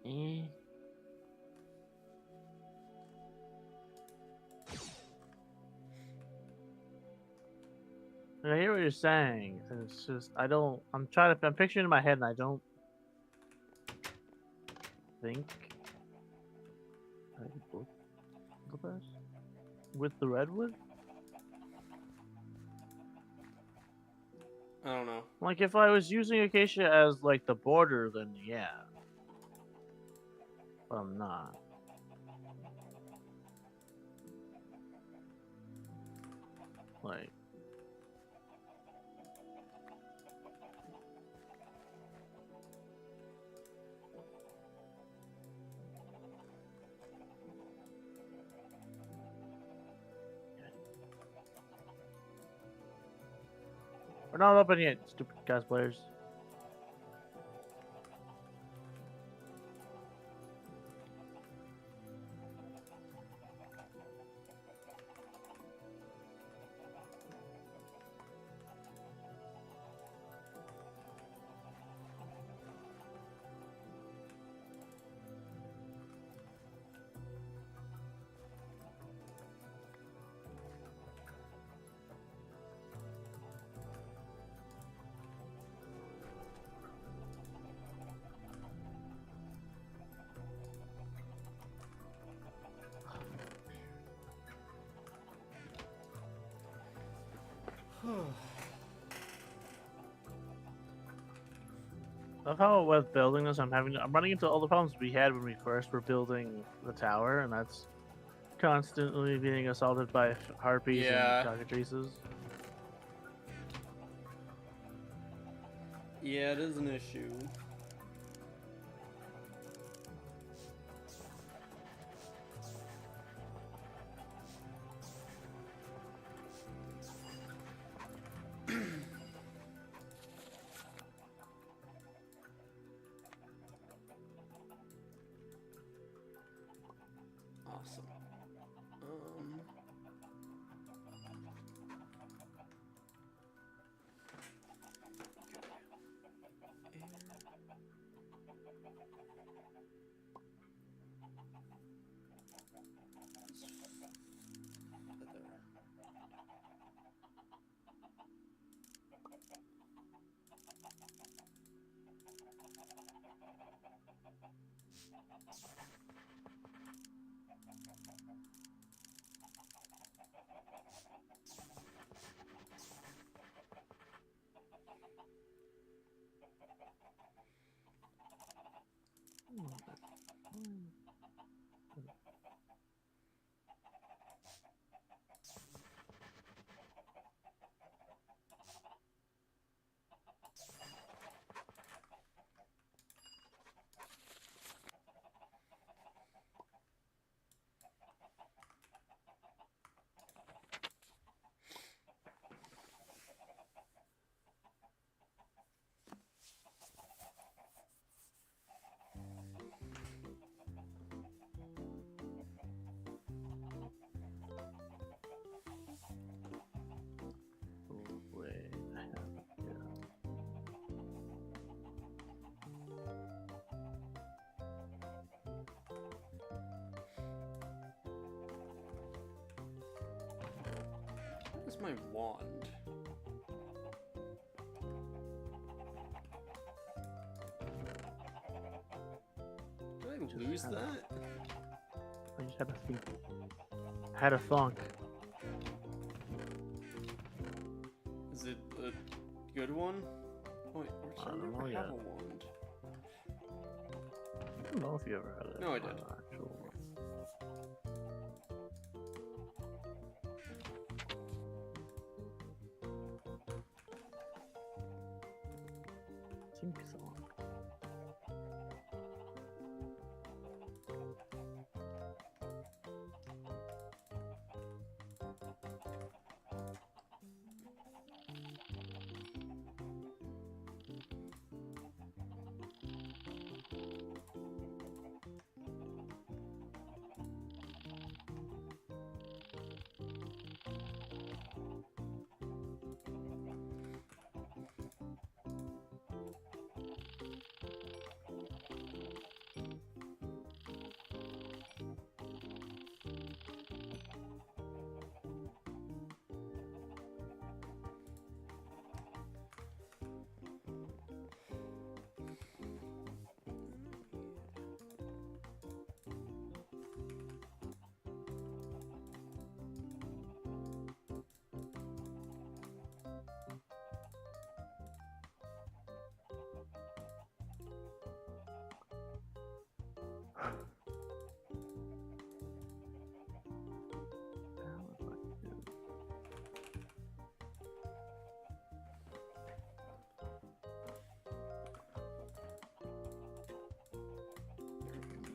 Eh. I hear what you're saying. It's just I'm picturing it in my head, and I don't think I would look the best with the redwood. I don't know. Like if I was using acacia as like the border, then yeah. But I'm not. Like. We're not open yet, stupid cosplayers. Of how with building this, I'm running into all the problems we had when we first were building the tower, and that's constantly being assaulted by harpies Yeah. and cockatrices. Yeah, it is an issue. Wait, I have yeah. Where's my wand? Did I Just lose had a- that? I just had a think. Had a thunk. Is it a good one? Oh, wait, I don't never know have yet. a wand. I don't know if you ever had it. No, I did. Actual one. I think so.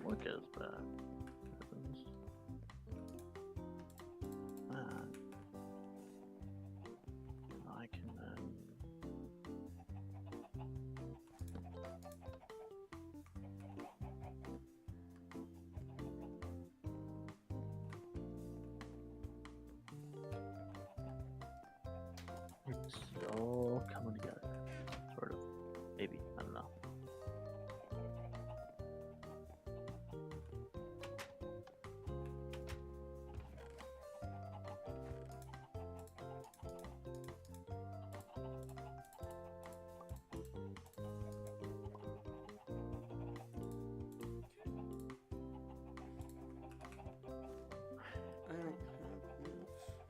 Look as bad. Heavens. Man. I can then. It's all coming together. Sort of. Maybe. I don't know. I don't have enough.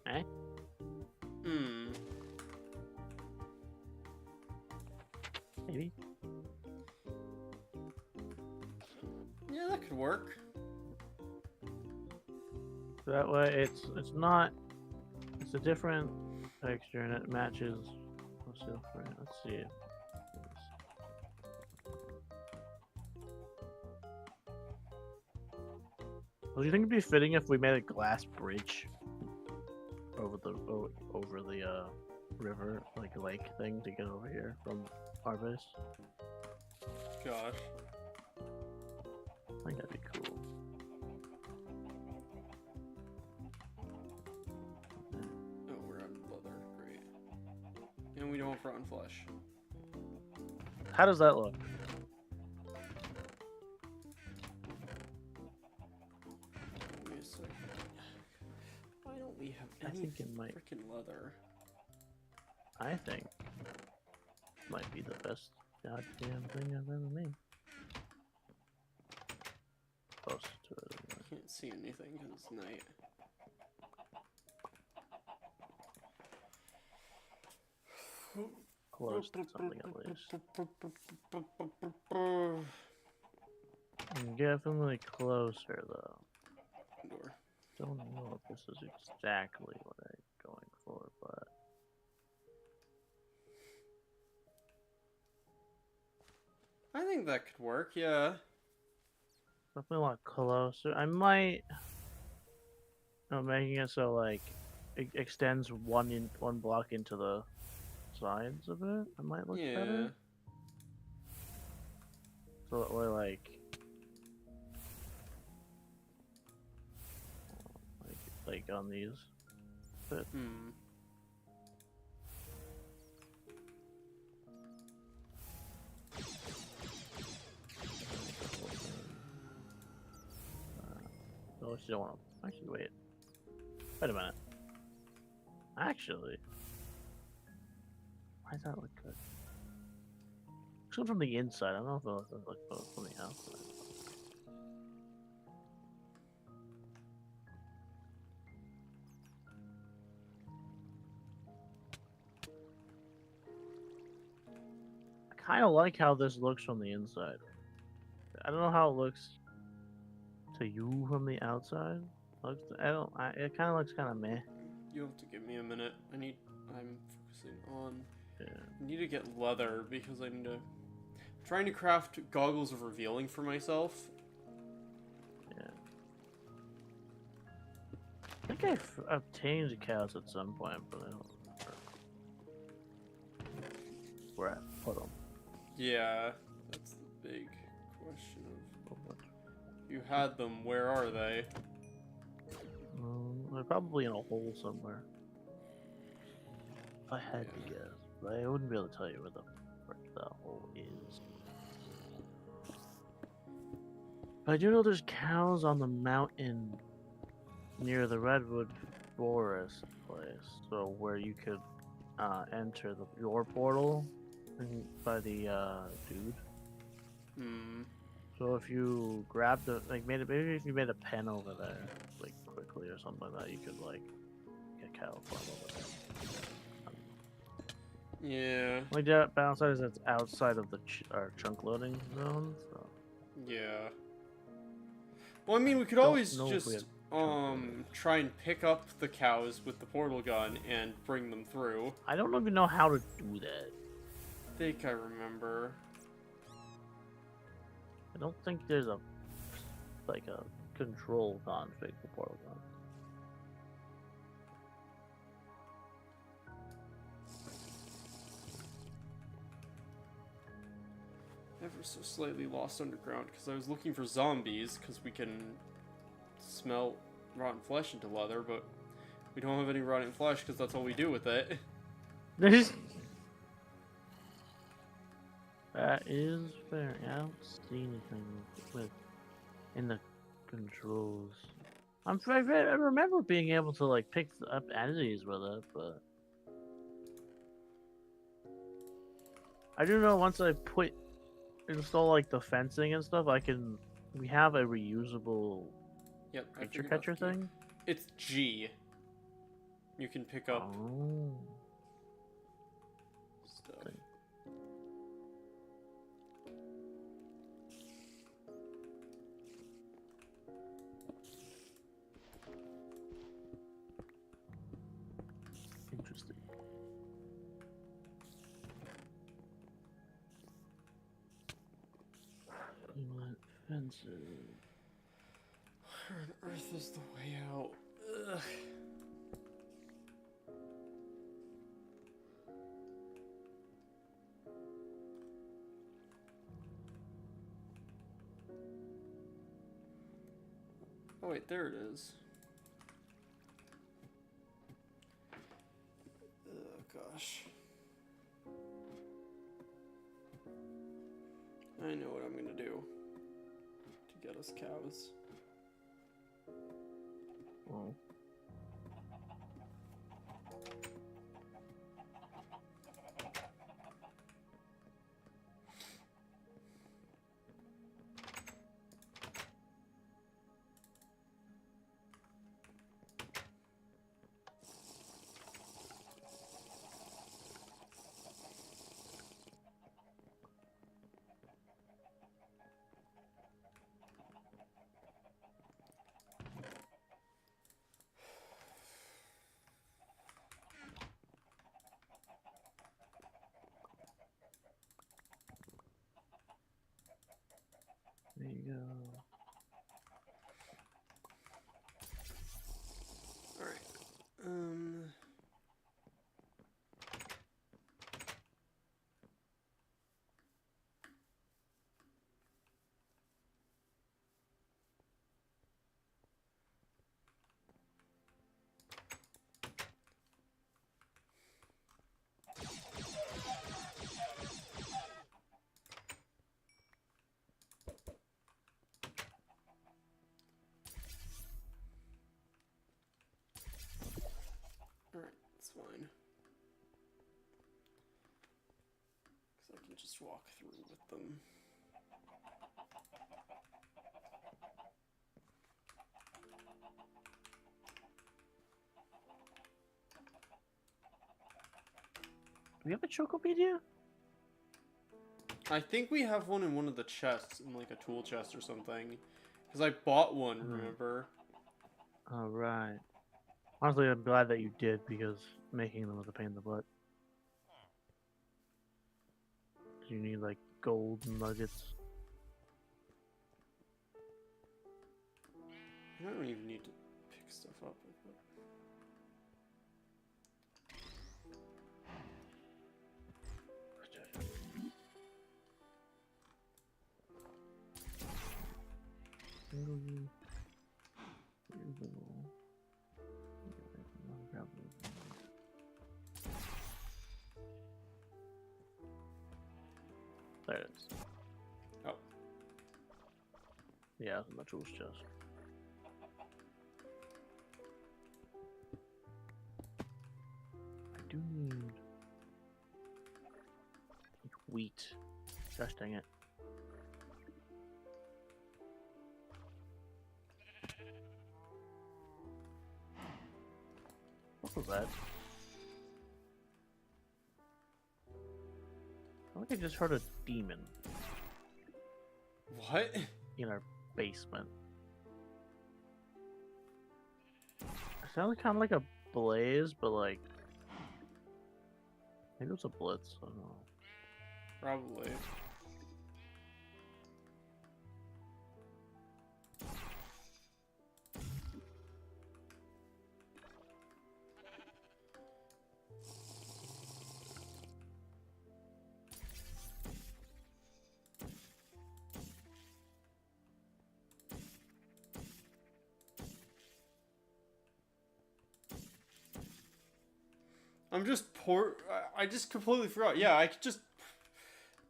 Eh? Hmm. Maybe. Yeah, that could work. That way, it's not. It's a different texture and it matches. Let's see. Do you think it'd be fitting if we made a glass bridge over the river, like lake thing, to get over here from our base? Gosh. I think that'd be cool. Oh, we're out of leather. Great. And we don't have rotten flesh. How does that look? Wait a second. Why don't we have I any think it might. freaking leather? I think might be the best goddamn thing I've ever made. Close to it. I can't see anything because it's night. Close to something at least. Definitely closer though. Door. Don't know if this is exactly what I'm going for, but I think that could work, yeah. definitely a lot closer. I might making it so like it extends one block into the sides of it. It might look Yeah. better. So that way, like on these. But Hmm. oh, you don't want to. Actually, wait. Wait a minute. Actually, why does that look good? It's good from the inside. I don't know if it'll look good from the outside. I kind of like how this looks from the inside. I don't know how it looks to you from the outside. It kind of looks kind of meh. You have to give me a minute. I'm focusing on... Yeah. I need to get leather because I need to... I'm trying to craft goggles of revealing for myself. Yeah. I think I've obtained cows at some point, but I don't remember where I put them. Yeah, that's the big question of... You had them, where are they? They're probably in a hole somewhere. If I had to guess, but I wouldn't be able to tell you where the frick the hole is. But I do know there's cows on the mountain near the redwood forest place, so where you could enter your portal by the dude. Hmm. So if you grab maybe if you made a pen over there, like quickly or something like that, you could like get cattle farm over there. Yeah. Like that downside is it's outside of the chunk loading zone. So. Yeah. Well, I mean, we could Don't always know if we just, have try and pick up the cows with the portal gun and bring them through. I don't even know how to do that. I think I remember. I don't think there's a control config for portal gun. Ever so slightly lost underground because I was looking for zombies because we can smelt rotten flesh into leather, but we don't have any rotten flesh because that's all we do with it. That is fair. I don't see anything in the controls. I remember being able to like pick up entities with it, but I do know once I install like the fencing and stuff, we have a reusable Yep. I creature figured out catcher the key. thing. It's G. You can pick up stuff. Okay. Interesting. Where on earth is the way out? Ugh. Oh wait, there it is. Oh gosh. I know what I'm gonna do to get us cows. Oh. There you go. Alright. Alright, that's fine. Because I can just walk through with them. Do we have a Chocopedia? I think we have one in one of the chests, in like a tool chest or something. Because I bought one, remember? Alright. Honestly, I'm glad that you did, because making them was a pain in the butt. You need, like, gold nuggets. I don't even need to pick stuff up. There it is. Oh. Yeah, it's in the tools chest. I do need like wheat. Gosh dang it. What was that? I think I just heard a demon What? in our basement. It sounded kind of like a blaze, but like maybe it was a blitz. I don't know. Probably. I'm just I just completely forgot. Yeah, I could just,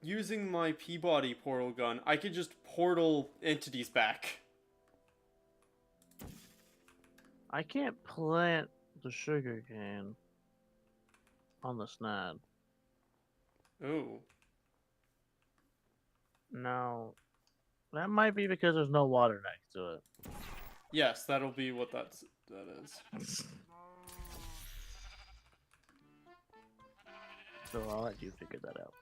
using my Peabody portal gun, I could just portal entities back. I can't plant the sugar cane on the snad. Oh. Now, that might be because there's no water next to it. Yes, that'll be what that is. So I'll let you figure that out.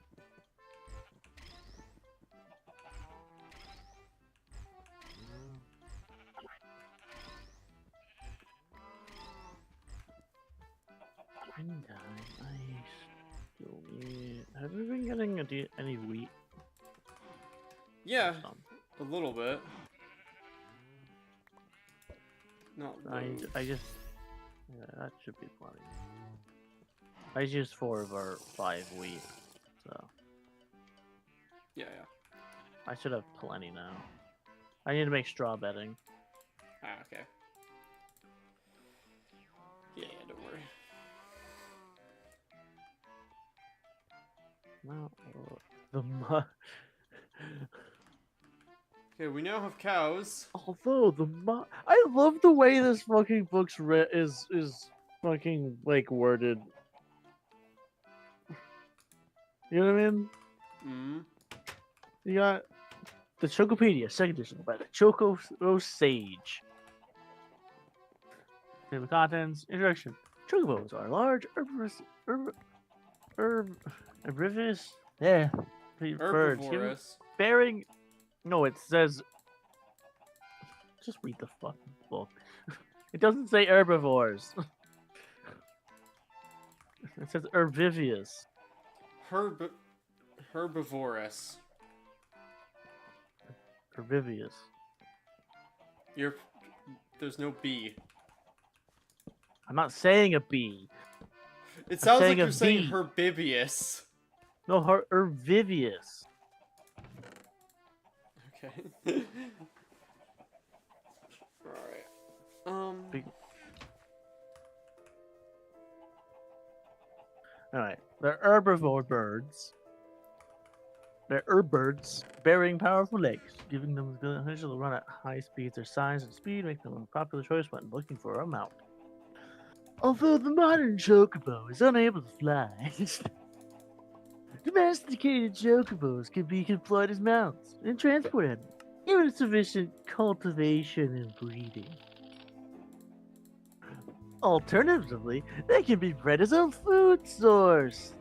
Have you been getting any wheat? Yeah, a little bit. Not I loads. yeah, that should be plenty. I used 4 of our 5 wheat, so Yeah. I should have plenty now. I need to make straw bedding. Ah, okay. Yeah, don't worry. No, the mud. Okay, we now have cows. Although the mud, I love the way this fucking book's is fucking like worded. You know what I mean? Mm. You got the Chocopedia, second edition by the Choco Sage. Table of contents, introduction. Chocobos are large herbivorous, birds Herbivorous. bearing. No, it says. Just read the fucking book. It doesn't say herbivores. It says herbivorous. Herbivorous. Herbivorous. There's no B. I'm not saying a bee. It sounds like saying a you're saying V. herbivorous. No, herbivorous. Okay. Alright. Alright. They're herbivore birds. They're birds bearing powerful legs, giving them the potential to run at high speeds. Their size and speed make them a popular choice when looking for a mount. Although the modern chocobo is unable to fly, domesticated chocobos can be employed as mounts and transport animals, given sufficient cultivation and breeding. Alternatively, they can be bred as a food source.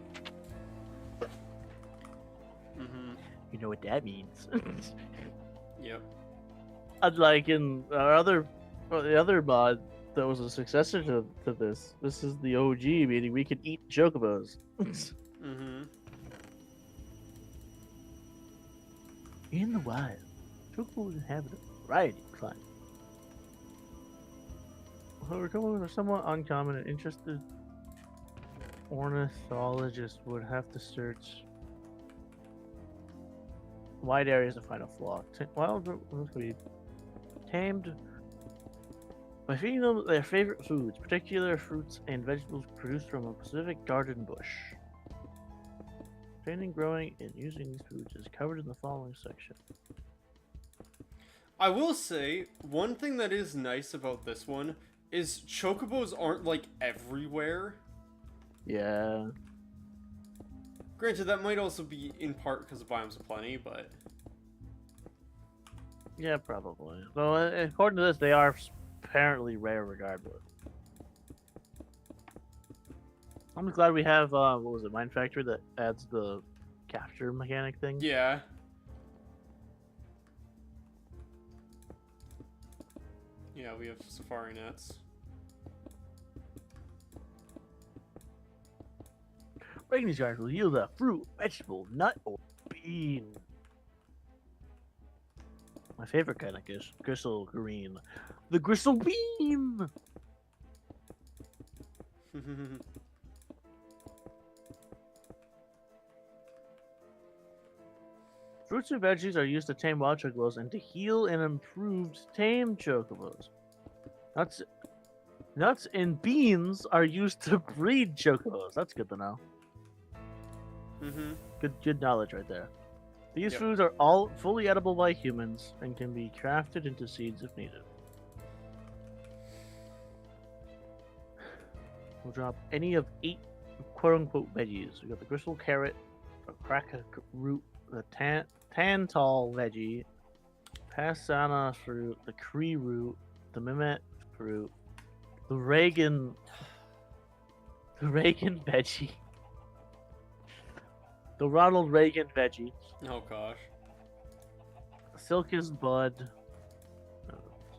You know what that means. Yep. Unlike in our the other mod that was a successor to this, this is the OG, meaning we can eat chocobos. In the wild, chocobos inhabit a variety of climates. However, chocobos are somewhat uncommon, and interested ornithologists would have to search wide areas to find a flock. Wild must be tamed by feeding them their favorite foods, particular fruits and vegetables produced from a specific garden bush. Training, growing, and using these foods is covered in the following section. I will say, one thing that is nice about this one is chocobos aren't, like, everywhere. Yeah. Granted, that might also be in part because of Biomes of Plenty, but... Yeah, probably. Well, according to this, they are apparently rare regardless. I'm glad we have, what was it, Mine Factory that adds the capture mechanic thing. Yeah. Yeah, we have safari nets. Breaking these jars will yield a fruit, vegetable, nut, or bean. My favorite kind of gristle green. The gristle bean! Fruits and veggies are used to tame wild chocobos and to heal and improve tamed chocobos. Nuts and beans are used to breed chocobos. That's good to know. Good knowledge right there. These foods are all fully edible by humans and can be crafted into seeds if needed. We'll drop any of 8 quote-unquote veggies. We got the gristle carrot, the cracker root, the tantal veggie, passana fruit, the cree root, the mimette fruit, the Reagan veggie, the Ronald Reagan veggie. Oh gosh. Silkus bud.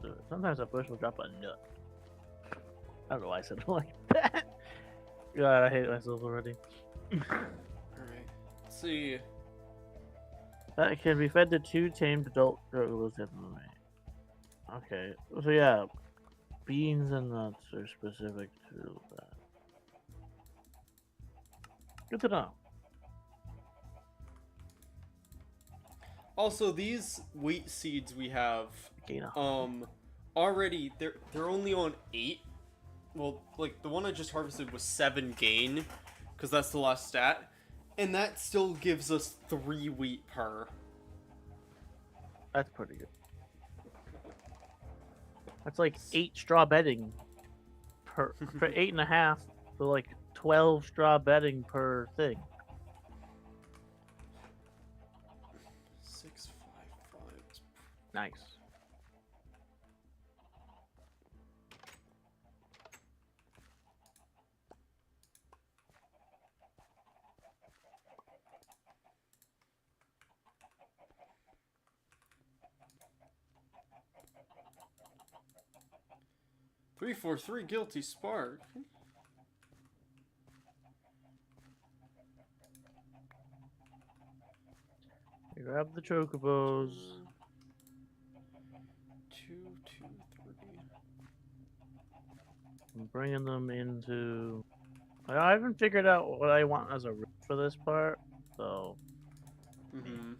So sometimes a bush will drop a nut. I don't know why I said it like that. God, I hate myself already. Alright. Let's see. That can be fed to 2 tamed adult chocobos. Okay, so yeah. beans and nuts are specific to that. Good to know. Also, these wheat seeds we have, Gain a already they're only on 8. Well, like the one I just harvested was 7 gain, because that's the last stat, and that still gives us 3 wheat per. That's pretty good. That's like 8 straw bedding per 8.5, so like 12 straw bedding per thing. 655. Nice. Three, 4, 3, guilty spark. Grab the chocobos. 2, 2, 3. I'm bringing them into. I haven't figured out what I want as a route for this part, so. Mm-hmm.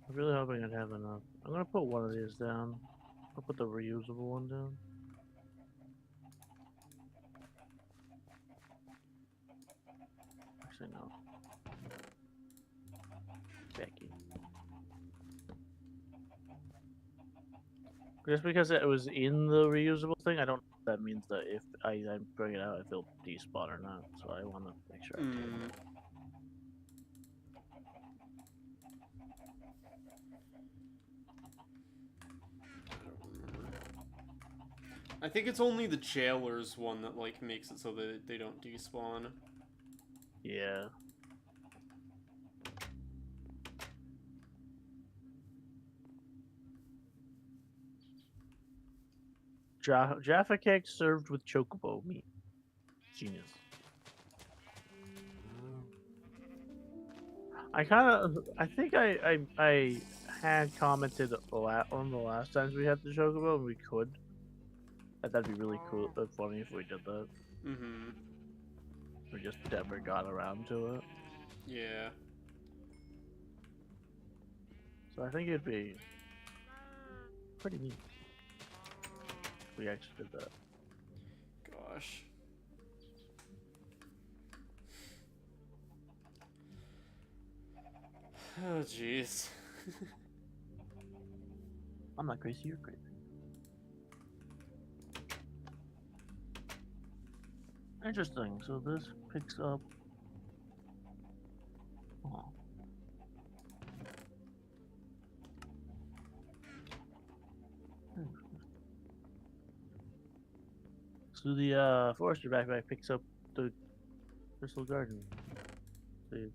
I'm really hoping I'd have enough. I'm gonna put one of these down. I'll put the reusable one down. Actually, no. Becky. Just because it was in the reusable thing, I don't know if that means that if I bring it out, if it'll despawn or not. So I want to make sure I can. I think it's only the jailers one that like makes it so that they don't despawn. Yeah. Jaffa cake served with chocobo meat. Genius. I think I had commented on the last times we had the chocobo, and we could. That'd be really cool. That's funny if we did that. Mm-hmm. We just never got around to it. Yeah. So I think it'd be pretty neat if we actually did that. Gosh. Oh, jeez. I'm not crazy, you're crazy. Interesting. So this picks up. Oh. So the forester backpack picks up the crystal garden. See.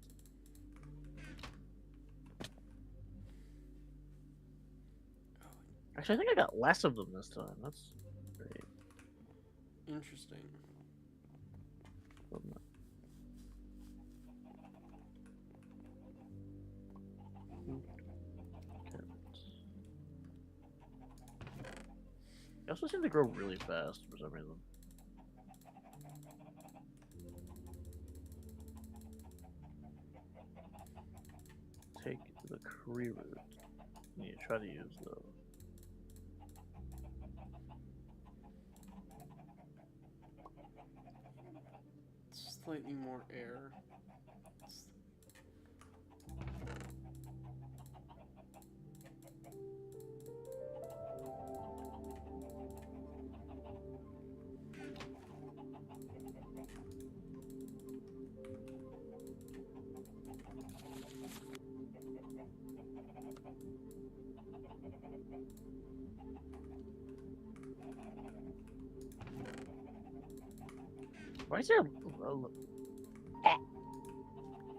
Actually, I think I got less of them this time. That's great. Interesting. They also seem to grow really fast for some reason. Take the Cree root. Yeah, try to use those. Slightly more air. Why is there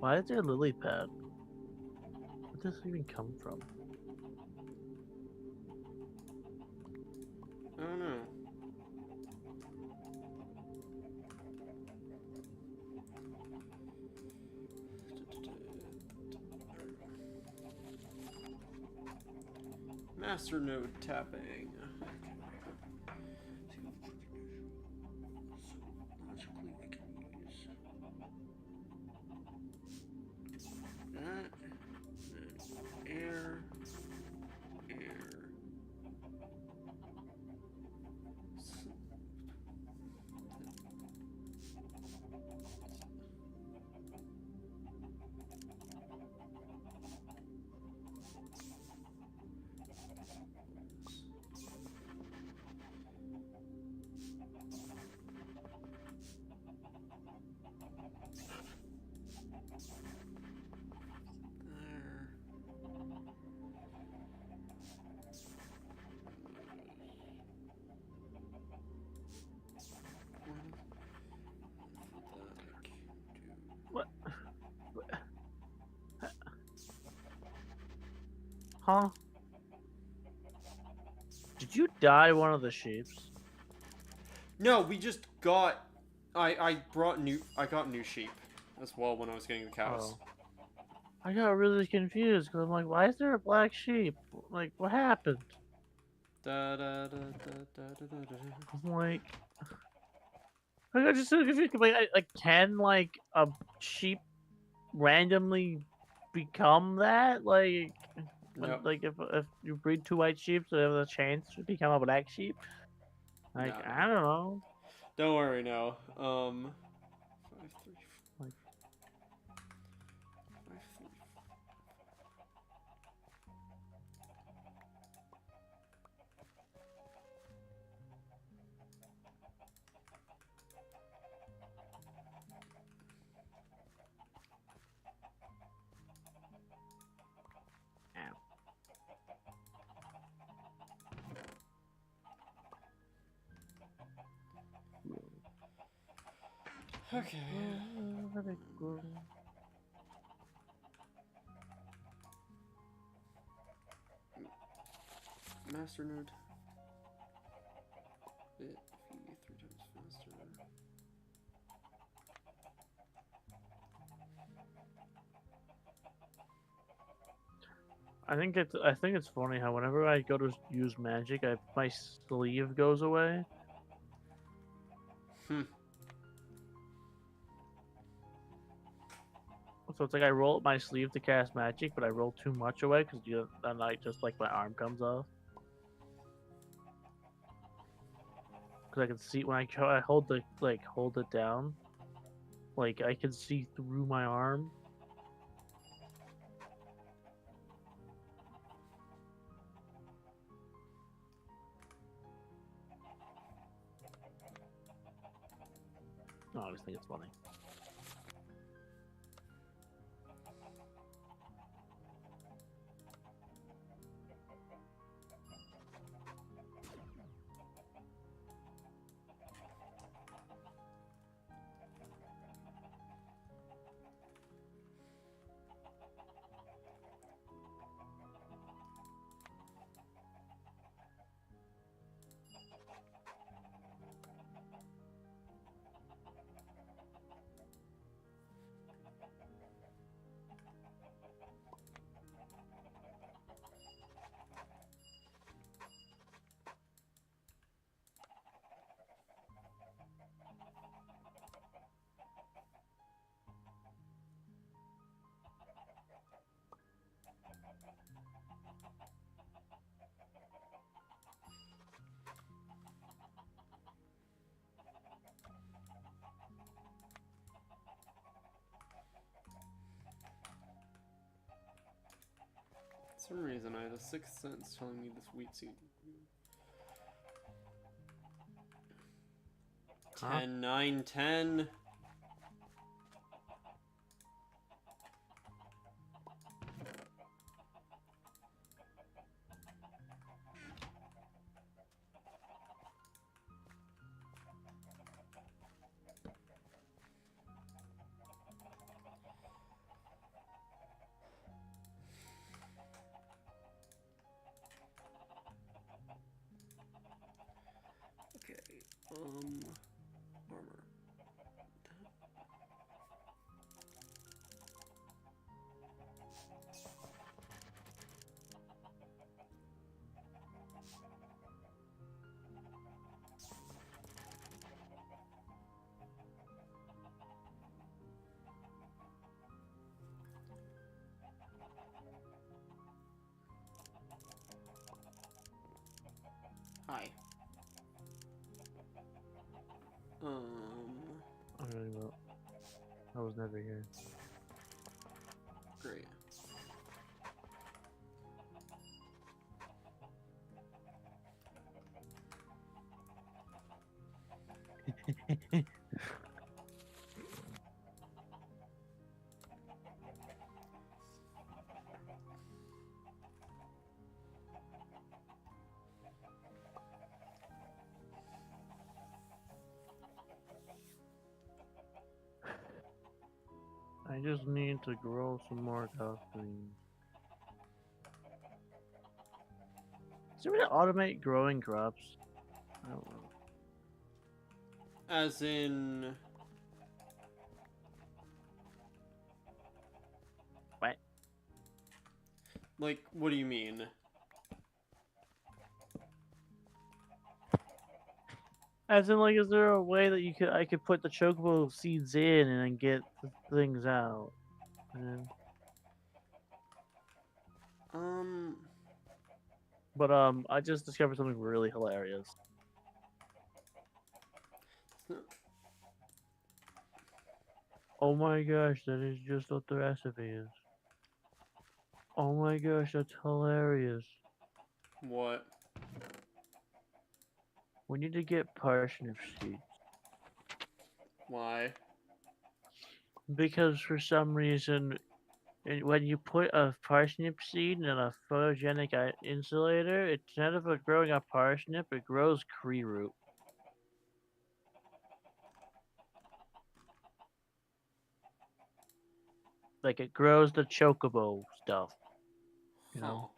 Why is there a lily pad? Where does this even come from? Master node tapping. Logically, we can use that. And air. What? Huh? Did you dye one of the sheeps? No, we just got. I got new sheep as well when I was getting the cows. Oh. I got really confused because I'm like, why is there a black sheep? Like, what happened? Da, da, da, da, da, da, da, da. I'm like, I got just so confused. Like, can like a sheep randomly become that? Like, Nope. like if you breed two white sheep, so they have a chance to become a black sheep. Like, No. I don't know. Don't worry, no. 5, 3, Like, 5, 3. Okay. Master node. Bit 3 times faster. I think it's funny how whenever I go to use magic, my sleeve goes away. So it's like I roll up my sleeve to cast magic, but I roll too much away because then like my arm comes off. Because I can see when I hold it down, like I can see through my arm. No, I just think it's funny. For some reason, I had a sixth sense telling me this wheat seed. 10, 9, 10. Armor. was never here. Great. I just need to grow some more coffee. Is there a way to automate growing crops? I don't know. As in... What? Like, what do you mean? As in, like, is there a way that I could put the chocobo seeds in and then get the things out? And, but I just discovered something really hilarious. Oh my gosh, that is just what the recipe is. Oh my gosh, that's hilarious. What? We need to get parsnip seeds. Why? Because for some reason, when you put a parsnip seed in a photogenic insulator, instead of it growing a parsnip, it grows tree root. Like it grows the chocobo stuff, you know?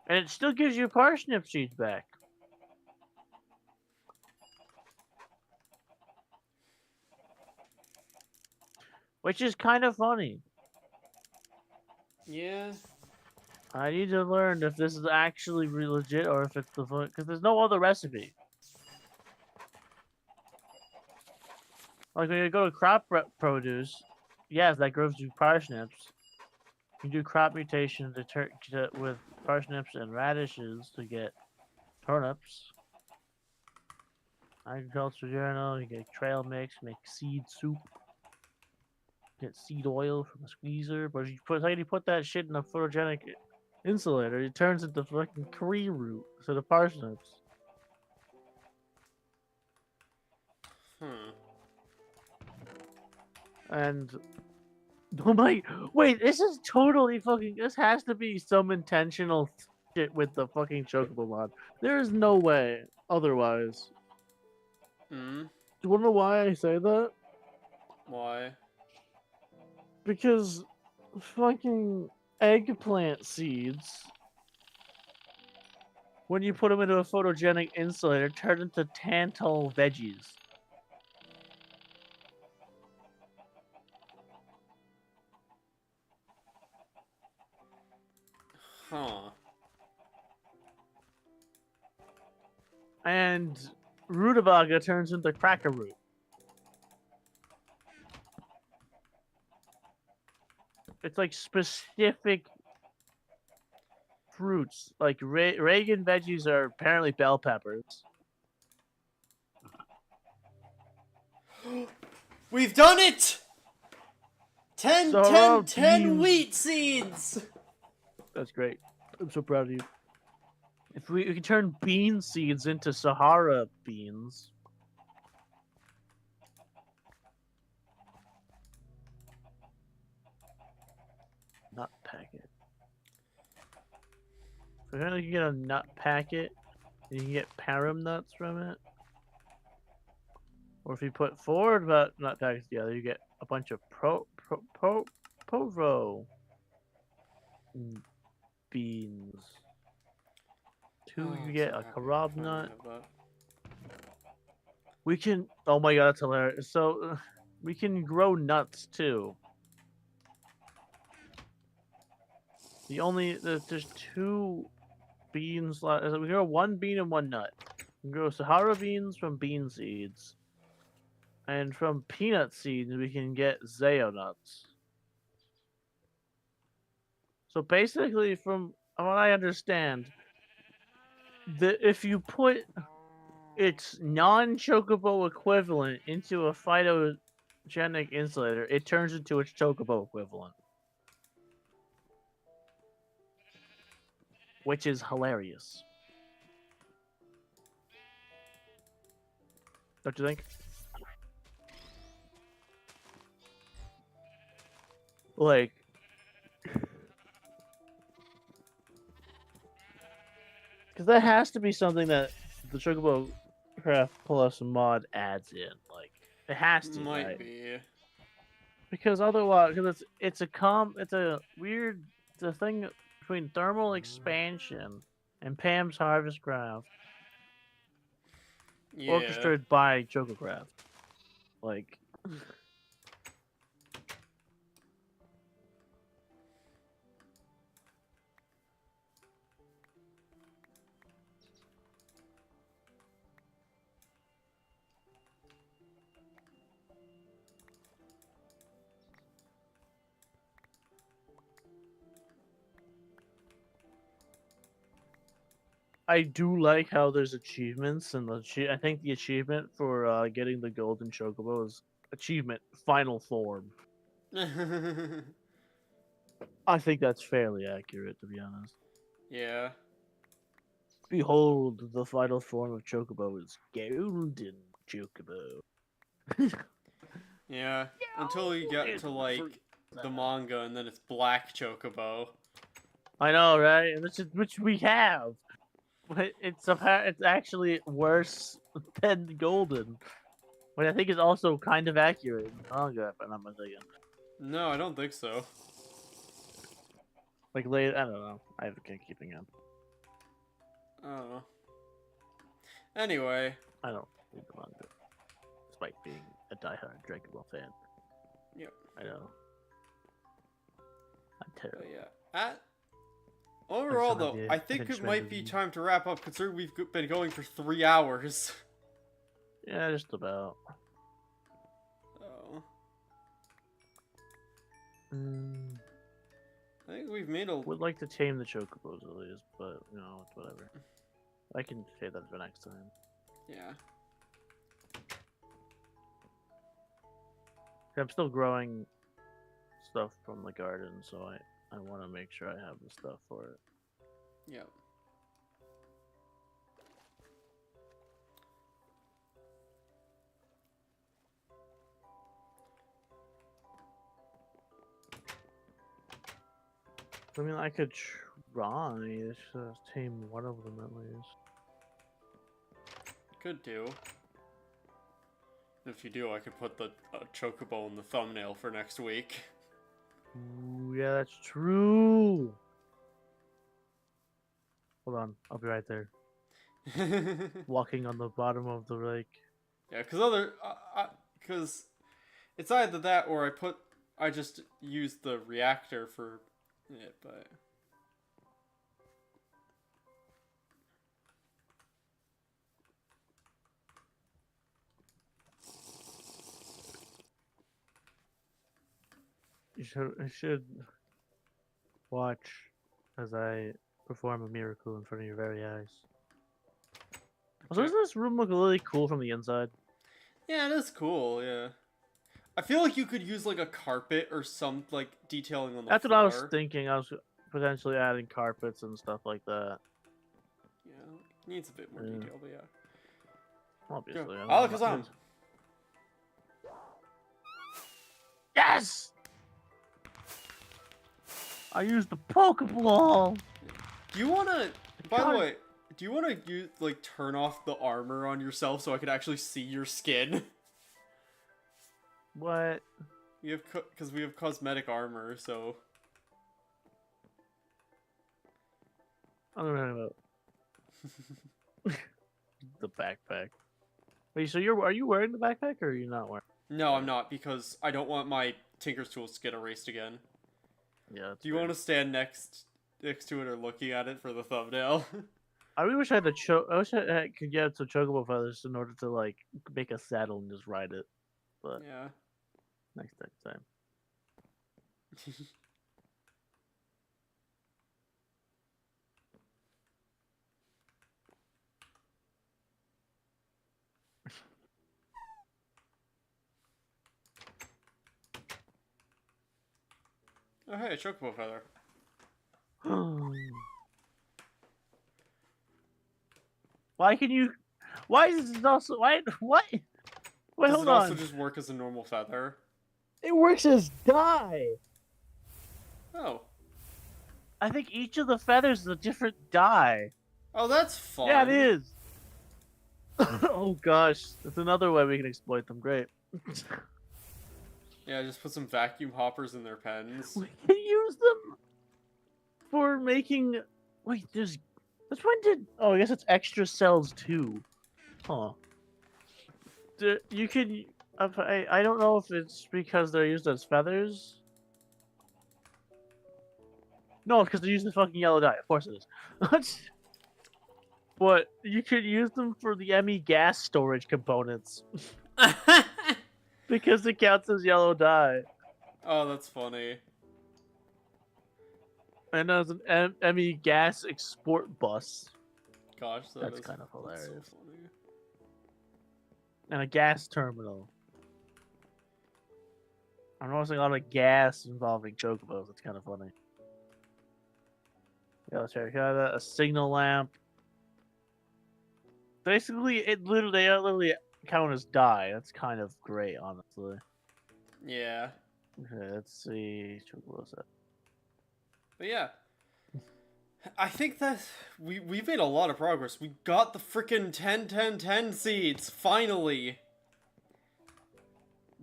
And it still gives you parsnip seeds back. Which is kind of funny. Yeah. I need to learn if this is actually legit or if it's the fun, because there's no other recipe. Like when you go to crop produce, yes, that grows you parsnips. You do crop mutation with parsnips and radishes to get turnips. Agriculture journal, you get trail mix, make seed soup. Get seed oil from a squeezer, but if you put that shit in a photogenic insulator, it turns into fucking tree root instead of parsnips. And oh my, wait, this is totally fucking. This has to be some intentional shit with the fucking chocobo mod. There is no way otherwise. Do you wanna know why I say that? Why? Because fucking eggplant seeds, when you put them into a photogenic insulator, turn into tantal veggies. Huh. And rutabaga turns into cracker root. It's like specific fruits. Like Reagan veggies are apparently bell peppers. We've done it! 10, Sorrow 10, 10 beans. wheat seeds! That's great. I'm so proud of you. If we can turn bean seeds into Sahara beans. Nut packet. So you can get a nut packet, and you can get param nuts from it. Or if you put 4 nut packets together, you get a bunch of Povro beans. 2, you get a carob nut. We can. Oh my god, that's hilarious. So we can grow nuts too. There's 2 beans left. We grow 1 bean and 1 nut. We grow Sahara beans from bean seeds. And from peanut seeds, we can get Zayo nuts. So basically, from what I understand, if you put its non-chocobo equivalent into a Genetic Insulator, it turns into its chocobo equivalent. Which is hilarious. Don't you think? Like, because that has to be something that the Chocobo Craft Plus mod adds in. Like, it has to, Might right? be. Because otherwise, because it's a weird, it's a thing between thermal expansion and Pam's Harvest Craft, Yeah. orchestrated by Chococraft. Like, I do like how there's achievements, and I think the achievement for getting the golden chocobo is achievement final form. I think that's fairly accurate, to be honest. Yeah. Behold, the final form of chocobo is golden chocobo. Yeah. Until you get to, like, the manga, and then it's black chocobo. I know, right? And which we have, but it's actually worse than golden, which I think is also kind of accurate in the manga, if I'm not mistaken. No, I don't think so. Like late, I don't know. I haven't been keeping up. Oh. Anyway. I don't read the manga, despite being a diehard Dragon Ball fan. Yep. I know. I'm terrible. But yeah. Overall, though, idea. I think it might be time to wrap up, considering we've been going for 3 hours. Yeah, just about. Oh. I think we've made a... Would like to tame the chocobos at least, but you know, it's whatever. I can say that for next time. Yeah. I'm still growing stuff from the garden, so I want to make sure I have the stuff for it. Yep. I mean, I could try to tame one of them at least. Could do. If you do, I could put the chocobo in the thumbnail for next week. Ooh, yeah, that's true. Hold on, I'll be right there. Walking on the bottom of the lake. Yeah, because it's either that or I just used the reactor for it, but... You should watch as I perform a miracle in front of your very eyes. Also, doesn't this room look really cool from the inside? Yeah, it is cool, yeah. I feel like you could use, like, a carpet or some, like, detailing on the floor. That's what I was thinking. I was potentially adding carpets and stuff like that. Yeah, needs a bit more detail, but yeah. Obviously. Alakazam! Yes! I used the Pokeball! Do you wanna... By the way, do you wanna turn off the armor on yourself so I could actually see your skin? What? Because we have cosmetic armor, so... I don't know about the backpack. Wait, so are you wearing the backpack or are you not wearing? No, I'm not, because I don't want my Tinker's Tools to get erased again. Yeah. Do you want to stand next to it or looking at it for the thumbnail? I wish I had I wish I could get some chocobo feathers in order to like make a saddle and just ride it. But yeah. next time. Oh, hey, a chocobo feather. Why can you? Why is this also? Why? What? Wait, Does hold it also on. just work as a normal feather? It works as dye. Oh. I think each of the feathers is a different dye. Oh, that's fun. Yeah, it is. Oh gosh, that's another way we can exploit them. Great. Yeah, just put some vacuum hoppers in their pens. We can use them for making. Wait, there's. Which one did? Oh, I guess it's extra cells too. Huh. You can. I don't know if it's because they're used as feathers. No, it's because they're using fucking yellow dye. Of course it is. But you could use them for the ME gas storage components because it counts as yellow dye. Oh, that's funny. And as an ME gas export bus. Gosh, That's kind of hilarious. That's so funny. And a gas terminal. I'm noticing a lot of gas involving chocobos. It's kind of funny. Yeah, terracotta, a signal lamp. Basically, they literally count as dye. That's kind of great, honestly. Yeah. Okay, let's see. Chocobos. But yeah. I think that we've made a lot of progress. We got the freaking 10-10-10 seeds, finally.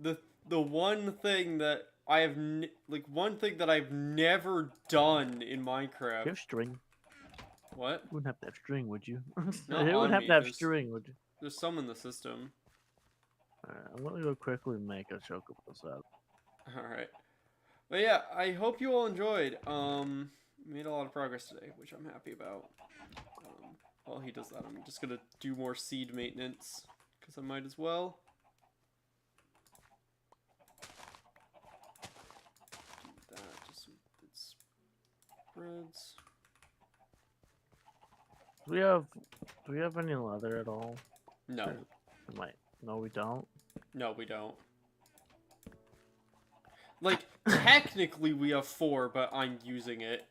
The one thing that I have one thing that I've never done in Minecraft. You have string. What? You wouldn't have to have string, would you? Not You on wouldn't have me, to have there's- string, would you? There's some in the system. Alright, I'm gonna go quickly make a chocobo set. Alright. But yeah, I hope you all enjoyed. Made a lot of progress today, which I'm happy about. While he does that, I'm just gonna do more seed maintenance, because I might as well. Do that, just so it spreads. Do we have any leather at all? No. We might. No, we don't. No, we don't. Like, technically we have 4, but I'm using it.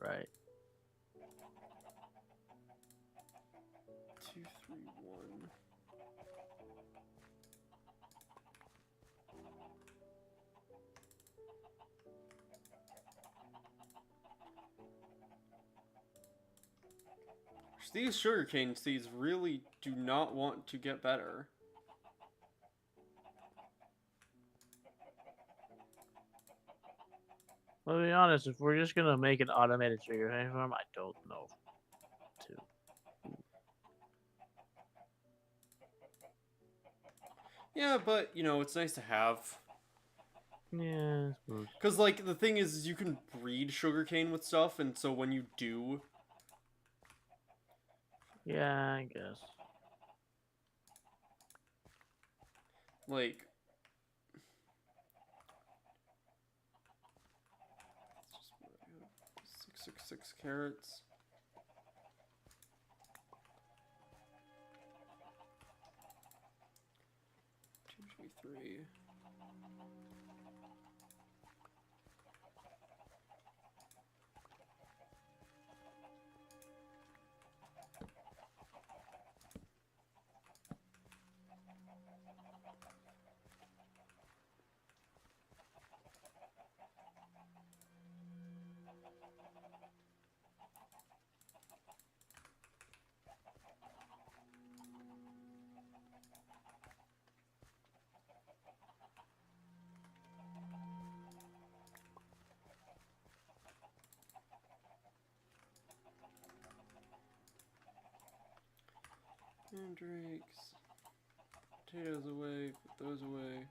Right. 2, 3, 1. These sugarcane seeds really do not want to get better. Well, to be honest, if we're just gonna make an automated sugarcane farm, I don't know. Yeah, but, you know, it's nice to have. Yeah. Because, like, the thing is you can breed sugarcane with stuff, and so when you do... Yeah, I guess. Like... 666 carrots. Three. Mandrakes. Potatoes away, put those away.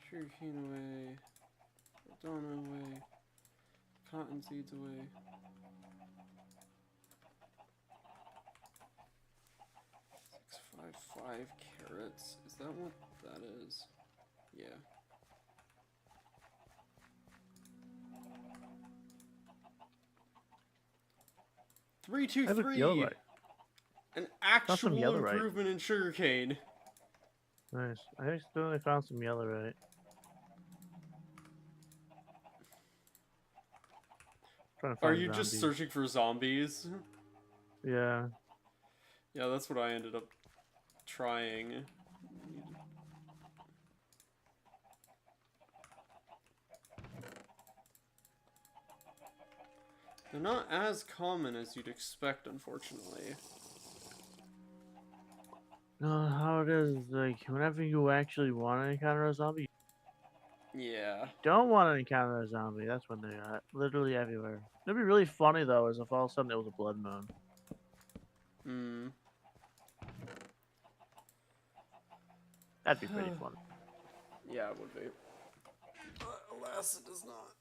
Sugarcane away. Belladonna away. Cotton seeds away. 655 carrots. Is that what that is? Yeah. Three, two, I looked three. yellow right. An Found some actual yellow right. improvement in sugarcane. Nice. I accidentally found some yellow right. Trying to Are find you just zombies. searching for zombies? Yeah. Yeah, that's what I ended up trying. They're not as common as you'd expect, unfortunately. No, how it is, like, whenever you actually want to encounter a zombie, Yeah. don't want to encounter a zombie. That's when they are literally everywhere. It'd be really funny though, is if all of a sudden it was a blood moon. Hmm. That'd be pretty fun. Yeah, it would be. But alas, it does not.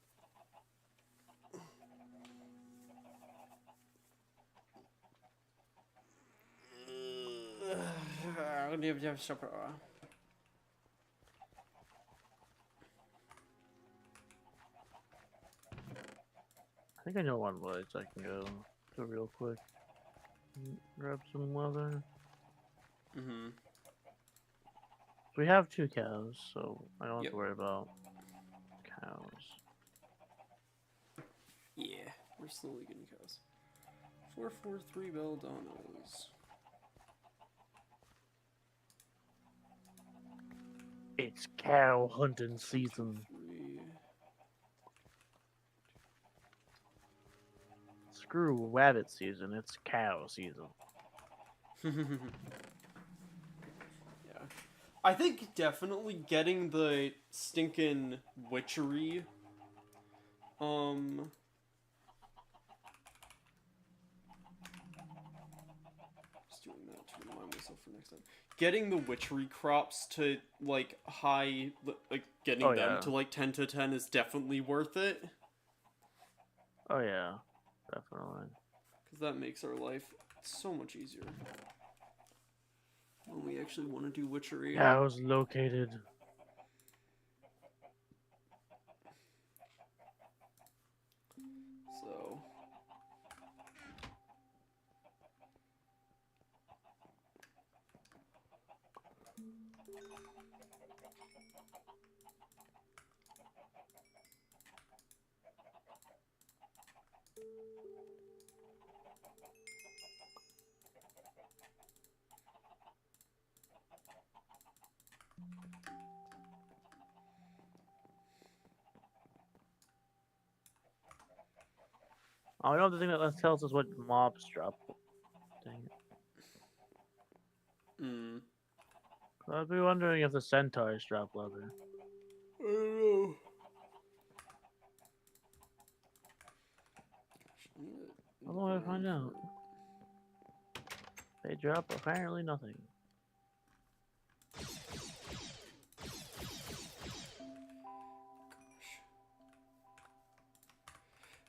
I think I know one place I can go to real quick. Grab some leather. Mm-hmm. We have 2 cows, so I don't have Yep. to worry about cows. Yeah, we're slowly getting cows. 443 Beldanos. It's cow hunting season. 3. Screw rabbit season, it's cow season. Yeah. I think definitely getting the stinking witchery, just doing that to remind myself for next time. Getting the witchery crops to, like, high, like, getting Oh, them yeah. to, like, 10 to 10 is definitely worth it. Oh yeah, definitely. Because that makes our life so much easier. When we actually want to do witchery. Cows located. So. Oh, I don't think that tells us what mobs drop. Dang it. Hmm. I'd be wondering if the centaurs drop leather. I don't know. I don't know how to find out. They drop apparently nothing.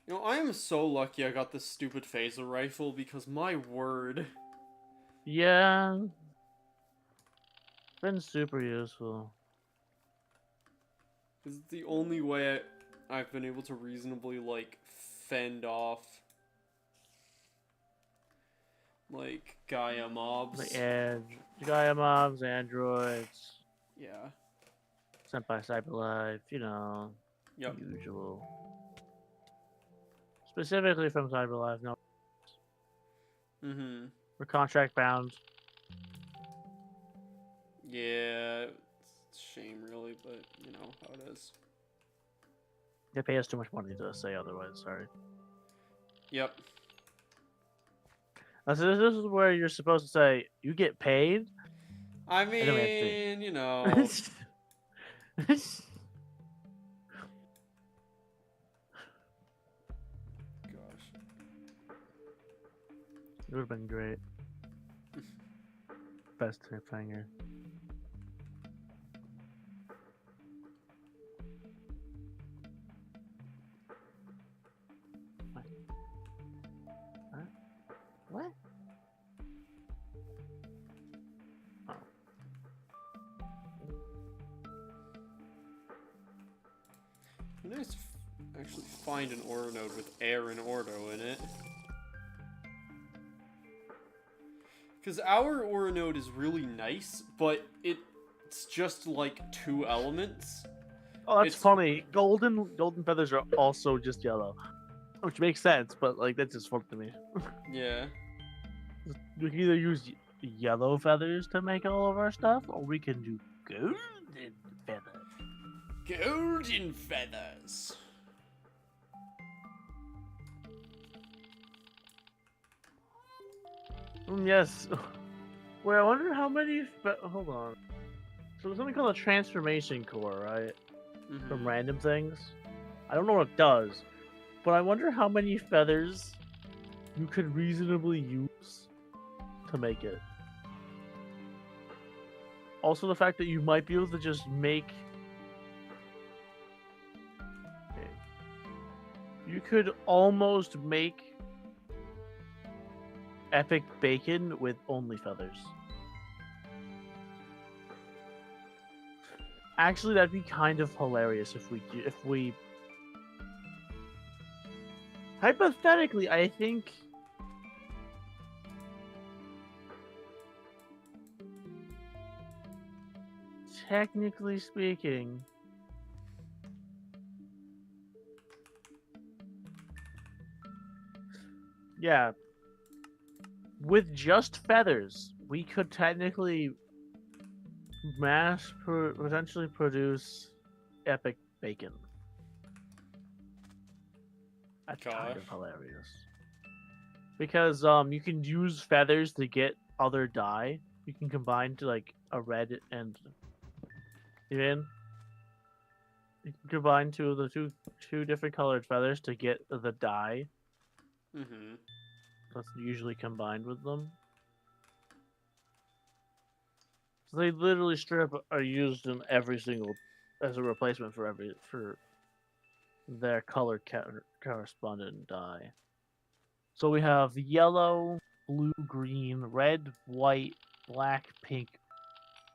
You know, I am so lucky I got this stupid phaser rifle because my word. Yeah. It's been super useful. This is the only way I've been able to reasonably, like, fend off, like, Gaia mobs. The Gaia mobs, androids, Yeah. sent by CyberLife, you know, Yep. usual. Specifically from CyberLife, no. Mm-hmm. We're contract bound. Yeah, it's a shame, really, but you know how it is. They pay us too much money to say otherwise, sorry. Yep. So this is where you're supposed to say, you get paid? I then we have to- mean, you know. Gosh. It would have been great. Best cliffhanger. What? Oh. Nice to actually find an ore node with air and ordo in it. Because our ore node is really nice, but it's just like 2 elements. Oh, that's It's- funny. Golden feathers are also just yellow. which makes sense, but like that's just fun to me. Yeah. We can either use yellow feathers to make all of our stuff, or we can do golden feathers. Golden feathers. Yes. Wait, I wonder how many. Hold on. So there's something called a transformation core, right? From random things. I don't know what it does, but I wonder how many feathers you could reasonably use to make it. Also, the fact that you might be able to just make. Okay. You could almost make epic bacon with only feathers. Actually, that'd be kind of hilarious if we hypothetically, I think technically speaking, yeah, with just feathers, we could technically potentially produce epic bacon. That's kind of hilarious. Because you can use feathers to get other dye. You can combine to like a red and even you can combine two different colored feathers to get the dye. That's usually combined with them. So they literally are used in every single as a replacement for their color correspondent dye. So we have yellow, blue, green, red, white, black, pink,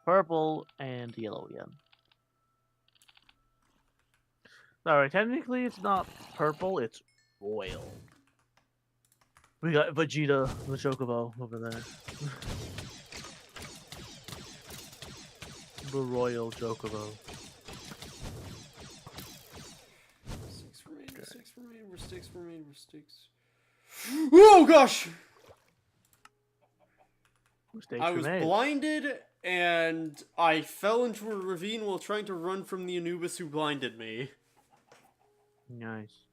purple, and yellow again. Alright, technically it's not purple, it's royal. We got Vegeta, the Chocobo, over there. The royal Chocobo. Sticks remain, we're sticks. Oh gosh! I was blinded and I fell into a ravine while trying to run from the Anubis who blinded me. Nice.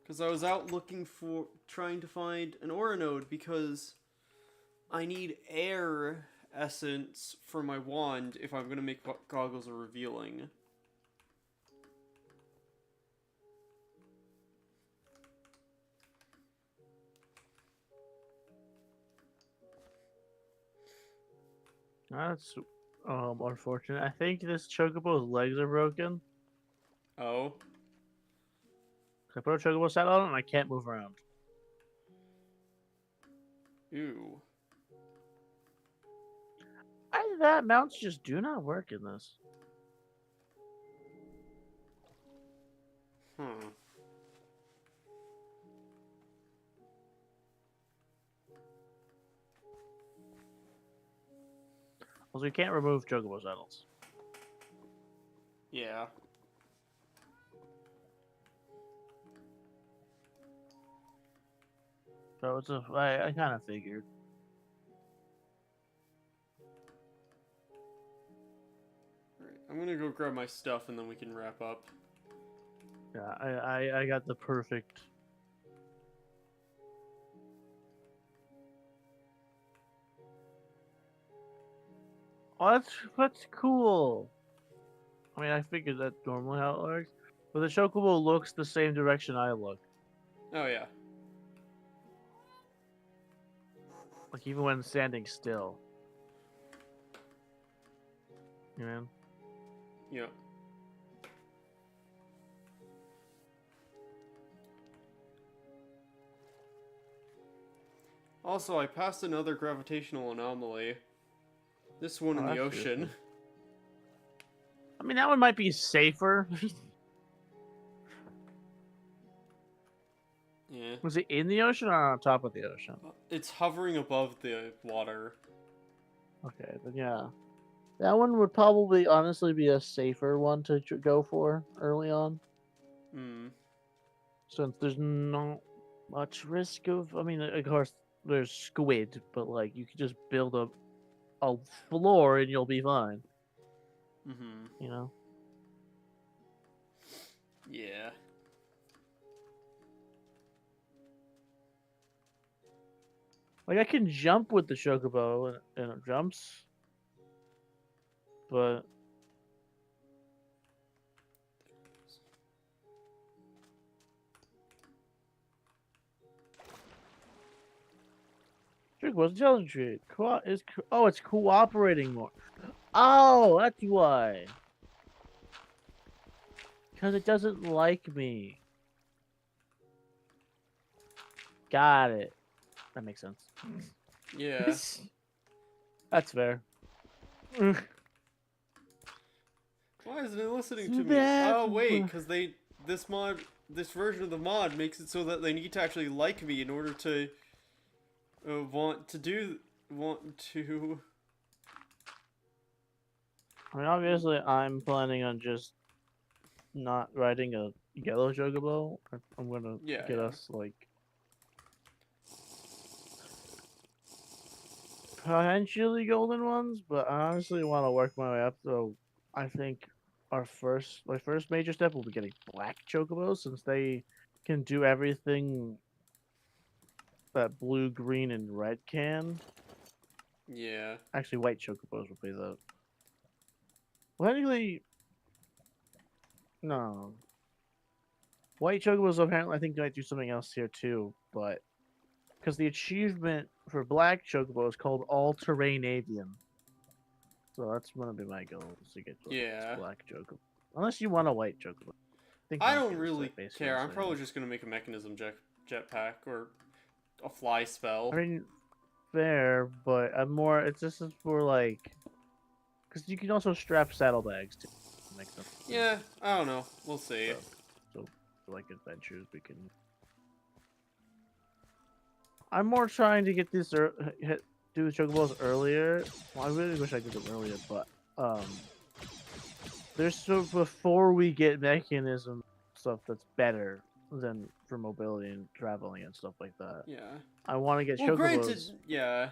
Because I was out trying to find an aura node because I need air essence for my wand if I'm going to make goggles are revealing. That's unfortunate. I think this Chocobo's legs are broken. Oh. I put a Chocobo set on it and I can't move around. Ew. Either that, mounts just do not work in this. Also, you can't remove Chocobo saddles. Yeah. So it's I kind of figured. Alright, I'm gonna go grab my stuff and then we can wrap up. Yeah, I got the perfect. Oh, that's cool. I mean, I figured that's normally how it works, but the Chocobo looks the same direction I look. Oh yeah. Like even when standing still. You know? Yep. Also, I passed another gravitational anomaly. This one in the ocean. I mean, that one might be safer. Yeah. Was it in the ocean or on top of the ocean? It's hovering above the water. Okay, then yeah. That one would probably honestly be a safer one to go for early on. Hmm. Since there's not much risk of, I mean, of course, there's squid, but like you could just build a floor and you'll be fine. Mm-hmm. You know? Yeah. Like I can jump with the chocobo and it jumps, but chocobo's intelligent. Oh, it's cooperating more. Oh, that's why. Because it doesn't like me. Got it. That makes sense. Yeah. That's fair. Why isn't it listening So to me? that's Oh wait, why. because this version of the mod makes it so that they need to actually like me in order to want to. I mean, obviously, I'm planning on just not riding a yellow chocobo. I'm gonna Yeah, get yeah. us like potentially golden ones, but I honestly want to work my way up. So I think my first major step will be getting black chocobos since they can do everything that blue, green, and red can. Yeah. Actually, white chocobos will be the. Well, technically, no. White chocobos apparently I think might do something else here too, but because the achievement for black chocobo is called all terrain avian. So that's gonna be my goal is to get Yeah. black chocobo. Unless you want a white chocobo. I think I white don't is really basically care. the I'm same. probably just gonna make a mechanism jetpack or a fly I spell. mean, fair, but I'm more. It's just for like, because you can also strap saddlebags to make them Yeah, I don't know. We'll see. stuff. So, for like adventures, we can. I'm more trying to get this do the chocobos earlier. Well, I really wish I did them earlier, but there's so before we get mechanism stuff that's better than for mobility and traveling and stuff like that. Yeah. I want to get Well, granted, chocobos yeah.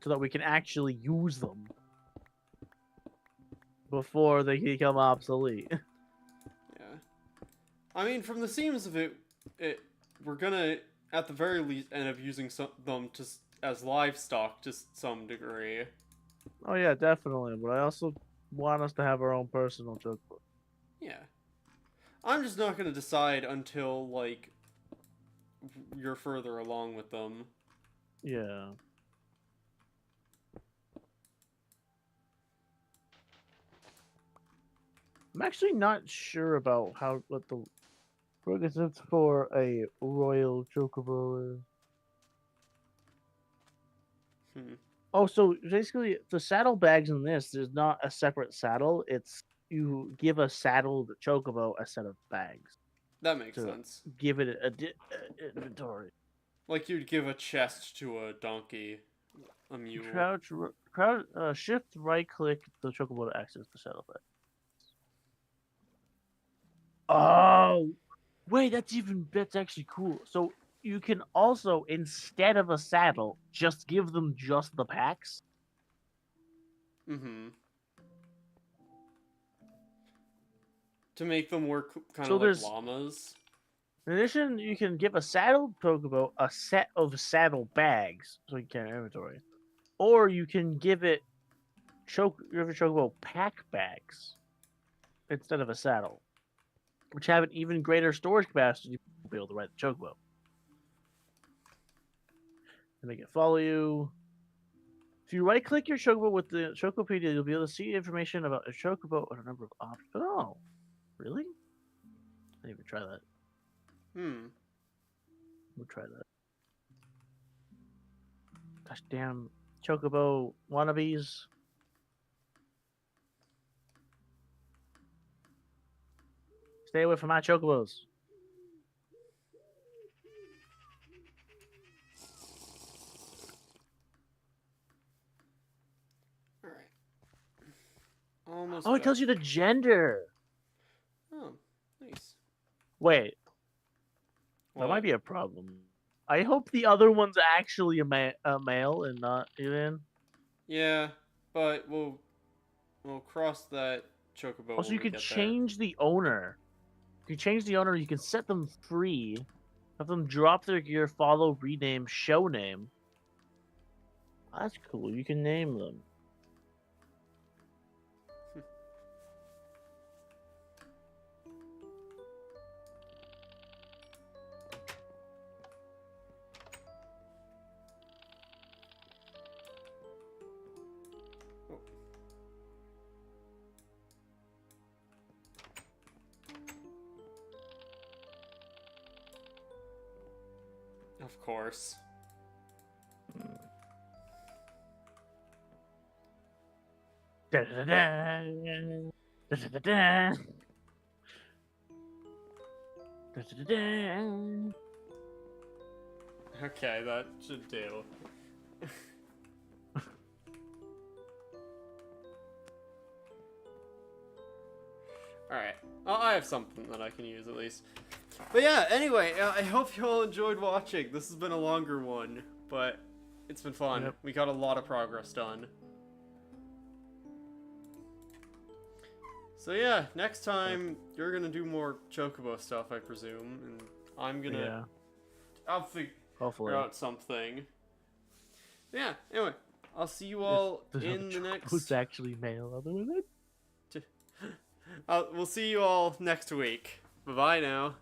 so that we can actually use them before they become obsolete. Yeah. I mean, from the seams of it, we're gonna at the very least end up using them as livestock to some degree. Oh yeah, definitely. But I also want us to have our own personal chocobo. Yeah. I'm just not gonna decide until like you're further along with them. Yeah. I'm actually not sure about what the requisites for a royal chocobo is. Hmm. Oh, so basically, the saddlebags in this is not a separate saddle. It's you give a saddled chocobo a set of bags That makes to sense. give it inventory. Like you'd give a chest to a donkey, a mule. Shift right click the chocobo to access the saddlebag. Oh, wait, that's actually cool. So you can also, instead of a saddle, just give them just the packs. Mm-hmm. To make them work kind So of like there's llamas. In addition, you can give a saddled chocobo a set of saddle bags so you can inventory, or you can give it chocobo pack bags instead of a saddle, which have an even greater storage capacity to be able to ride the chocobo. To make it follow you. If you right click your chocobo with the Chocopedia, you'll be able to see information about a chocobo and a number of options. Oh, really? I didn't even try that. Hmm. We'll try that. Gosh damn chocobo wannabes. Stay away from my chocobos. Alright. Almost Oh, it back. tells you the gender. Oh, nice. Wait, that What? might be a problem. I hope the other one's actually a male and not alien. Yeah, but we'll cross that chocobo Also, when you we could get change the owner. If you change the owner, you can set them free. Have them drop their gear, follow, rename, show name. That's cool. You can name them. there. Of course. Da-da-da-da. Da-da-da-da. Da-da-da-da. Okay, that should do. Alright. Well, I have something that I can use at least. But yeah, anyway, I hope you all enjoyed watching. This has been a longer one, but it's been fun. Yep. We got a lot of progress done. So yeah, next time you're gonna do more chocobo stuff, I presume, and I'm gonna... Yeah, I'll figure hopefully. out something. Yeah, anyway, I'll see you all in the next... Who's actually male other than it? We'll see you all next week. Bye-bye now.